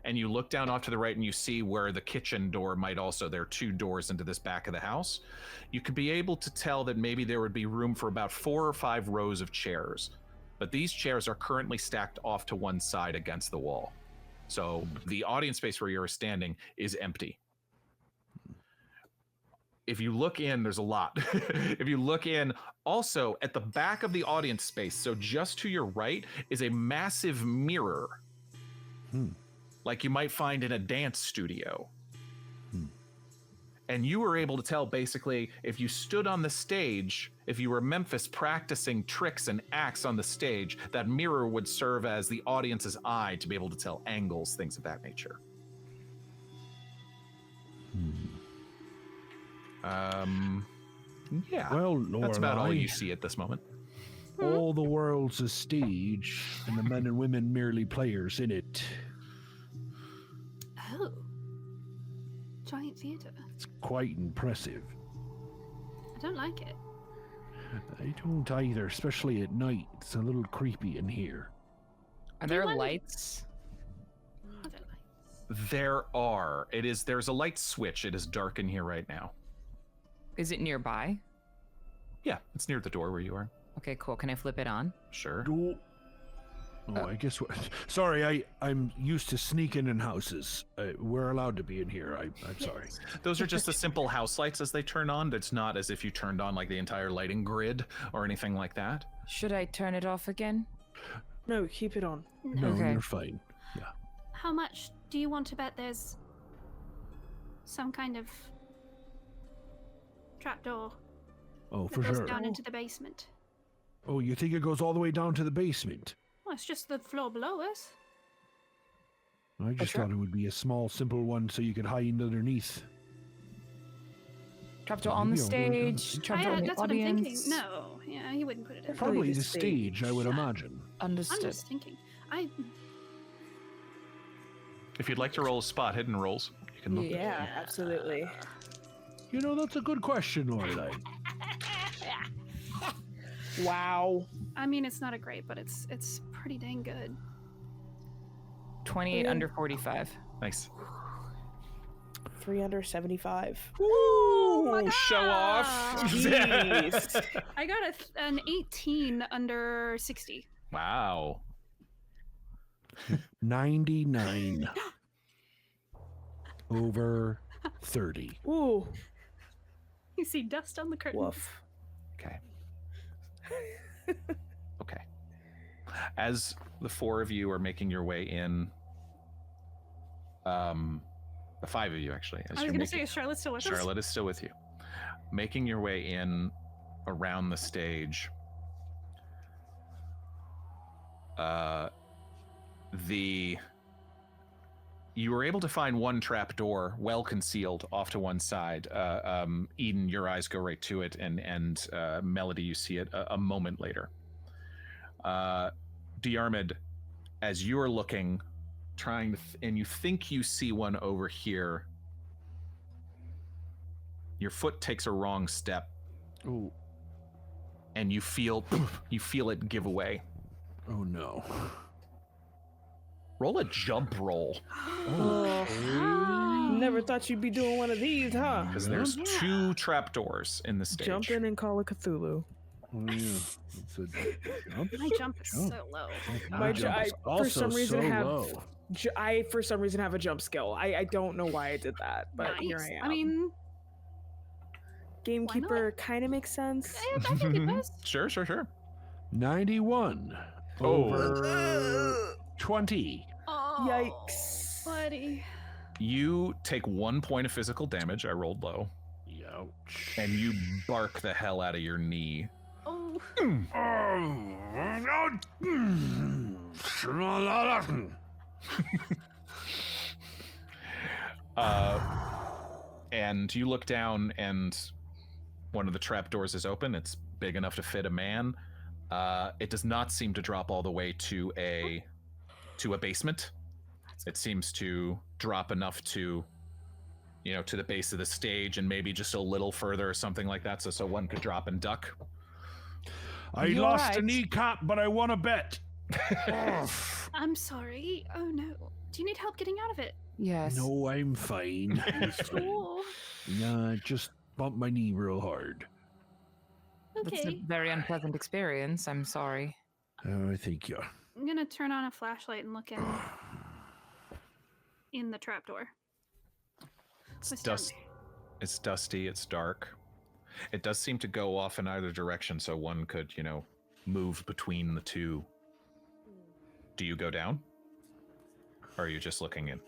and you look down off to the right and you see where the kitchen door might also, there are 2 doors into this back of the house. You could be able to tell that maybe there would be room for about 4 or 5 rows of chairs, but these chairs are currently stacked off to one side against the wall. So the audience space where you're standing is empty. If you look in, there's a lot. If you look in, also at the back of the audience space, so just to your right, is a massive mirror. Like you might find in a dance studio. And you were able to tell basically if you stood on the stage, if you were Memphis practicing tricks and acts on the stage, that mirror would serve as the audience's eye to be able to tell angles, things of that nature. Yeah, well, Lorelei, that's about all you see at this moment. All the world's a stage, and the men and women merely players in it. Oh. Giant theatre. It's quite impressive. I don't like it. I don't either, especially at night. It's a little creepy in here. Are there lights? Are there lights? There are. There's a light switch. It is dark in here right now. Is it nearby? Yeah, it's near the door where you are. Okay, cool. Can I flip it on? Sure. I guess sorry, I'm used to sneaking in houses. We're allowed to be in here. I'm sorry. Those are just the simple house lights as they turn on. It's not as if you turned on like the entire lighting grid or anything like that. Should I turn it off again? No, keep it on. No, Okay. you're fine. Yeah. How much do you want to bet there's some kind of trapdoor Oh, that for goes sure. down into the basement? Oh, you think it goes all the way down to the basement? Well, it's just the floor below us. I just thought it would be a small, simple one so you could hide underneath. Trapdoor on the Maybe stage, trapdoor in the That's what I'm thinking. audience. No, yeah, you wouldn't put it in. Probably the stage, I would imagine. I'm Understood. just thinking. If you'd like to roll a spot hidden rolls, you can look. Yeah, absolutely. You know, that's a good question, Lorelei. Wow. I mean, it's not a great, but it's pretty dang good. 28 under 45. Nice. 375. Ooh, show off. Jeez. I got an 18 under 60. Wow. 99 over 30. Ooh. You see dust on the curtain. Woof. Okay. Okay. As the 4 of you are making your way in, the 5 of you actually. As I was going to say, is Charlotte still with us? Charlotte is still with you. Making your way in around the stage. You were able to find one trap door, well concealed, off to one side. Eden, your eyes go right to it, and Melody, you see it a moment later. Diarmuid, as you're looking, trying to, and you think you see one over here, your foot takes a wrong step. Ooh. And you feel it give away. Oh no. Roll a jump roll. Never thought you'd be doing one of these, huh? Because there's 2 trapdoors in the stage. Jump in and call a Cthulhu. Oh, yeah. It's a jump. My jump is so low. My jump is I, for some reason, so have low. I for some reason have a jump skill. I don't know why I did that, but Nice. here I am. I mean, Gamekeeper kind of makes sense. I think it does. Sure. 91 over 20. Oh, Yikes. buddy. You take 1 point of physical damage. I rolled low. Ouch. And you bark the hell out of your knee. Oh. And you look down, and one of the trapdoors is open. It's big enough to fit a man. It does not seem to drop all the way to a basement. It seems to drop enough to to the base of the stage and maybe just a little further or something like that, so one could drop and duck. I lost a kneecap, but I won a bet. I'm sorry. Oh no. Do you need help getting out of it? Yes. No, I'm fine. Cool. Yeah, just bumped my knee real hard. That's a Okay. very unpleasant experience. I'm sorry. Thank you. I'm gonna turn on a flashlight and look in the trapdoor. It's dusty, it's dark. It does seem to go off in either direction, so one could, move between the two. Do you go down? Or are you just looking in?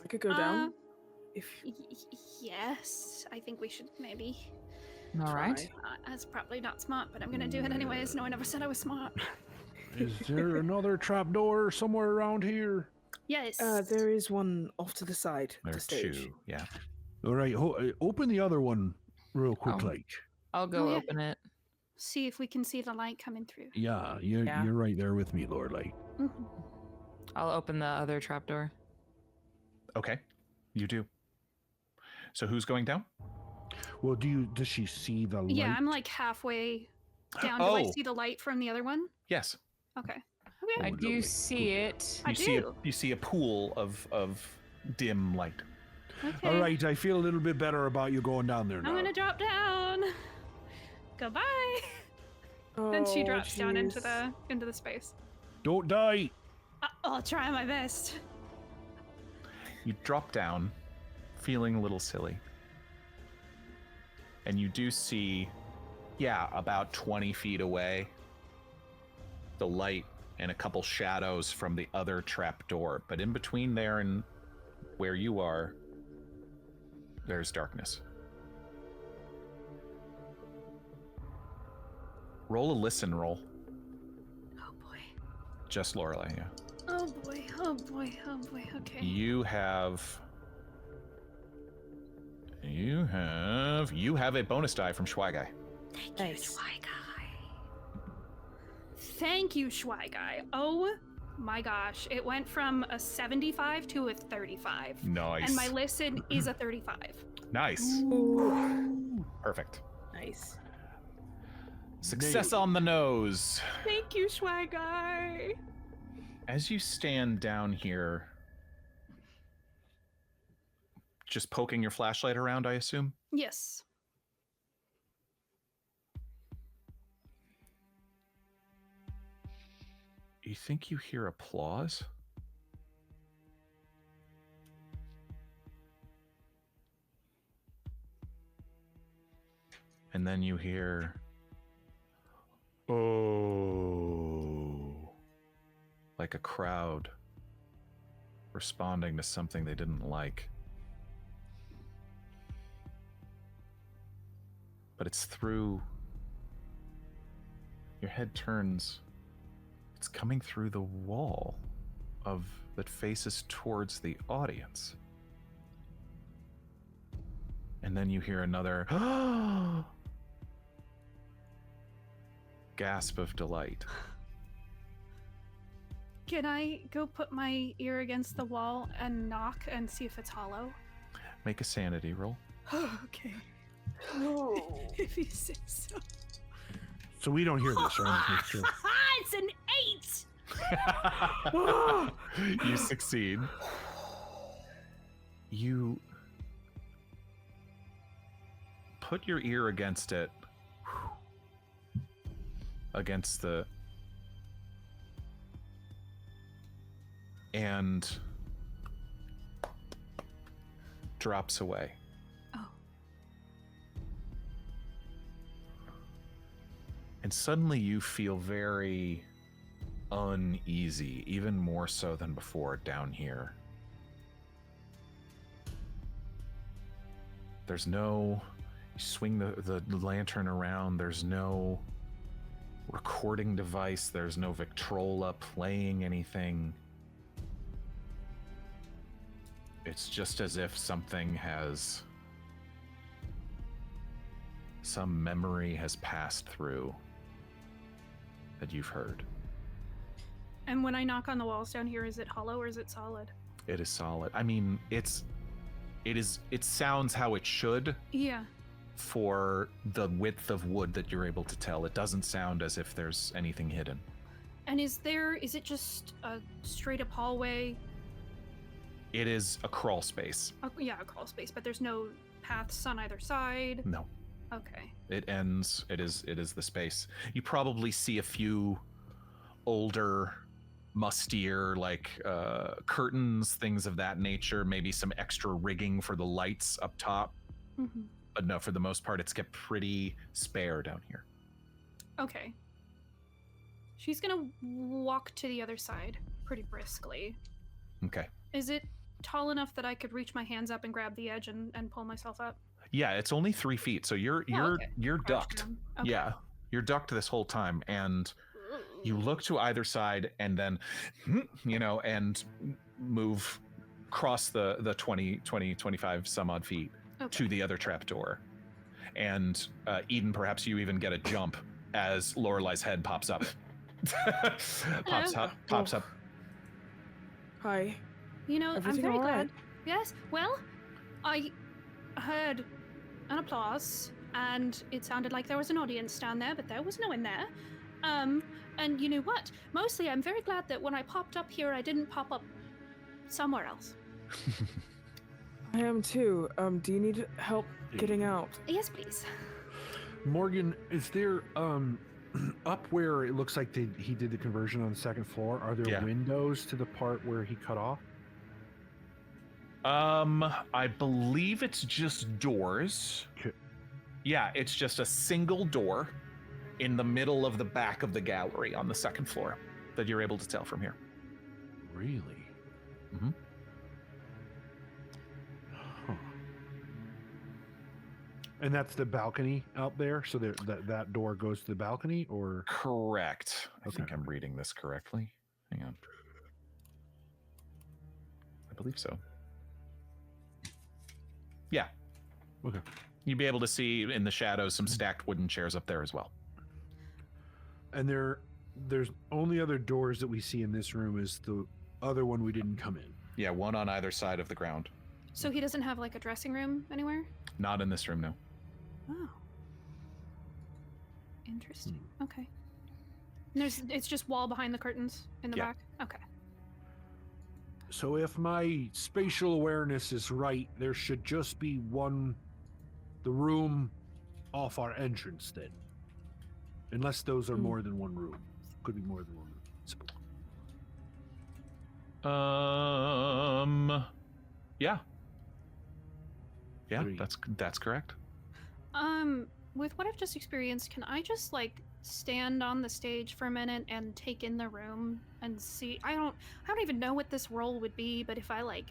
I could go down. Yes, I think we should maybe. All right. That's probably not smart, but I'm gonna do it anyways. No one ever said I was smart. Is there another trapdoor somewhere around here? Yes. There is one off to the side. There the are stage. two, yeah. All right, open the other one real quick, like. I'll go open it. See if we can see the light coming through. Yeah, you're right there with me, Lorelei. Mm-hmm. I'll open the other trapdoor. Okay, you do. So who's going down? Well, does she see the light? Yeah, I'm like halfway down. Do I see the light from the other one? Yes. Okay. I do see it. You see a pool of dim light. Okay. All right, I feel a little bit better about you going down there now. I'm gonna drop down. Goodbye. Then she drops down into the space. Don't die. I'll try my best. You drop down, feeling a little silly. And you do see, about 20 feet away, the light and a couple shadows from the other trapdoor. But in between there and where you are, there's darkness. Roll a listen roll. Oh boy. Just Lorelei, yeah. Oh boy. Oh boy. Oh boy. Okay. You have a bonus die from Schweigai. Thank you, Schweigai. Thank you, Schweigai. Oh my gosh. It went from a 75 to a 35. Nice. And my listen is a 35. Nice. Ooh. Perfect. Nice. Success on the nose. Thank you, Schweigai. As you stand down here, just poking your flashlight around, I assume? Yes. You think you hear applause? And then you hear, oh, like a crowd responding to something they didn't like. But it's through, your head turns, it's coming through the wall that faces towards the audience. And then you hear another gasp of delight. Can I go put my ear against the wall and knock and see if it's hollow? Make a sanity roll. Okay. Oh. If you say so. So we don't hear this, right? Sure. It's an 8! You succeed. You put your ear against it, against the, and drops away. Oh. And suddenly you feel very uneasy, even more so than before down here. There's no, you swing the lantern around, there's no recording device, there's no Victrola playing anything. It's just as if some memory has passed through that you've heard. And when I knock on the walls down here, is it hollow or is it solid? It is solid. I mean, it's It sounds how it should. Yeah. For the width of wood that you're able to tell, it doesn't sound as if there's anything hidden. And is it just a straight up hallway? It is a crawl space. Yeah, a crawl space, but there's no paths on either side? No. Okay. It ends, it is the space. You probably see a few older, mustier, like curtains, things of that nature, maybe some extra rigging for the lights up top. Mm-hmm. But no, for the most part, it's kept pretty spare down here. Okay. She's gonna walk to the other side pretty briskly. Okay. Is it tall enough that I could reach my hands up and grab the edge and pull myself up? Yeah, it's only 3 feet, so you're ducked. Okay. Yeah, you're ducked this whole time, and you look to either side, and then, and move, cross the 25 some odd feet to the other trapdoor. And Eden, perhaps you even get a jump as Lorelei's head pops up. pops up. Hi. I'm Everything very all right? glad. Yes. Well, I heard an applause, and it sounded like there was an audience down there, but there was no one there. And you know what? Mostly, I'm very glad that when I popped up here, I didn't pop up somewhere else. I am too. Do you need help getting out? Yes, please. Morgan, is there up where it looks like he did the conversion on the second floor? Are there windows to the part where he cut off? I believe it's just doors. Okay. Yeah, it's just a single door in the middle of the back of the gallery on the second floor that you're able to tell from here. Really? Mm-hmm. Huh. And that's the balcony out there? So that door goes to the balcony, or? Correct. I think I'm reading this correctly. Hang on. I believe so. Yeah. Okay. You'd be able to see in the shadows some stacked wooden chairs up there as well. And there's only other doors that we see in this room is the other one we didn't come in. Yeah, one on either side of the ground. So he doesn't have like a dressing room anywhere? Not in this room, no. Oh. Interesting. Okay. And it's just wall behind the curtains in the back? Okay. So if my spatial awareness is right, there should just be the room off our entrance then. Unless those are more than one room. Could be more than one room. Yeah. Yeah, that's correct. With what I've just experienced, can I just stand on the stage for a minute and take in the room and see? I don't even know what this role would be, but if I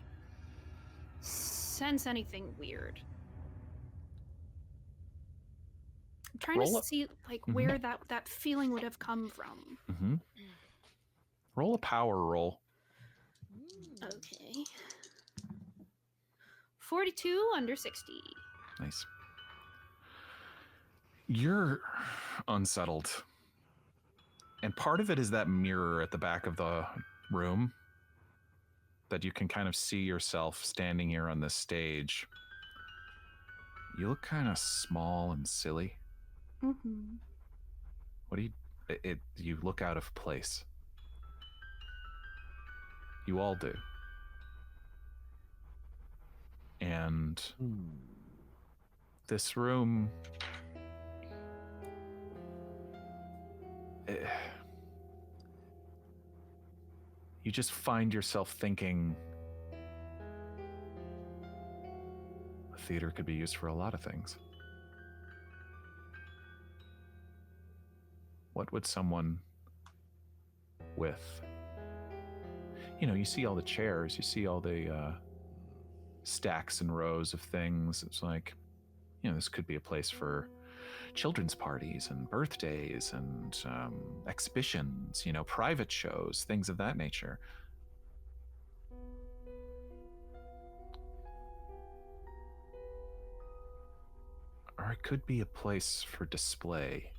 sense anything weird, I'm trying to see where that feeling would have come from. Mm-hmm. Roll a power roll. Okay. 42 under 60. Nice. You're unsettled. And part of it is that mirror at the back of the room that you can kind of see yourself standing here on this stage. You look kind of small and silly. Mm-hmm. What do you look out of place. You all do. And this room, you just find yourself thinking a theater could be used for a lot of things. What would someone with, you see all the chairs, you see all the stacks and rows of things. It's like, this could be a place for children's parties and birthdays and exhibitions, private shows, things of that nature. Or it could be a place for display.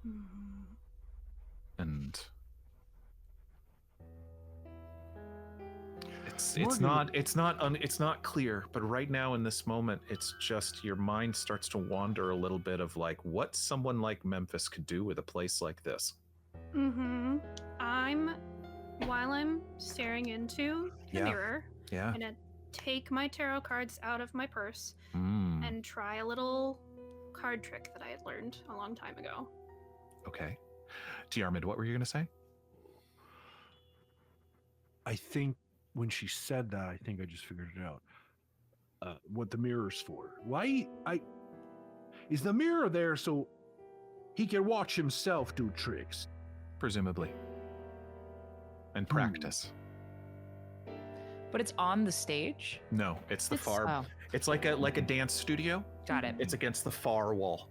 Mm-hmm. And It's not clear, but right now in this moment, it's just your mind starts to wander a little bit of like what someone like Memphis could do with a place like this. Mm-hmm. While I'm staring into the mirror, I'm gonna take my tarot cards out of my purse and try a little card trick that I had learned a long time ago. Okay. Diarmuid, what were you gonna say? I think when she said that, I think I just figured it out. What the mirror's for. Is the mirror there so he can watch himself do tricks? Presumably. And practice. But it's on the stage? No, it's the far. Oh. It's like a dance studio. Got it. It's against the far wall.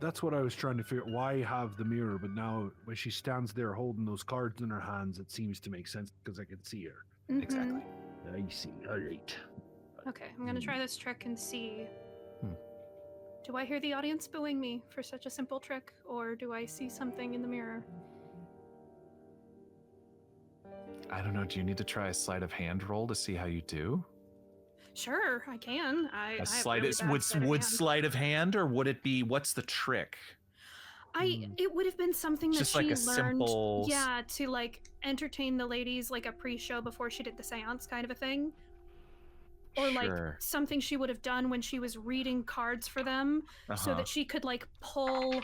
That's what I was trying to figure out. Why have the mirror? But now when she stands there holding those cards in her hands, it seems to make sense because I can see her. Mm-hmm. Exactly. I see. All right. Okay, I'm gonna try this trick and see. Do I hear the audience booing me for such a simple trick, or do I see something in the mirror? I don't know. Do you need to try a sleight of hand roll to see how you do? Sure, I can. Would sleight of hand, or would it be what's the trick? It would have been something that Just she like a learned, simple... to like entertain the ladies, like a pre-show before she did the seance, kind of a thing. Or like something she would have done when she was reading cards for them, so that she could like pull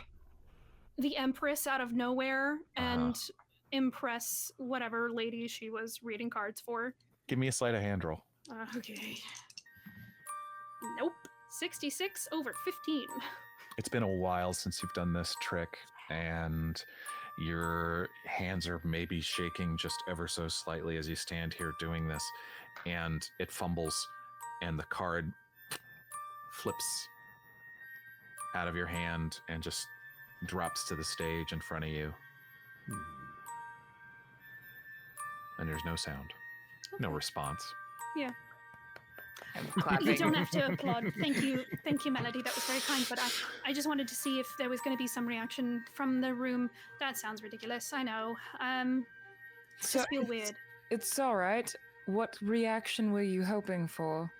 the Empress out of nowhere and impress whatever lady she was reading cards for. Give me a sleight of hand roll. Okay. Nope. 66 over 15. It's been a while since you've done this trick, and your hands are maybe shaking just ever so slightly as you stand here doing this, and it fumbles, and the card flips out of your hand and just drops to the stage in front of you. And there's no sound, no response. Yeah. Clapping. You don't have to applaud. Thank you, Melody. That was very kind. But I just wanted to see if there was going to be some reaction from the room. That sounds ridiculous. I know. Just feel weird. It's all right. What reaction were you hoping for?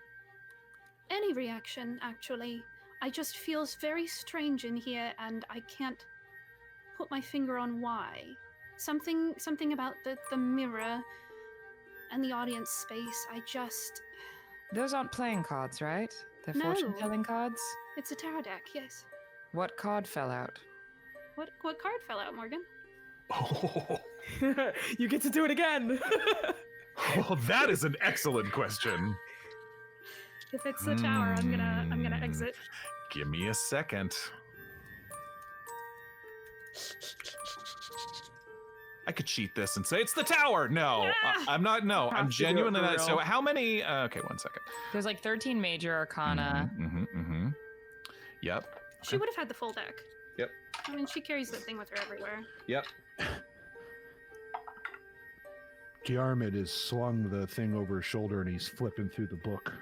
Any reaction, actually. I just feel very strange in here, and I can't put my finger on why. Something about the mirror and the audience space. Those aren't playing cards, right? They're No. fortune-telling cards? It's a tarot deck, yes. What card fell out? What card fell out, Morgan? Oh, You get to do it again. well, that is an excellent question. If it's the tower, I'm gonna exit. Give me a second. I could cheat this and say it's the tower. No, I'm not. No, I'm genuinely not. So how many? Okay, 1 second. There's like 13 major arcana. Yep. She would have had the full deck. Yep. I mean, she carries the thing with her everywhere. Yep. Diarmuid has slung the thing over his shoulder and he's flipping through the book.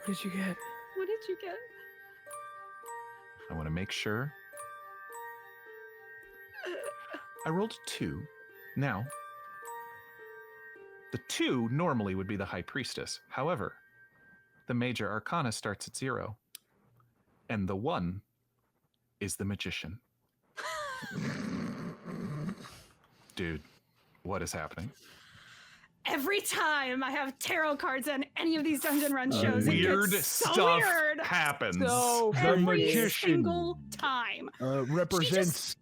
What did you get? What did you get? I want to make sure. I rolled a 2. Now, the 2 normally would be the High Priestess. However, the Major Arcana starts at 0, and the 1 is the Magician. Dude, what is happening? Every time I have tarot cards on any of these Dungeon Run shows, weird it gets so stuff weird. happens. So the Every magician single time. represents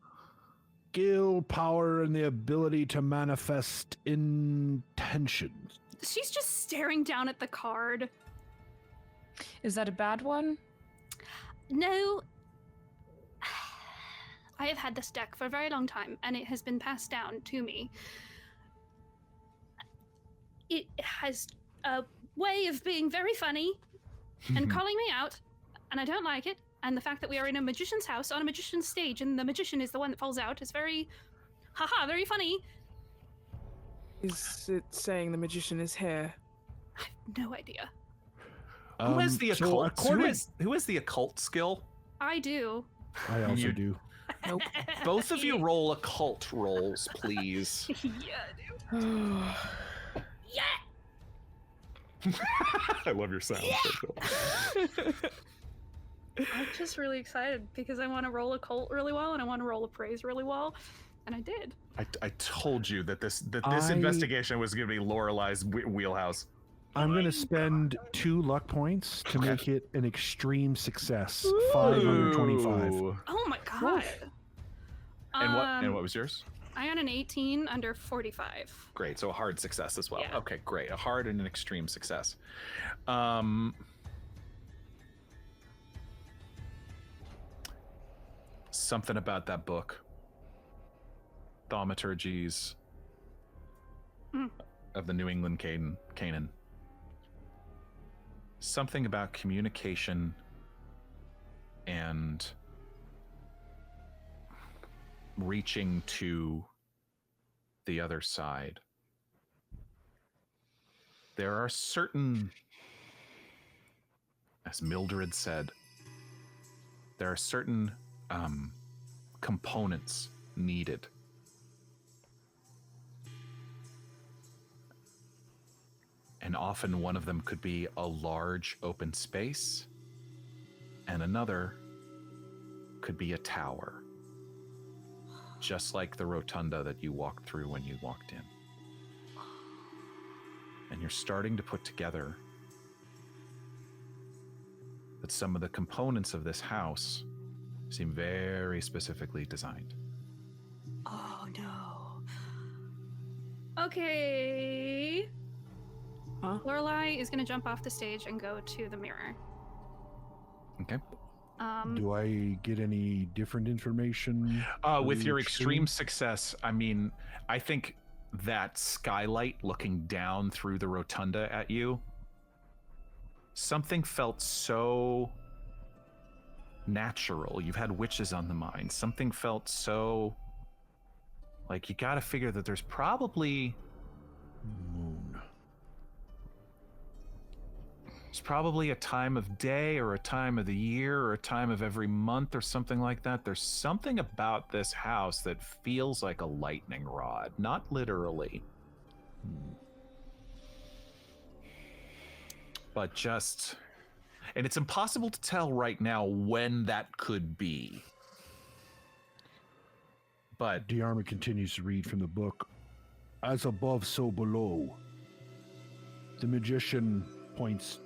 skill, power, and the ability to manifest intentions. She's just staring down at the card. Is that a bad one? No. I have had this deck for a very long time, and it has been passed down to me. It has a way of being very funny and calling me out, and I don't like it. And the fact that we are in a magician's house on a magician's stage, and the magician is the one that falls out, is very, very funny. Is it saying the magician is here? I have no idea. Who has the occult? Who has the occult skill? I do. I also do. Nope. Both of you roll occult rolls, please. Yeah, I do. Yeah. I love your sound. I'm just really excited because I want to roll a cult really well and I want to roll a praise really well, and I did. I told you that this investigation was going to be Lorelei's wheelhouse. I'm going to spend 2 luck points to make it an extreme success. 525. Oh my god. And what was yours? I got an 18 under 45. Great, so a hard success as well. Yeah. Okay, great. A hard and an extreme success. Something about that book. Thaumaturgies of the New England Canaan. Something about communication and reaching to the other side. There are certain, as Mildred said, there are certain components needed. And often one of them could be a large open space, and another could be a tower. Just like the rotunda that you walked through when you walked in. And you're starting to put together that some of the components of this house seem very specifically designed. Oh no. Okay. Huh? Lorelei is gonna jump off the stage and go to the mirror. Okay. Do I get any different information? With your extreme success, I mean, I think that skylight looking down through the rotunda at you, something felt so natural. You've had witches on the mind. Something felt so like you got to figure that there's probably It's probably a time of day or a time of the year or a time of every month or something like that. There's something about this house that feels like a lightning rod, not literally. But just, and it's impossible to tell right now when that could be. But Diarmuid continues to read from the book. As above, so below. The magician points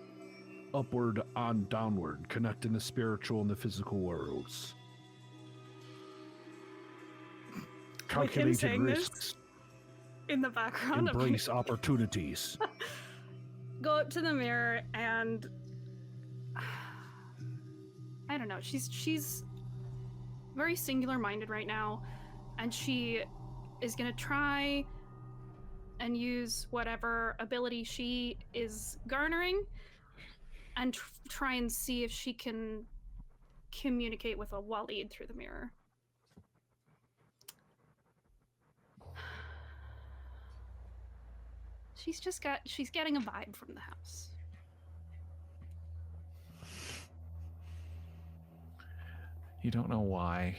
upward and downward, connecting the spiritual and the physical worlds. Calculated risks. In the background. Embrace opportunities. Go up to the mirror and I don't know. She's very singular minded right now, and she is gonna try and use whatever ability she is garnering and try and see if she can communicate with a Waleed through the mirror. She's getting a vibe from the house. you don't know why.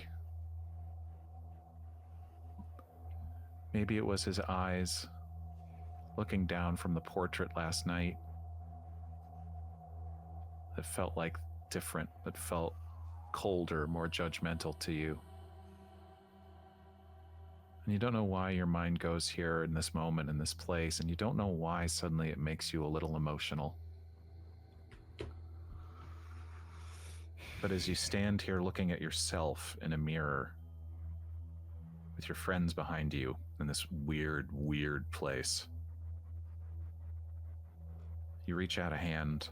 Maybe it was his eyes looking down from the portrait last night that felt like different, that felt colder, more judgmental to you. And you don't know why your mind goes here in this moment, in this place, and you don't know why suddenly it makes you a little emotional. But as you stand here looking at yourself in a mirror, with your friends behind you in this weird, weird place, you reach out a hand,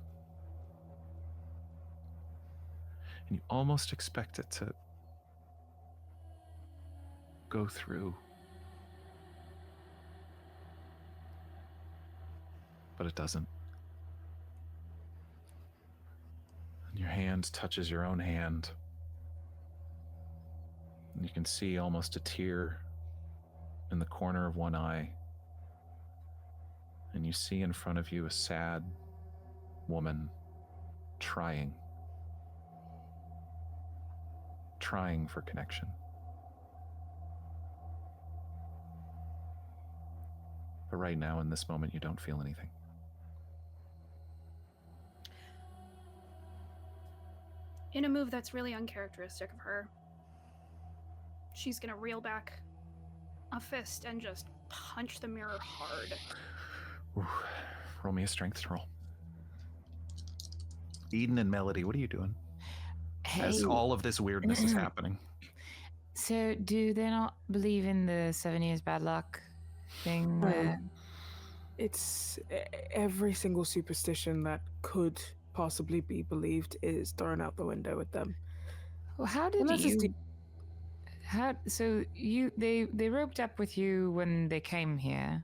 and you almost expect it to go through. But it doesn't. And your hand touches your own hand. And you can see almost a tear in the corner of one eye. And you see in front of you a sad woman trying for connection. But right now, in this moment, you don't feel anything. In a move that's really uncharacteristic of her, she's gonna reel back a fist and just punch the mirror hard. Ooh. Roll me a strength roll. Eden and Melody, what are you doing? As all of this weirdness is happening. So, do they not believe in the 7 years bad luck thing? Where... It's every single superstition that could possibly be believed is thrown out the window with them. Well, how did they roped up with you when they came here?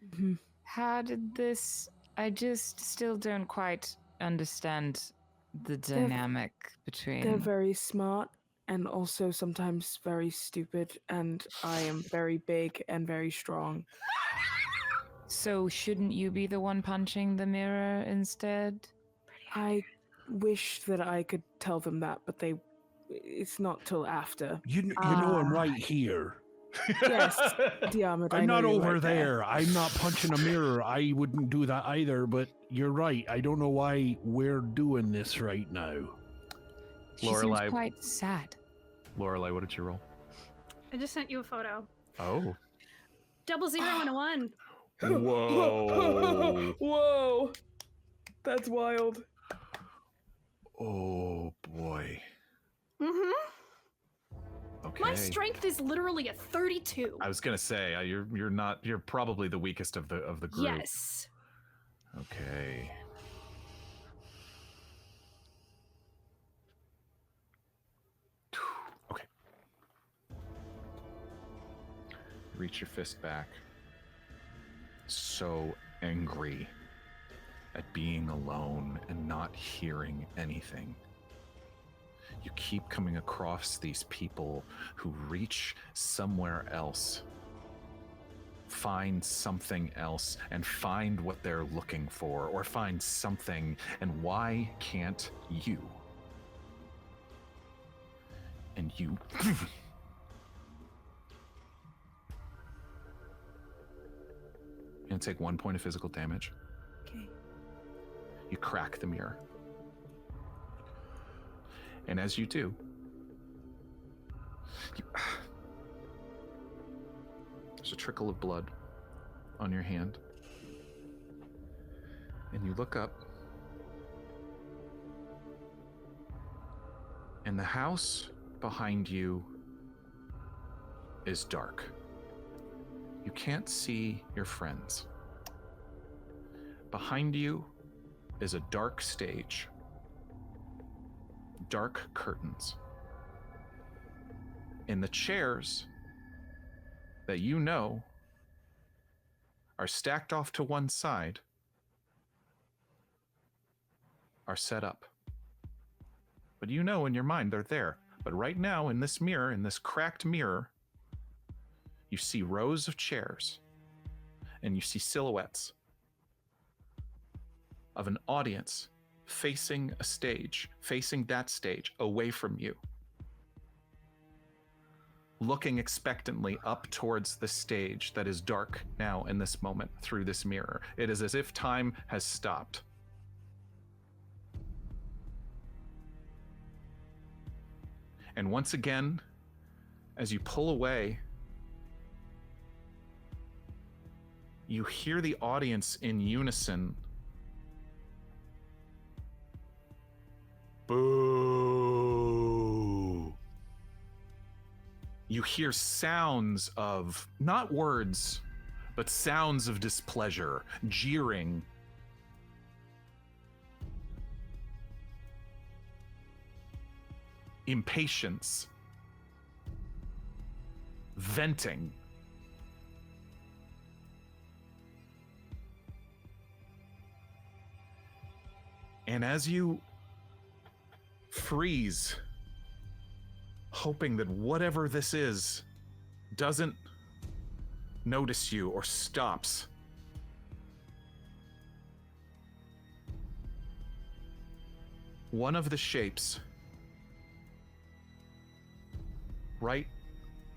Mm-hmm. How did this? I just still don't quite understand the dynamic between. They're very smart and also sometimes very stupid, and I am very big and very strong. So shouldn't you be the one punching the mirror instead? I wish that I could tell them that, but it's not till after. You know I'm right here. Yes, Diarmuid, I'm not over there. I'm not punching a mirror. I wouldn't do that either, but you're right. I don't know why we're doing this right now. She seems quite sad. Lorelei, what did you roll? I just sent you a photo. Oh. 0 and a 1. Whoa. Whoa. That's wild. Oh, boy. Mm-hmm. Okay. My strength is literally a 32. I was gonna say you're probably the weakest of the group. Yes. Okay. Okay. Reach your fist back. So angry at being alone and not hearing anything. You keep coming across these people who reach somewhere else, find something else, and find what they're looking for, or find something, and why can't you? And you... You're gonna take 1 point of physical damage. Okay. You crack the mirror. And as you do, there's a trickle of blood on your hand. And you look up, and the house behind you is dark. You can't see your friends. Behind you is a dark stage. Dark curtains. And the chairs that you know are stacked off to one side are set up. But you know in your mind they're there. But right now in this mirror, in this cracked mirror, you see rows of chairs and you see silhouettes of an audience facing a stage, facing that stage away from you, looking expectantly up towards the stage that is dark now in this moment through this mirror. It is as if time has stopped. And once again, as you pull away, you hear the audience in unison. Boo. You hear sounds of, not words, but sounds of displeasure, jeering. Impatience. Venting. And as you freeze, hoping that whatever this is doesn't notice you or stops, one of the shapes right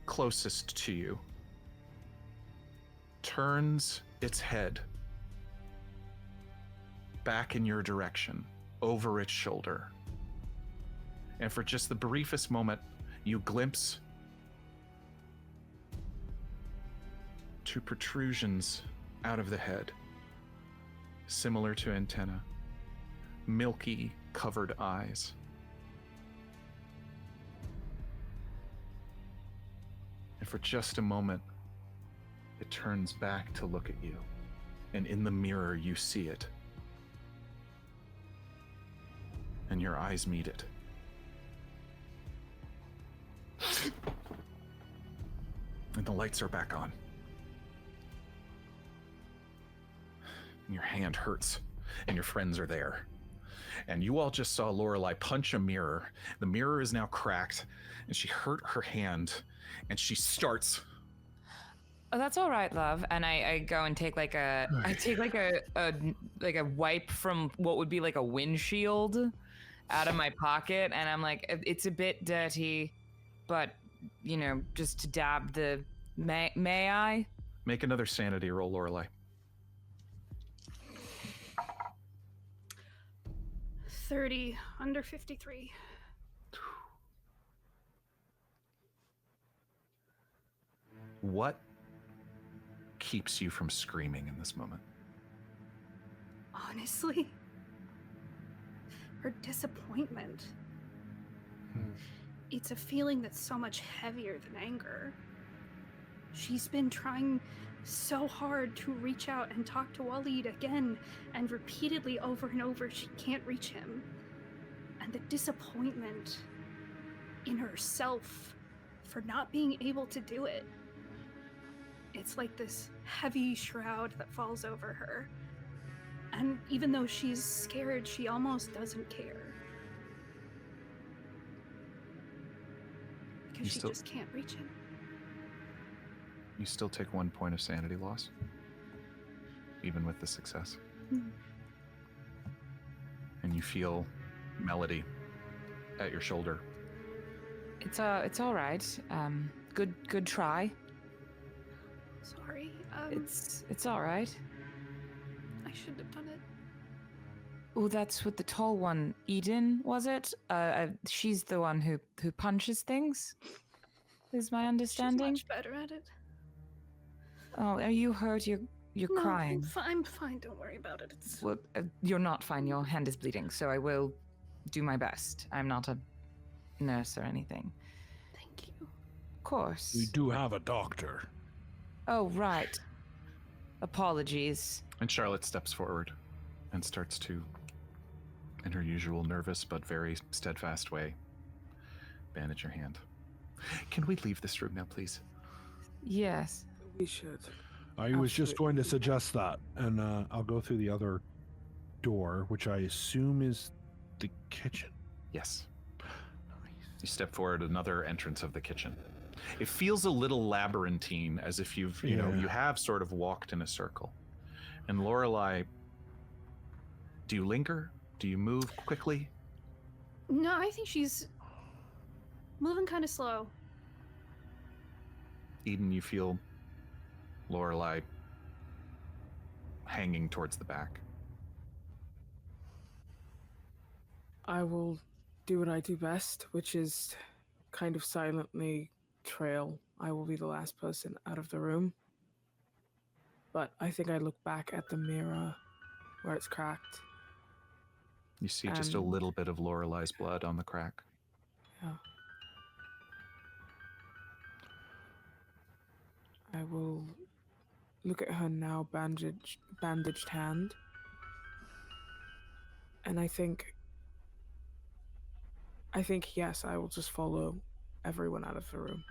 closest to you turns its head back in your direction, over its shoulder. And for just the briefest moment, you glimpse two protrusions out of the head, similar to antenna, milky, covered eyes. And for just a moment, it turns back to look at you, and in the mirror you see it. And your eyes meet it. And the lights are back on. And your hand hurts, and your friends are there. And you all just saw Lorelei punch a mirror. The mirror is now cracked, and she hurt her hand, and she starts. Oh, that's all right, love. And I go and take like a wipe from what would be like a windshield out of my pocket, and I'm like, it's a bit dirty, but you know, just to dab the. May I? Make another sanity roll, Lorelei. 30 under 53. What keeps you from screaming in this moment? Honestly, her disappointment. It's a feeling that's so much heavier than anger. She's been trying so hard to reach out and talk to Waleed again, and repeatedly over and over she can't reach him. And the disappointment in herself for not being able to do it. It's like this heavy shroud that falls over her. And even though she's scared, she almost doesn't care. Because she just can't reach him. You still take 1 point of sanity loss, even with the success. And you feel Melody at your shoulder. It's all right. Good try. Sorry. It's all right. I shouldn't have done it. Oh, that's with the tall one. Eden, was it? She's the one who punches things. Is my understanding? She's much better at it. Oh, are you hurt? You're No, crying. I'm fine. Don't worry about it. It's... Well, you're not fine. Your hand is bleeding, so I will do my best. I'm not a nurse or anything. Thank you. Of course. We do have a doctor. Oh, right. Apologies. And Charlotte steps forward and starts to, in her usual nervous but very steadfast way, bandage your hand. Can we leave this room now, please? Yes. We should. I was just going to suggest that, and I'll go through the other door, which I assume is the kitchen. Yes. You step forward, another entrance of the kitchen. It feels a little labyrinthine, as if you have sort of walked in a circle. And Lorelei, do you linger? Do you move quickly? No, I think she's moving kind of slow. Eden, you feel Lorelei hanging towards the back. I will do what I do best, which is kind of silently trail. I will be the last person out of the room. But I think I look back at the mirror where it's cracked. You see just a little bit of Lorelei's blood on the crack. Yeah. I will look at her now bandaged hand. And I think yes, I will just follow everyone out of the room.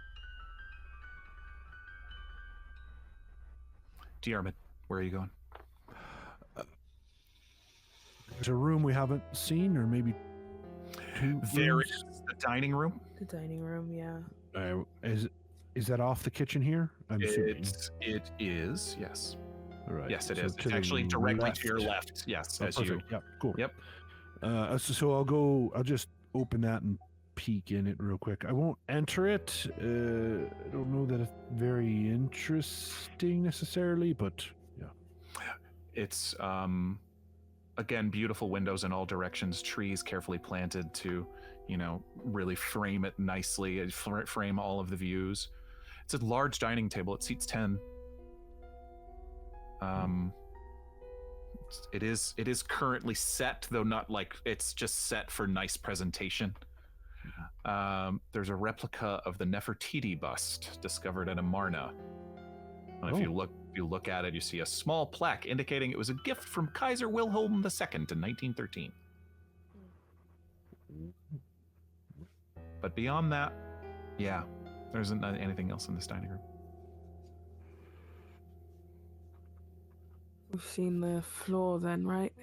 Diarmuid, where are you going? There's a room we haven't seen, or maybe two. There is the dining room. The dining room, yeah. Is that off the kitchen here? I'm assuming. It is, yes. All right. Yes, it so is. It's actually directly to your left. Yes, as perfect. you. Yep. Cool. Yep. So I'll just open that and peek in it real quick. I won't enter it. I don't know that it's very interesting necessarily, but yeah. It's again, beautiful windows in all directions, trees carefully planted to, really frame it nicely, frame all of the views. It's a large dining table. It seats 10. It is currently set, though not like it's just set for nice presentation. There's a replica of the Nefertiti bust discovered at Amarna. And if you look at it, you see a small plaque indicating it was a gift from Kaiser Wilhelm II in 1913. But beyond that, yeah, there isn't anything else in this dining room. We've seen the floor then, right?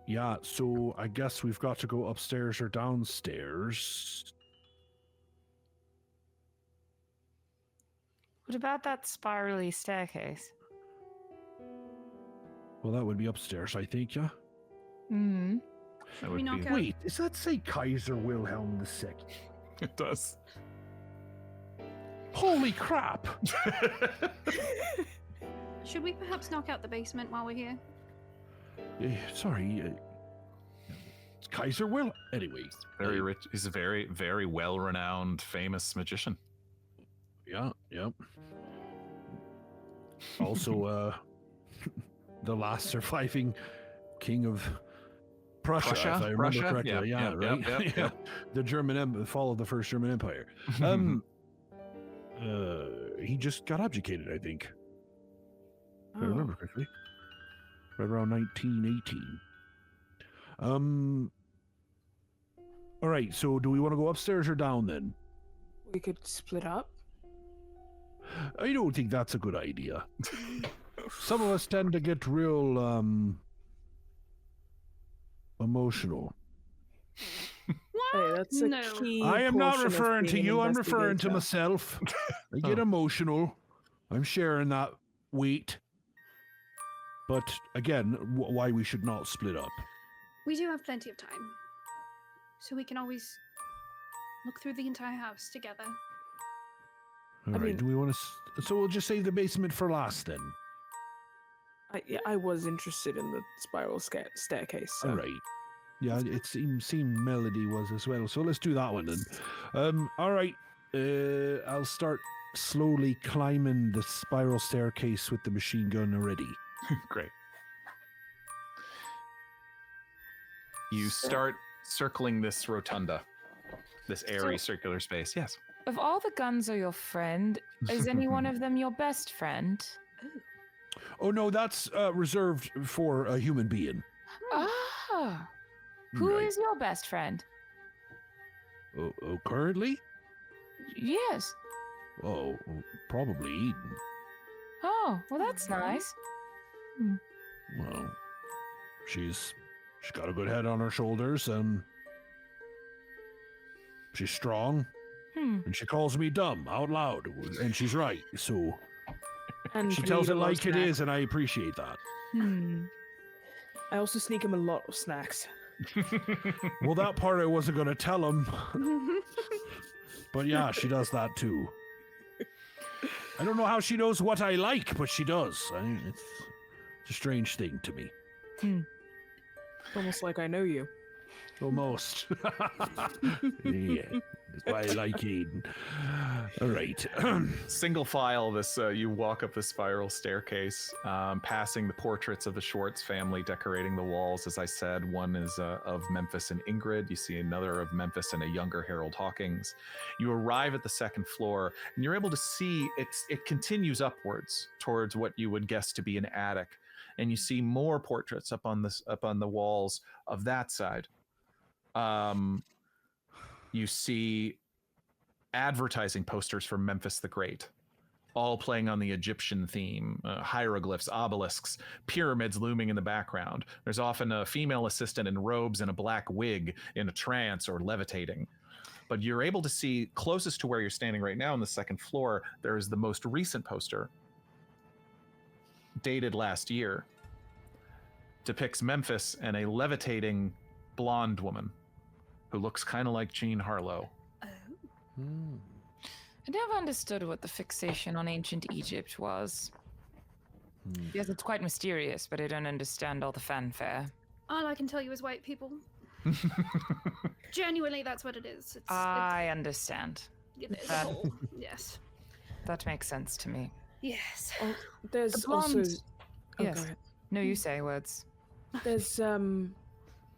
Yeah, so I guess we've got to go upstairs or downstairs. What about that spirally staircase? Well, that would be upstairs, I think, yeah? Hmm. Wait, does that say Kaiser Wilhelm II? It does. Holy crap! Should we perhaps knock out the basement while we're here? Sorry, it's Kaiser Will. Anyway, very rich. He's a very, very well-renowned, famous magician. Yeah, yep. Also, the last surviving king of Prussia, if I remember correctly. Yeah, right. Yep. The German fall of the First German Empire. He just got abdicated, I think. If I remember correctly. Right around 1918. All right, so do we want to go upstairs or down then? We could split up. I don't think that's a good idea. Some of us tend to get real emotional. Hey, that's a key. I am not portion of referring to being you, an I'm referring to investigator. myself. I get emotional. I'm sharing that weight. But again, why we should not split up. We do have plenty of time. So we can always look through the entire house together. All right, do we want to... So we'll just save the basement for last then. I was interested in the spiral staircase. So. All right. Yeah, it seemed Melody was as well. So let's do that one then. All right. I'll start slowly climbing the spiral staircase with the machine gun already. Great. You start circling this rotunda, this airy circular space. Yes. Of all the guns are your friend, is any one of them your best friend? Oh, no, that's reserved for a human being. Ah. Who is your best friend? Currently? Yes. Oh, probably Eden. Oh, well, that's nice. Well, she's got a good head on her shoulders, and she's strong, and she calls me dumb out loud, and she's right. So And she tells it like it is, and I appreciate that. I also sneak him a lot of snacks. Well, that part I wasn't going to tell him, but yeah, she does that too. I don't know how she knows what I like, but she does. It's a strange thing to me. Almost like I know you. Almost. Yeah, that's why I like Eden. All right. Single file, you walk up the spiral staircase, passing the portraits of the Schwartz family decorating the walls. As I said, one is of Memphis and Ingrid. You see another of Memphis and a younger Harold Hawkins. You arrive at the second floor, and you're able to see it continues upwards towards what you would guess to be an attic. And you see more portraits up on the walls of that side. You see advertising posters for Memphis the Great, all playing on the Egyptian theme, hieroglyphs, obelisks, pyramids looming in the background. There's often a female assistant in robes and a black wig in a trance or levitating. But you're able to see closest to where you're standing right now on the second floor, there is the most recent poster, dated last year, depicts Memphis and a levitating blonde woman who looks kind of like Jean Harlow. I never understood what the fixation on ancient Egypt was. Yes, it's quite mysterious, but I don't understand all the fanfare. All I can tell you is white people. Genuinely, that's what it is. I understand. It's a whole, yes. That makes sense to me. Yes. Oh, there's The blonde- also... Oh, yes. go ahead. No, you say words. There's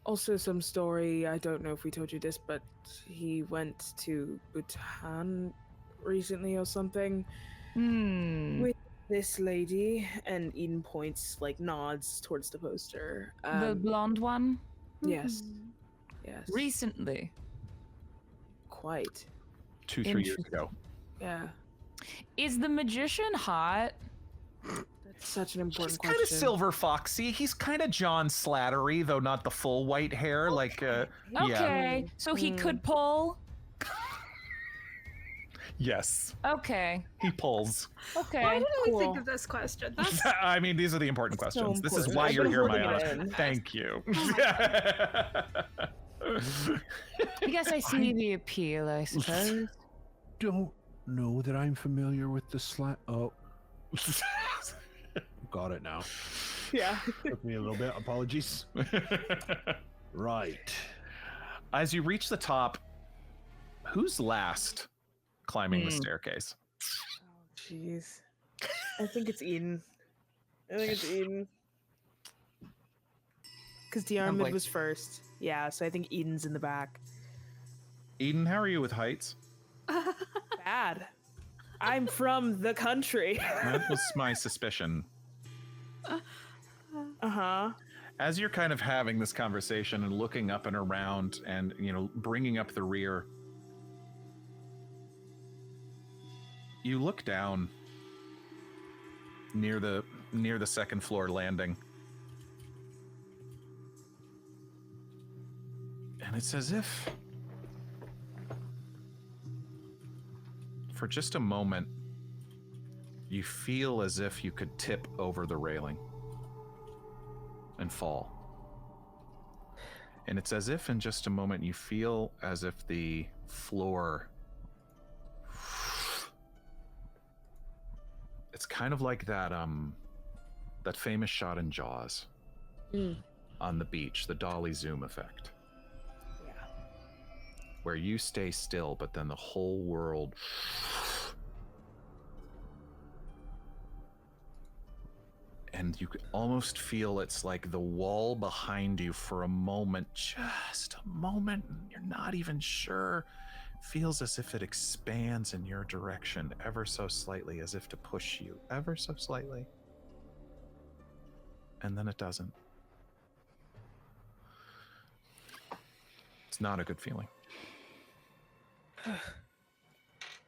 also some story, I don't know if we told you this, but he went to Bhutan recently or something with this lady, and Eden points, like nods towards the poster. The blonde one? Yes. Yes. Recently? Quite. 2-3 years ago. Yeah. Is the magician hot? That's such an important He's question. kind of silver foxy. He's kind of John Slattery, though not the full white hair. Like, Okay, yeah. so he could pull? Yes, Okay. he pulls. Okay. Why didn't we cool. think of this question? That's I mean, these are the important questions. So This is important. why I've you're been here, holding it Mayanna. in. Thank you. I guess I see the appeal, I suppose. Don't know that I'm familiar with the slat. Oh, got it now. Yeah. Took me a little bit. Apologies. Right. As you reach the top, who's last climbing the staircase? Jeez. I think it's Eden. Because Diarmuid was first. Yeah, so I think Eden's in the back. Eden, how are you with heights? Bad. I'm from the country. That was my suspicion. Uh-huh. As you're kind of having this conversation and looking up and around and, you know, bringing up the rear, you look down near the second floor landing. And it's as if for just a moment you feel as if you could tip over the railing and fall. And it's as if in just a moment you feel as if the floor, it's kind of like that that famous shot in Jaws on the beach, the dolly zoom effect. Yeah. Where you stay still, but then the whole world and you could almost feel it's like the wall behind you for a moment, just a moment, you're not even sure, feels as if it expands in your direction ever so slightly, as if to push you ever so slightly. And then it doesn't. It's not a good feeling.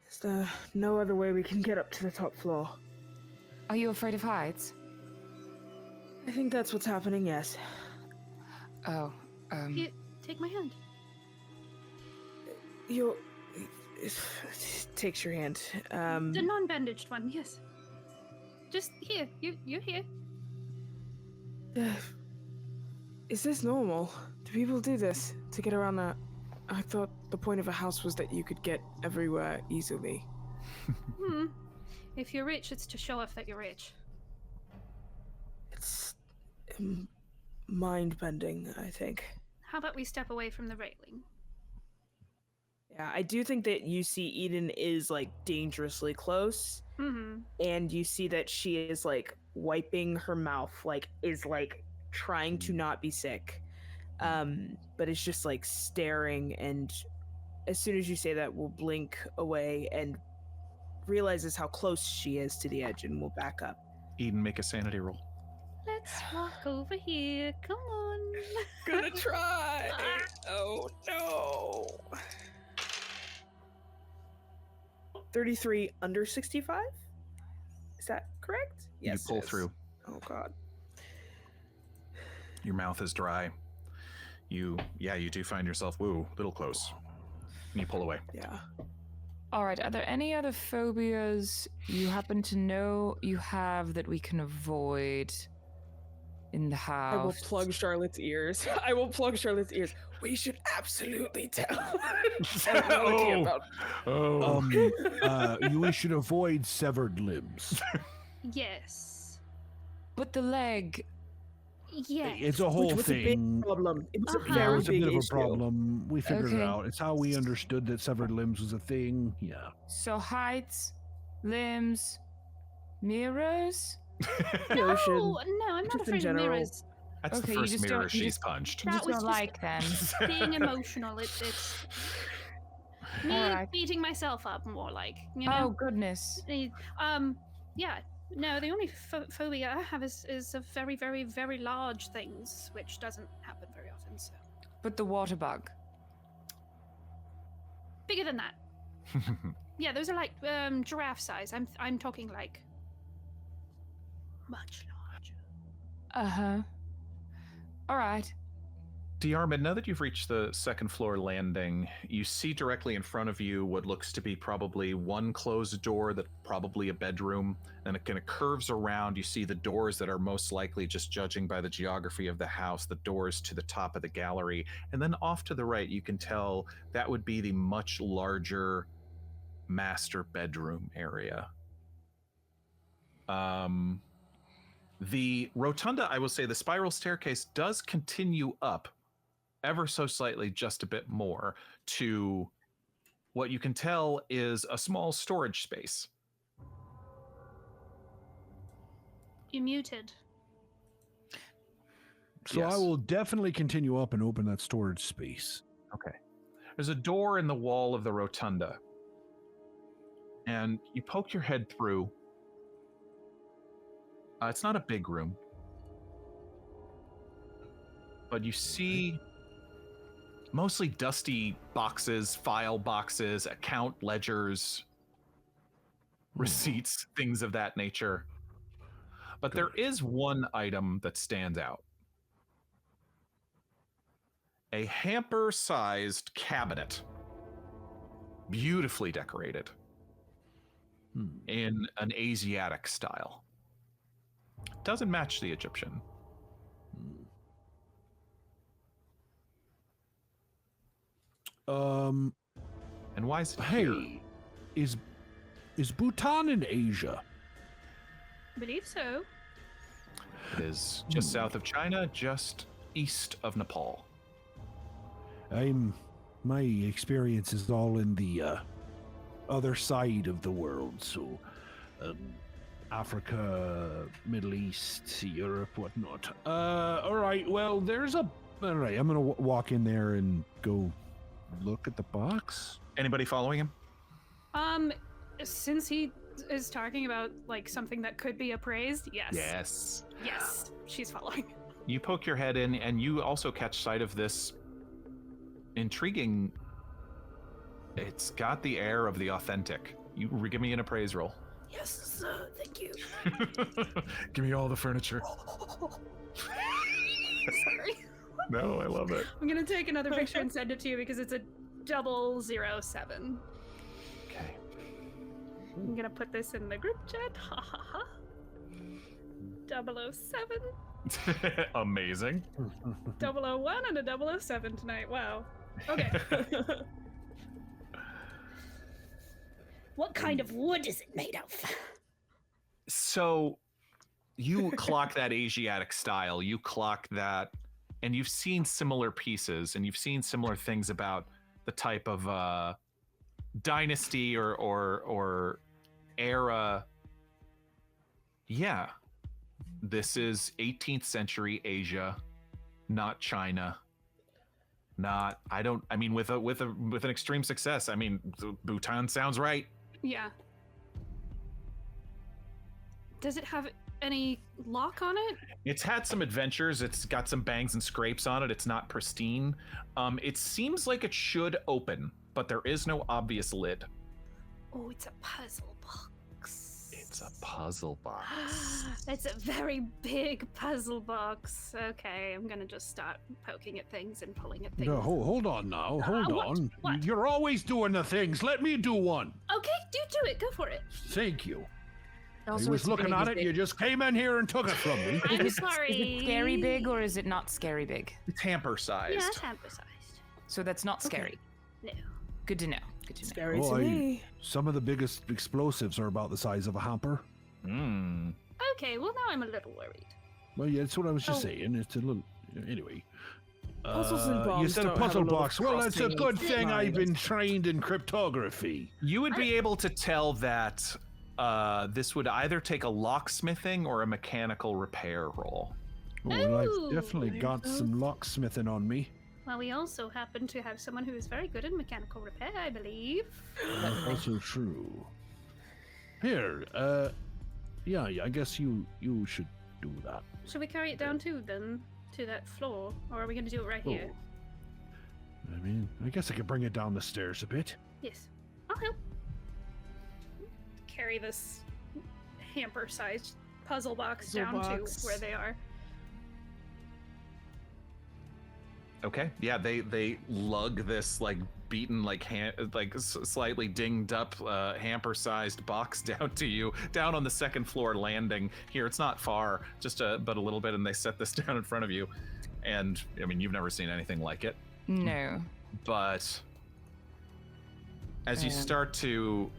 Is there no other way we can get up to the top floor? Are you afraid of heights? I think that's what's happening, yes. Oh, Here, take my hand. You takes your hand. The non-bandaged one, yes. Just here. You're here. Is this normal? Do people do this to get around that? I thought the point of a house was that you could get everywhere easily. If you're rich, it's to show off that you're rich. It's mind-bending, I think. How about we step away from the railing? Yeah, I do think that you see Eden is like dangerously close. And you see that she is like wiping her mouth, like is like trying to not be sick. But it's just like staring, and as soon as you say that, we'll blink away and realizes how close she is to the edge, and we'll back up. Eden, make a sanity roll. Let's walk over here. Come on. Gonna try. Oh no. 33 under 65? Is that correct? Yes. You pull through. Oh god. Your mouth is dry. You do find yourself, a little close. And you pull away. Yeah. All right, are there any other phobias you happen to know you have that we can avoid in the house? I will plug Charlotte's ears. We should absolutely tell. We should avoid severed limbs. Yes. But the leg. Yeah. It's a whole Which was a big thing. problem. It was a Yeah, very it's a big bit of a issue. problem. We figured it Okay. out. It's how we understood that severed limbs was a thing. Yeah. So heights, limbs, mirrors. The ocean. No, I'm not Just in afraid of general. mirrors. That's Okay, the you first just mirror don't- you she's just- punched. You That just was don't just like them. being emotional. It's me Alright. beating myself up more like. You Oh know? goodness. Yeah. No, the only phobia I have is of very, very, very large things, which doesn't happen very often. So But the water bug. bigger than that. Yeah, those are like giraffe size. I'm talking like much larger. Uh-huh. All right. Diarmuid, now that you've reached the second floor landing, you see directly in front of you what looks to be probably one closed door, that probably a bedroom, and it kind of curves around. You see the doors that are most likely, just judging by the geography of the house, the doors to the top of the gallery. And then off to the right, you can tell that would be the much larger master bedroom area. The rotunda, I will say, the spiral staircase does continue up ever so slightly, just a bit more, to what you can tell is a small storage space. You muted. So I will definitely continue up and open that storage space. Okay. There's a door in the wall of the rotunda, and you poke your head through. It's not a big room, but you see mostly dusty boxes, file boxes, account ledgers, receipts, things of that nature. But there is one item that stands out. A hamper-sized cabinet, beautifully decorated in an Asiatic style. Doesn't match the Egyptian. And why is it here? Hey, is Bhutan in Asia? Believe so. It is just south of China, just east of Nepal. My experience is all in the other side of the world, so Africa, Middle East, Europe, whatnot. All right, well, all right, I'm gonna walk in there and go look at the box. Anybody following him? Since he is talking about like something that could be appraised, yes. Yes, she's following. You poke your head in, and you also catch sight of this intriguing. It's got the air of the authentic. You give me an appraise roll. Yes, thank you. Give me all the furniture. Sorry. No, I love it. I'm gonna take another picture and send it to you because it's a 007. Okay. I'm gonna put this in the group chat. Ha ha ha. 007. Amazing. 001 and a 007 tonight. Wow. Okay. What kind of wood is it made of? So you clock that Asiatic style, you clock that, and you've seen similar pieces, and you've seen similar things about the type of dynasty or era. Yeah, this is 18th century Asia, not China. With an extreme success. I mean, Bhutan sounds right. Yeah. Does it have any lock on it? It's had some adventures. It's got some bangs and scrapes on it. It's not pristine. It seems like it should open, but there is no obvious lid. Oh, it's a puzzle box. It's a puzzle box. It's a very big puzzle box. Okay, I'm gonna just start poking at things and pulling at things. No, hold on now. Hold on. What? You're always doing the things. Let me do one. Okay, do it. Go for it. Thank you. Also, I was it's looking big, at is it. it- You just came in here and took it from me. I'm Is sorry. it scary big or is it not scary big? It's hamper-sized. Yeah, it's hamper-sized. So that's not scary. No. Good to know. Good to know. Scary Oh, to me. Some of the biggest explosives are about the size of a hamper. Okay, well now I'm a little worried. Well, yeah, that's what I was just saying. It's a little... Anyway. Puzzles and bombs You said a don't have puzzle a little box. Well, it's a frosting good thing line. I've been trained in cryptography. You would be able to tell that this would either take a locksmithing or a mechanical repair roll. Oh, well, I've definitely got some locksmithing on me. Well, we also happen to have someone who is very good in mechanical repair, I believe. That's also true. Here, yeah, I guess you should do that. Should we carry it down too, then? To that floor? Or are we going to do it right here? I mean, I guess I could bring it down the stairs a bit. Yes. I'll help. Carry this hamper-sized puzzle box down to where they are. Okay. Yeah, they lug this like beaten, like slightly dinged up hamper-sized box down to you, down on the second floor landing. Here, it's not far, just but a little bit, and they set this down in front of you. And I mean, you've never seen anything like it. No. But as you start to,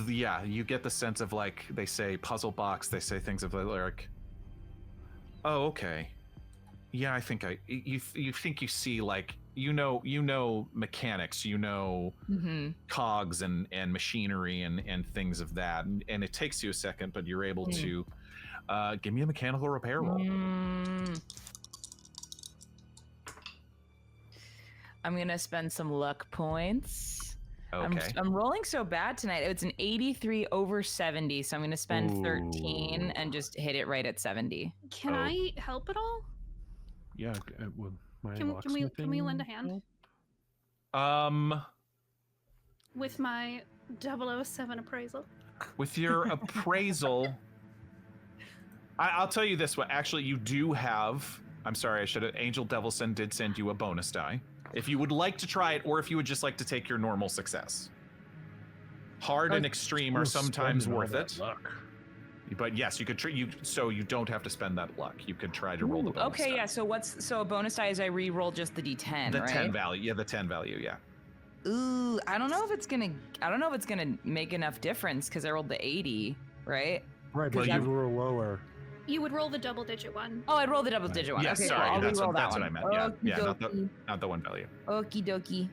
yeah, you get the sense of like they say puzzle box, they say things of like, oh, okay. Yeah, I think you think you see like you know mechanics, you know cogs and machinery and things of that, and it takes you a second, but you're able to give me a mechanical repair roll. I'm gonna spend some luck points. Okay. I'm rolling so bad tonight. It's an 83 over 70, so I'm gonna spend 13 and just hit it right at 70. Can I help at all? Yeah, with my Can we lend a hand? With my 007 appraisal. With your appraisal, I'll tell you this one. Actually, you do have. I'm sorry, I should have. Angel Devilson did send you a bonus die. If you would like to try it, or if you would just like to take your normal success. Hard and extreme are sometimes worth it. Luck. But yes, you could so you don't have to spend that luck. You could try to roll the bonus. Okay, die. yeah. So a bonus die is I re-roll just the D10, the right? 10 value. Yeah, the 10 value. Yeah. Ooh, I don't know if it's gonna make enough difference because I rolled the 80, right? Right, but you roll lower. You would roll the double-digit one. Oh, I'd roll the double-digit one. Yes, okay, sorry, I'll that's re-roll that what one. I meant. Yeah, not the one value. Okie dokie.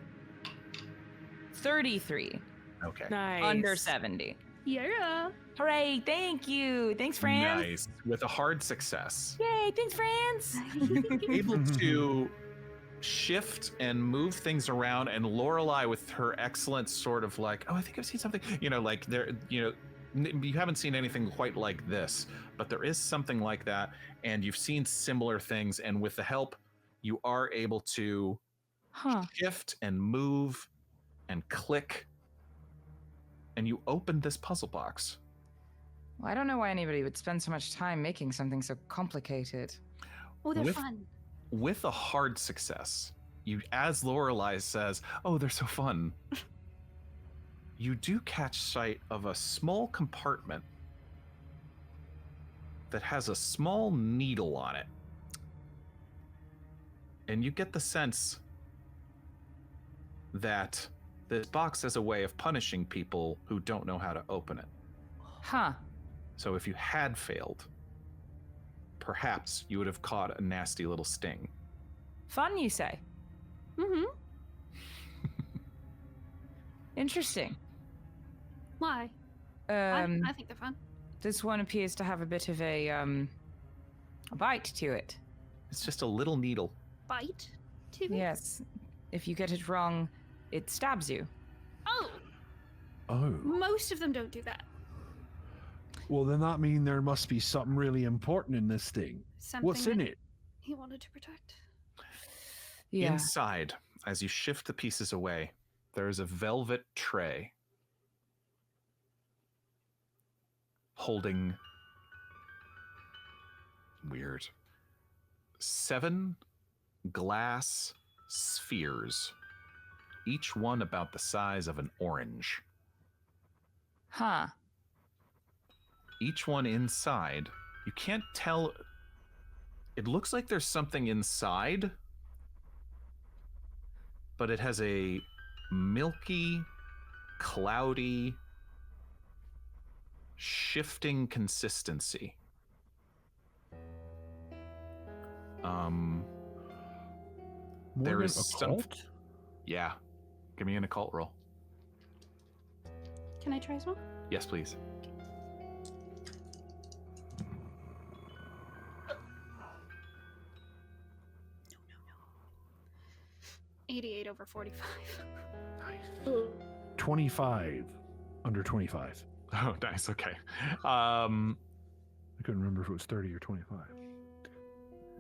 33. Okay. Nice. Under 70. Yeah. Hooray! Thank you. Thanks, Franz. Nice. With a hard success. Yay! Thanks, Franz. Able to shift and move things around, and Lorelei with her excellent sort of like, oh, I think I've seen something. You know, like there, you know, you haven't seen anything quite like this, but there is something like that, and you've seen similar things, and with the help, you are able to shift and move and click, and you open this puzzle box. Well, I don't know why anybody would spend so much time making something so complicated. Oh, they're fun. With a hard success, you, as Lorelei says, oh, they're so fun. You do catch sight of a small compartment that has a small needle on it. And you get the sense that this box has a way of punishing people who don't know how to open it. Huh. So if you had failed, perhaps you would have caught a nasty little sting. Fun, you say? Mm-hmm. Interesting. Why? I think they're fun. This one appears to have a bit of a bite to it. It's just a little needle. Bite to it? Yes. If you get it wrong, it stabs you. Oh. Oh. Most of them don't do that. Well, then that means there must be something really important in this thing. What's in it? He wanted to protect. Yeah. Inside, as you shift the pieces away, there is a velvet tray holding weird 7 glass spheres, each one about the size of an orange. Huh. Each one inside, you can't tell. It looks like there's something inside, but it has a milky, cloudy shifting consistency. There is some. Yeah. Give me an occult roll. Can I try as well? Yes, please. 88 over 45. Nice. 25 under 25. Oh, nice. Okay. I couldn't remember if it was 30 or 25.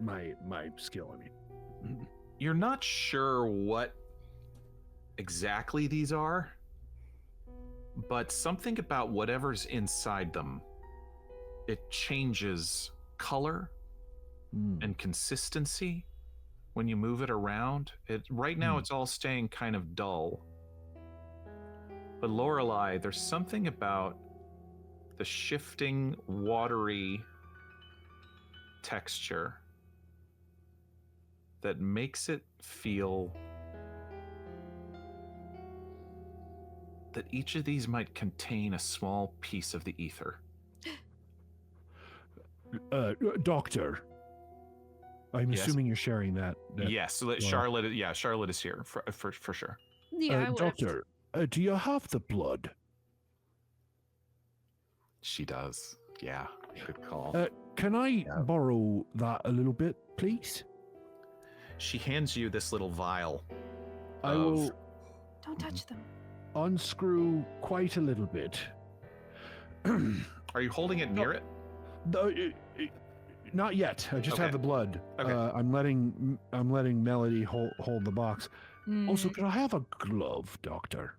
My skill, I mean. You're not sure what exactly these are, but something about whatever's inside them, it changes color and consistency when you move it around. Right now it's all staying kind of dull. But Lorelei, there's something about the shifting, watery texture that makes it feel that each of these might contain a small piece of the ether. Doctor, I'm assuming you're sharing that. Yes, so Charlotte. Yeah, Charlotte is here for sure. Yeah, I would. Doctor, do you have the blood? She does. Yeah, good call. Can I borrow that a little bit, please? She hands you this little vial. I will. Don't touch them. Unscrew quite a little bit. Are you holding it near it? No, not yet. I just have the blood. Okay. I'm letting Melody hold the box. Also, can I have a glove, Doctor?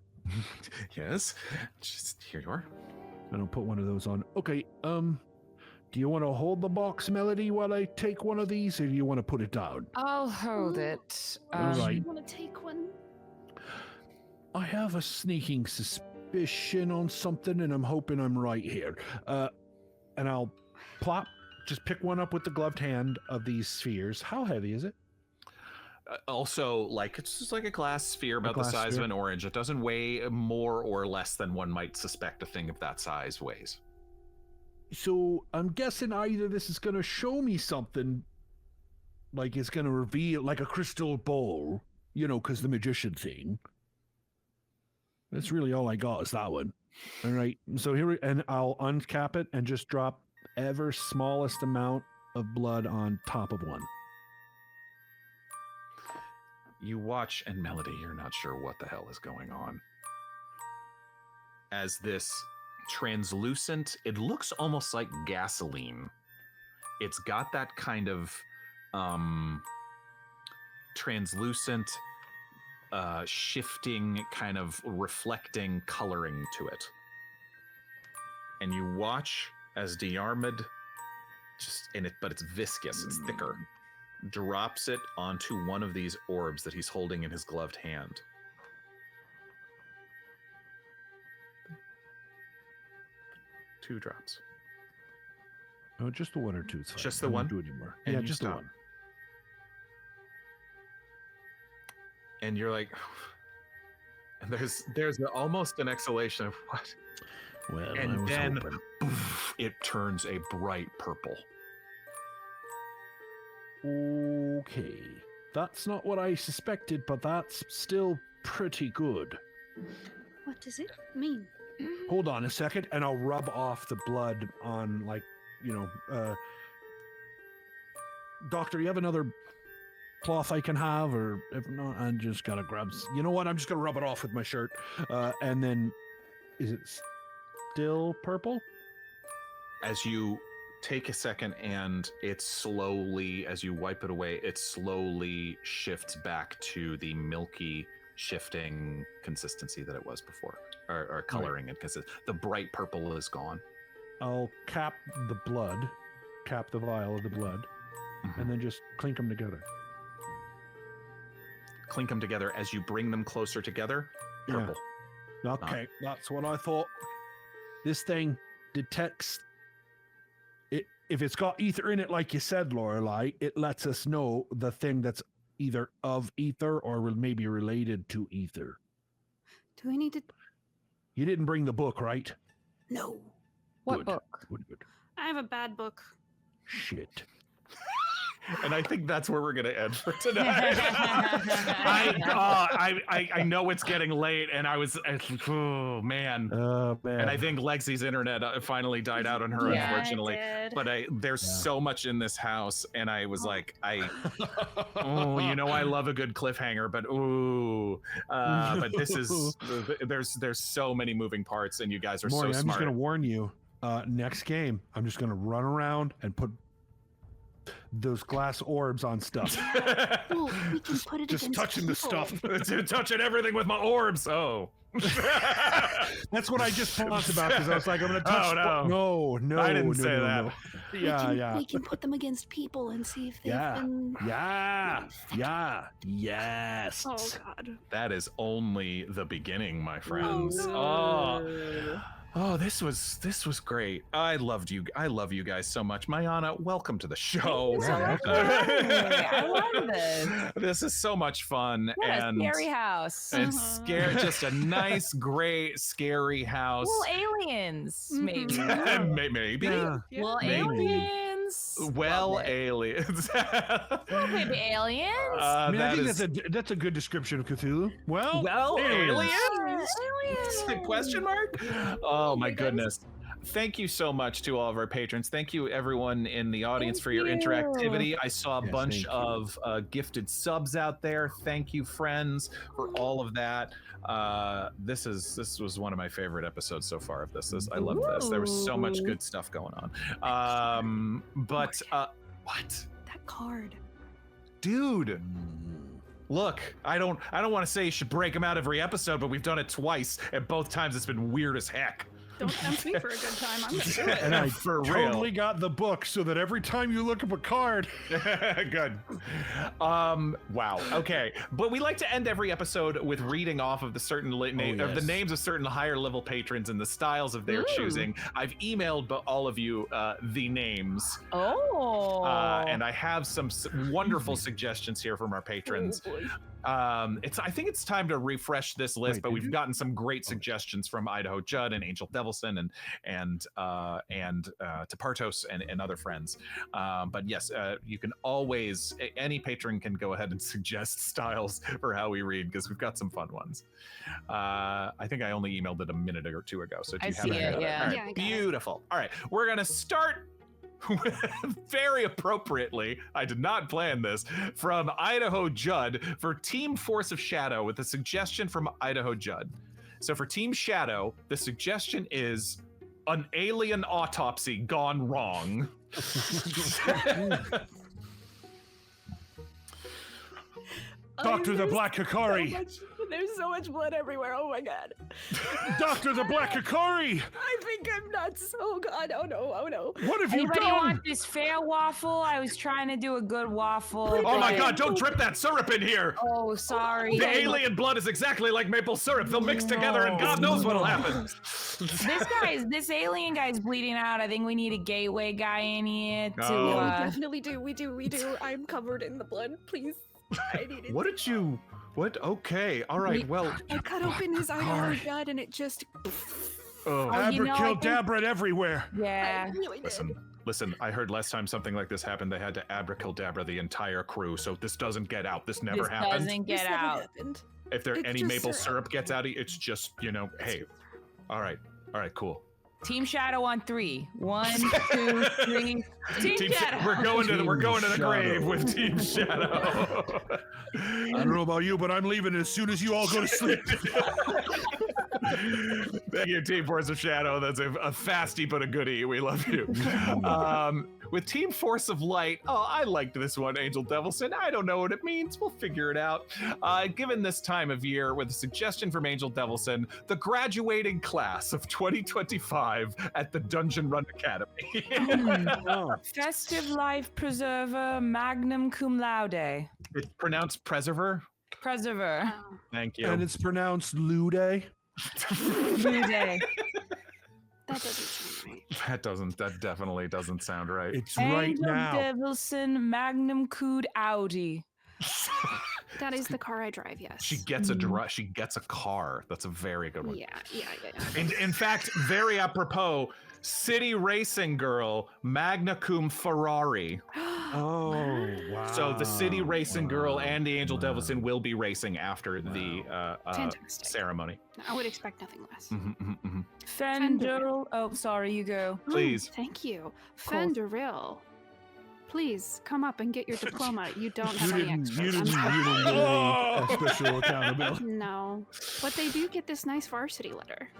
Yes. Just here you are. I don't put one of those on. Okay. Do you want to hold the box, Melody, while I take one of these, or do you want to put it down? I'll hold it. All right. You want to take one? I have a sneaking suspicion on something, and I'm hoping I'm right here. And I'll just pick one up with the gloved hand of these spheres. How heavy is it? Also, it's just like a glass sphere about the size of an orange. It doesn't weigh more or less than one might suspect a thing of that size weighs. So I'm guessing either this is going to show me something, like it's going to reveal, like a crystal bowl, because the magician thing. That's really all I got is that one. All right. So and I'll uncap it and just drop ever smallest amount of blood on top of one. You watch, and Melody, you're not sure what the hell is going on. As this translucent, it looks almost like gasoline. It's got that kind of translucent, shifting, kind of reflecting coloring to it. And you watch as Diarmuid, but it's viscous, it's thicker, drops it onto one of these orbs that he's holding in his gloved hand. Two drops. Oh, just the one or two. Just the one? Don't do it anymore. And yeah, you just stop. the one. And you're like, and there's almost an exhalation of what? Well, and then poof, it turns a bright purple. Okay. That's not what I suspected, but that's still pretty good. What does it mean? Hold on a second, and I'll rub off the blood on, Doctor, you have another cloth I can have, or if not, I just gotta grab. You know what? I'm just gonna rub it off with my shirt, and then, is it still purple? As you take a second, and it slowly, as you wipe it away, it slowly shifts back to the milky, shifting consistency that it was before, or coloring it, because the bright purple is gone. I'll cap the vial of the blood, and then just clink them together. Clink them together as you bring them closer together. Purple. Yeah. Okay, that's what I thought. This thing detects it. If it's got ether in it, like you said, Lorelei, it lets us know the thing that's either of ether or maybe related to ether. Do we need to? You didn't bring the book, right? No. What book? Good. I have a bad book. Shit. And I think that's where we're going to end for tonight. I know it's getting late, and oh man. And I think Lexi's internet finally died out on her, unfortunately. But there's so much in this house, and I was like, I love a good cliffhanger, but but this is there's so many moving parts, and you guys are so smart. I'm just going to warn you. Next game, I'm just going to run around and put those glass orbs on stuff. Well, we can put it just touching the stuff. Touching everything with my orbs. Oh. That's what I just talked about, because I was like, I'm going to touch. No, I didn't say that. No. Yeah. We can put them against people and see if they've been... Yes. Oh, God. That is only the beginning, my friends. Oh, Oh, this was great. I love you guys so much. Mayanna, welcome to the show. I love this. This is so much fun. What a scary house. And just a nice, great, scary house. Well, aliens, maybe. Maybe. Well, aliens. Well, aliens. Well, maybe aliens. I think that's a good description of Cthulhu. Well, aliens? Question mark? Oh my goodness. Thank you so much to all of our patrons. Thank you everyone in the audience for your interactivity. I saw a bunch of gifted subs out there. Thank you, friends, for all of that. This was one of my favorite episodes so far of this. I love this. There was so much good stuff going on. What? That card. Dude. Look, I don't want to say you should break them out every episode, but we've done it twice, and both times it's been weird as heck. Don't tempt me for a good time. I'm gonna do it. And I totally got the book so that every time you look up a card. Good. Wow. Okay. But we like to end every episode with reading off of the certain of the names of certain higher level patrons and the styles of their choosing. I've emailed all of you the names. And I have some wonderful suggestions here from our patrons. I think it's time to refresh this list, but we've gotten some great suggestions from Idaho Judd and Angel Devilson and Tapartos and other friends. But yes, you can always, any patron can go ahead and suggest styles for how we read, because we've got some fun ones. I think I only emailed it a minute or two ago. So do you have it? Yeah. All right, beautiful. All right, we're gonna start very appropriately, I did not plan this, from Idaho Judd for Team Force of Shadow with a suggestion from Idaho Judd. So for Team Shadow, the suggestion is an alien autopsy gone wrong. Dr. the Black Hikari. There's so much blood everywhere. Oh my God. Dr. the Black Hikari. I think I'm nuts. Oh God. Oh no. What have you Anybody done? want this fair waffle? I was trying to do a good waffle. Oh my God, don't drip that syrup in here. Oh, sorry. The alien blood is exactly like maple syrup. They'll mix together and God knows what'll happen. This alien guy's bleeding out. I think we need a gateway guy in here to... We definitely do. We do. I'm covered in the blood. Please. I need it. What did you... What? Okay. All right. Well... I cut open his Idaho Judd and it just... Abracadabra everywhere. Yeah. Really Listen, I heard last time something like this happened, they had to abracadabra the entire crew, so this doesn't get out. This never happened. Doesn't get out. If any maple syrup gets out, it's just, hey. All right, cool. Team Shadow on 3. 1, 2, 3. Team Shadow. We're going to the grave with Team Shadow. I don't know about you, but I'm leaving as soon as you all go to sleep. Thank you, Team Force of Shadow. That's a fasty but a goodie. We love you. With Team Force of Light, I liked this one, Angel Devilson. I don't know what it means. We'll figure it out. Given this time of year, with a suggestion from Angel Devilson, the graduating class of 2025 at the Dungeon Run Academy. Festive life preserver, magnum cum laude. It's pronounced preserver? Preserver. Thank you. And it's pronounced Lude. Lude. That doesn't sound right. That definitely doesn't sound right. It's right now. Devilson Magnum Cood Audi. That is the car I drive, yes. She gets she gets a car. That's a very good one. Yeah. And in fact, very apropos, city racing girl, magna cum Ferrari. Oh, wow. So the city racing girl and the Angel Devilson will be racing after the ceremony. I would expect nothing less. Fender. Oh, sorry, you go. Please. Thank you. Fenderil. Please come up and get your diploma. You don't have any extras. You didn't get any special accountability. No. But they do get this nice varsity letter.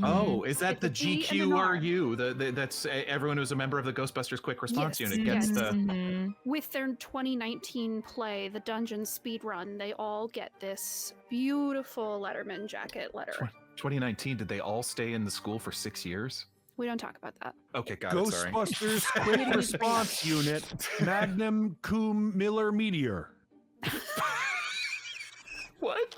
Oh, is that the It's the G and an R. GQRU? That's everyone who's a member of the Ghostbusters Quick Response Unit gets the. With their 2019 play, the Dungeon Speedrun, they all get this beautiful Letterman jacket letter. 2019, did they all stay in the school for 6 years? We don't talk about that. Okay, got it. Sorry. Ghostbusters Quick Response Unit, Magnum Cum Miller Meteor. What?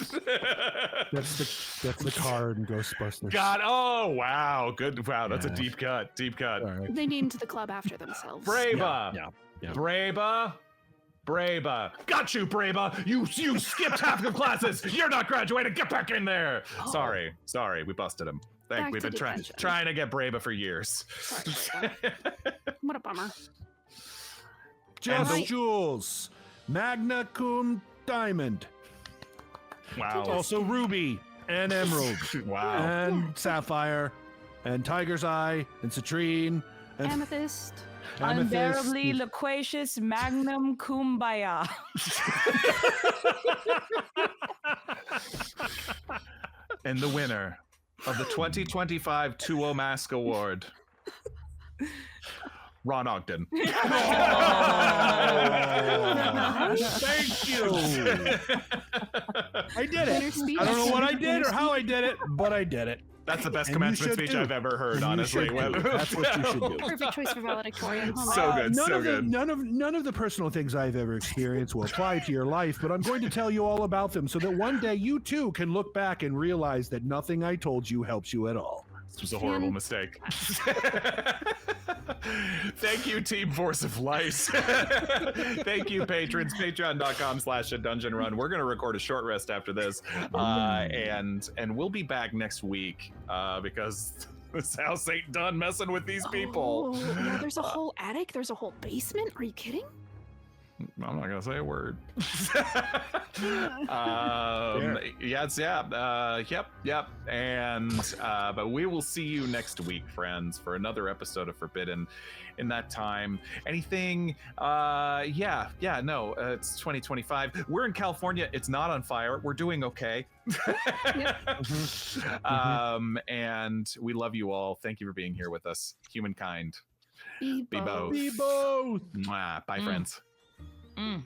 That's the card in Ghostbusters. God, oh wow, good. Wow, that's a deep cut. Deep cut. Right. They named the club after themselves. Braba. Yeah. Braba. Got you, Braba. You skipped half of classes. You're not graduating. Get back in there. Sorry, we busted him. We've been trying to get Braba for years. Sorry, what a bummer. Just Jules, Magna Cum Diamond. Wow. Also Ruby and Emerald. Wow. And Sapphire and Tiger's Eye and Citrine and Amethyst. Unbearably loquacious magnum kumbaya. And the winner of the 2025 2O Mask Award, Ron Ogden. Thank you. I did it. I don't know what I did or how I did it, but I did it. That's the best commencement speech I've ever heard, honestly. That's what you should do. Perfect choice for valedictorian. So good, so good. None of the personal things I've ever experienced will apply to your life, but I'm going to tell you all about them so that one day you too can look back and realize that nothing I told you helps you at all. This was a horrible mistake. Thank you, Team Force of Lice. Thank you, patrons. Patreon.com/adungeonrun. We're going to record a short rest after this, and we'll be back next week because this house ain't done messing with these people. Yeah, there's a whole attic. There's a whole basement. Are you kidding? I'm not gonna say a word. Yep. And but we will see you next week, friends, for another episode of Forbidden. In that time, anything? It's 2025. We're in California. It's not on fire. We're doing okay. And we love you all. Thank you for being here with us, humankind. Be both. Be both. Mwah. Bye, friends. Mm.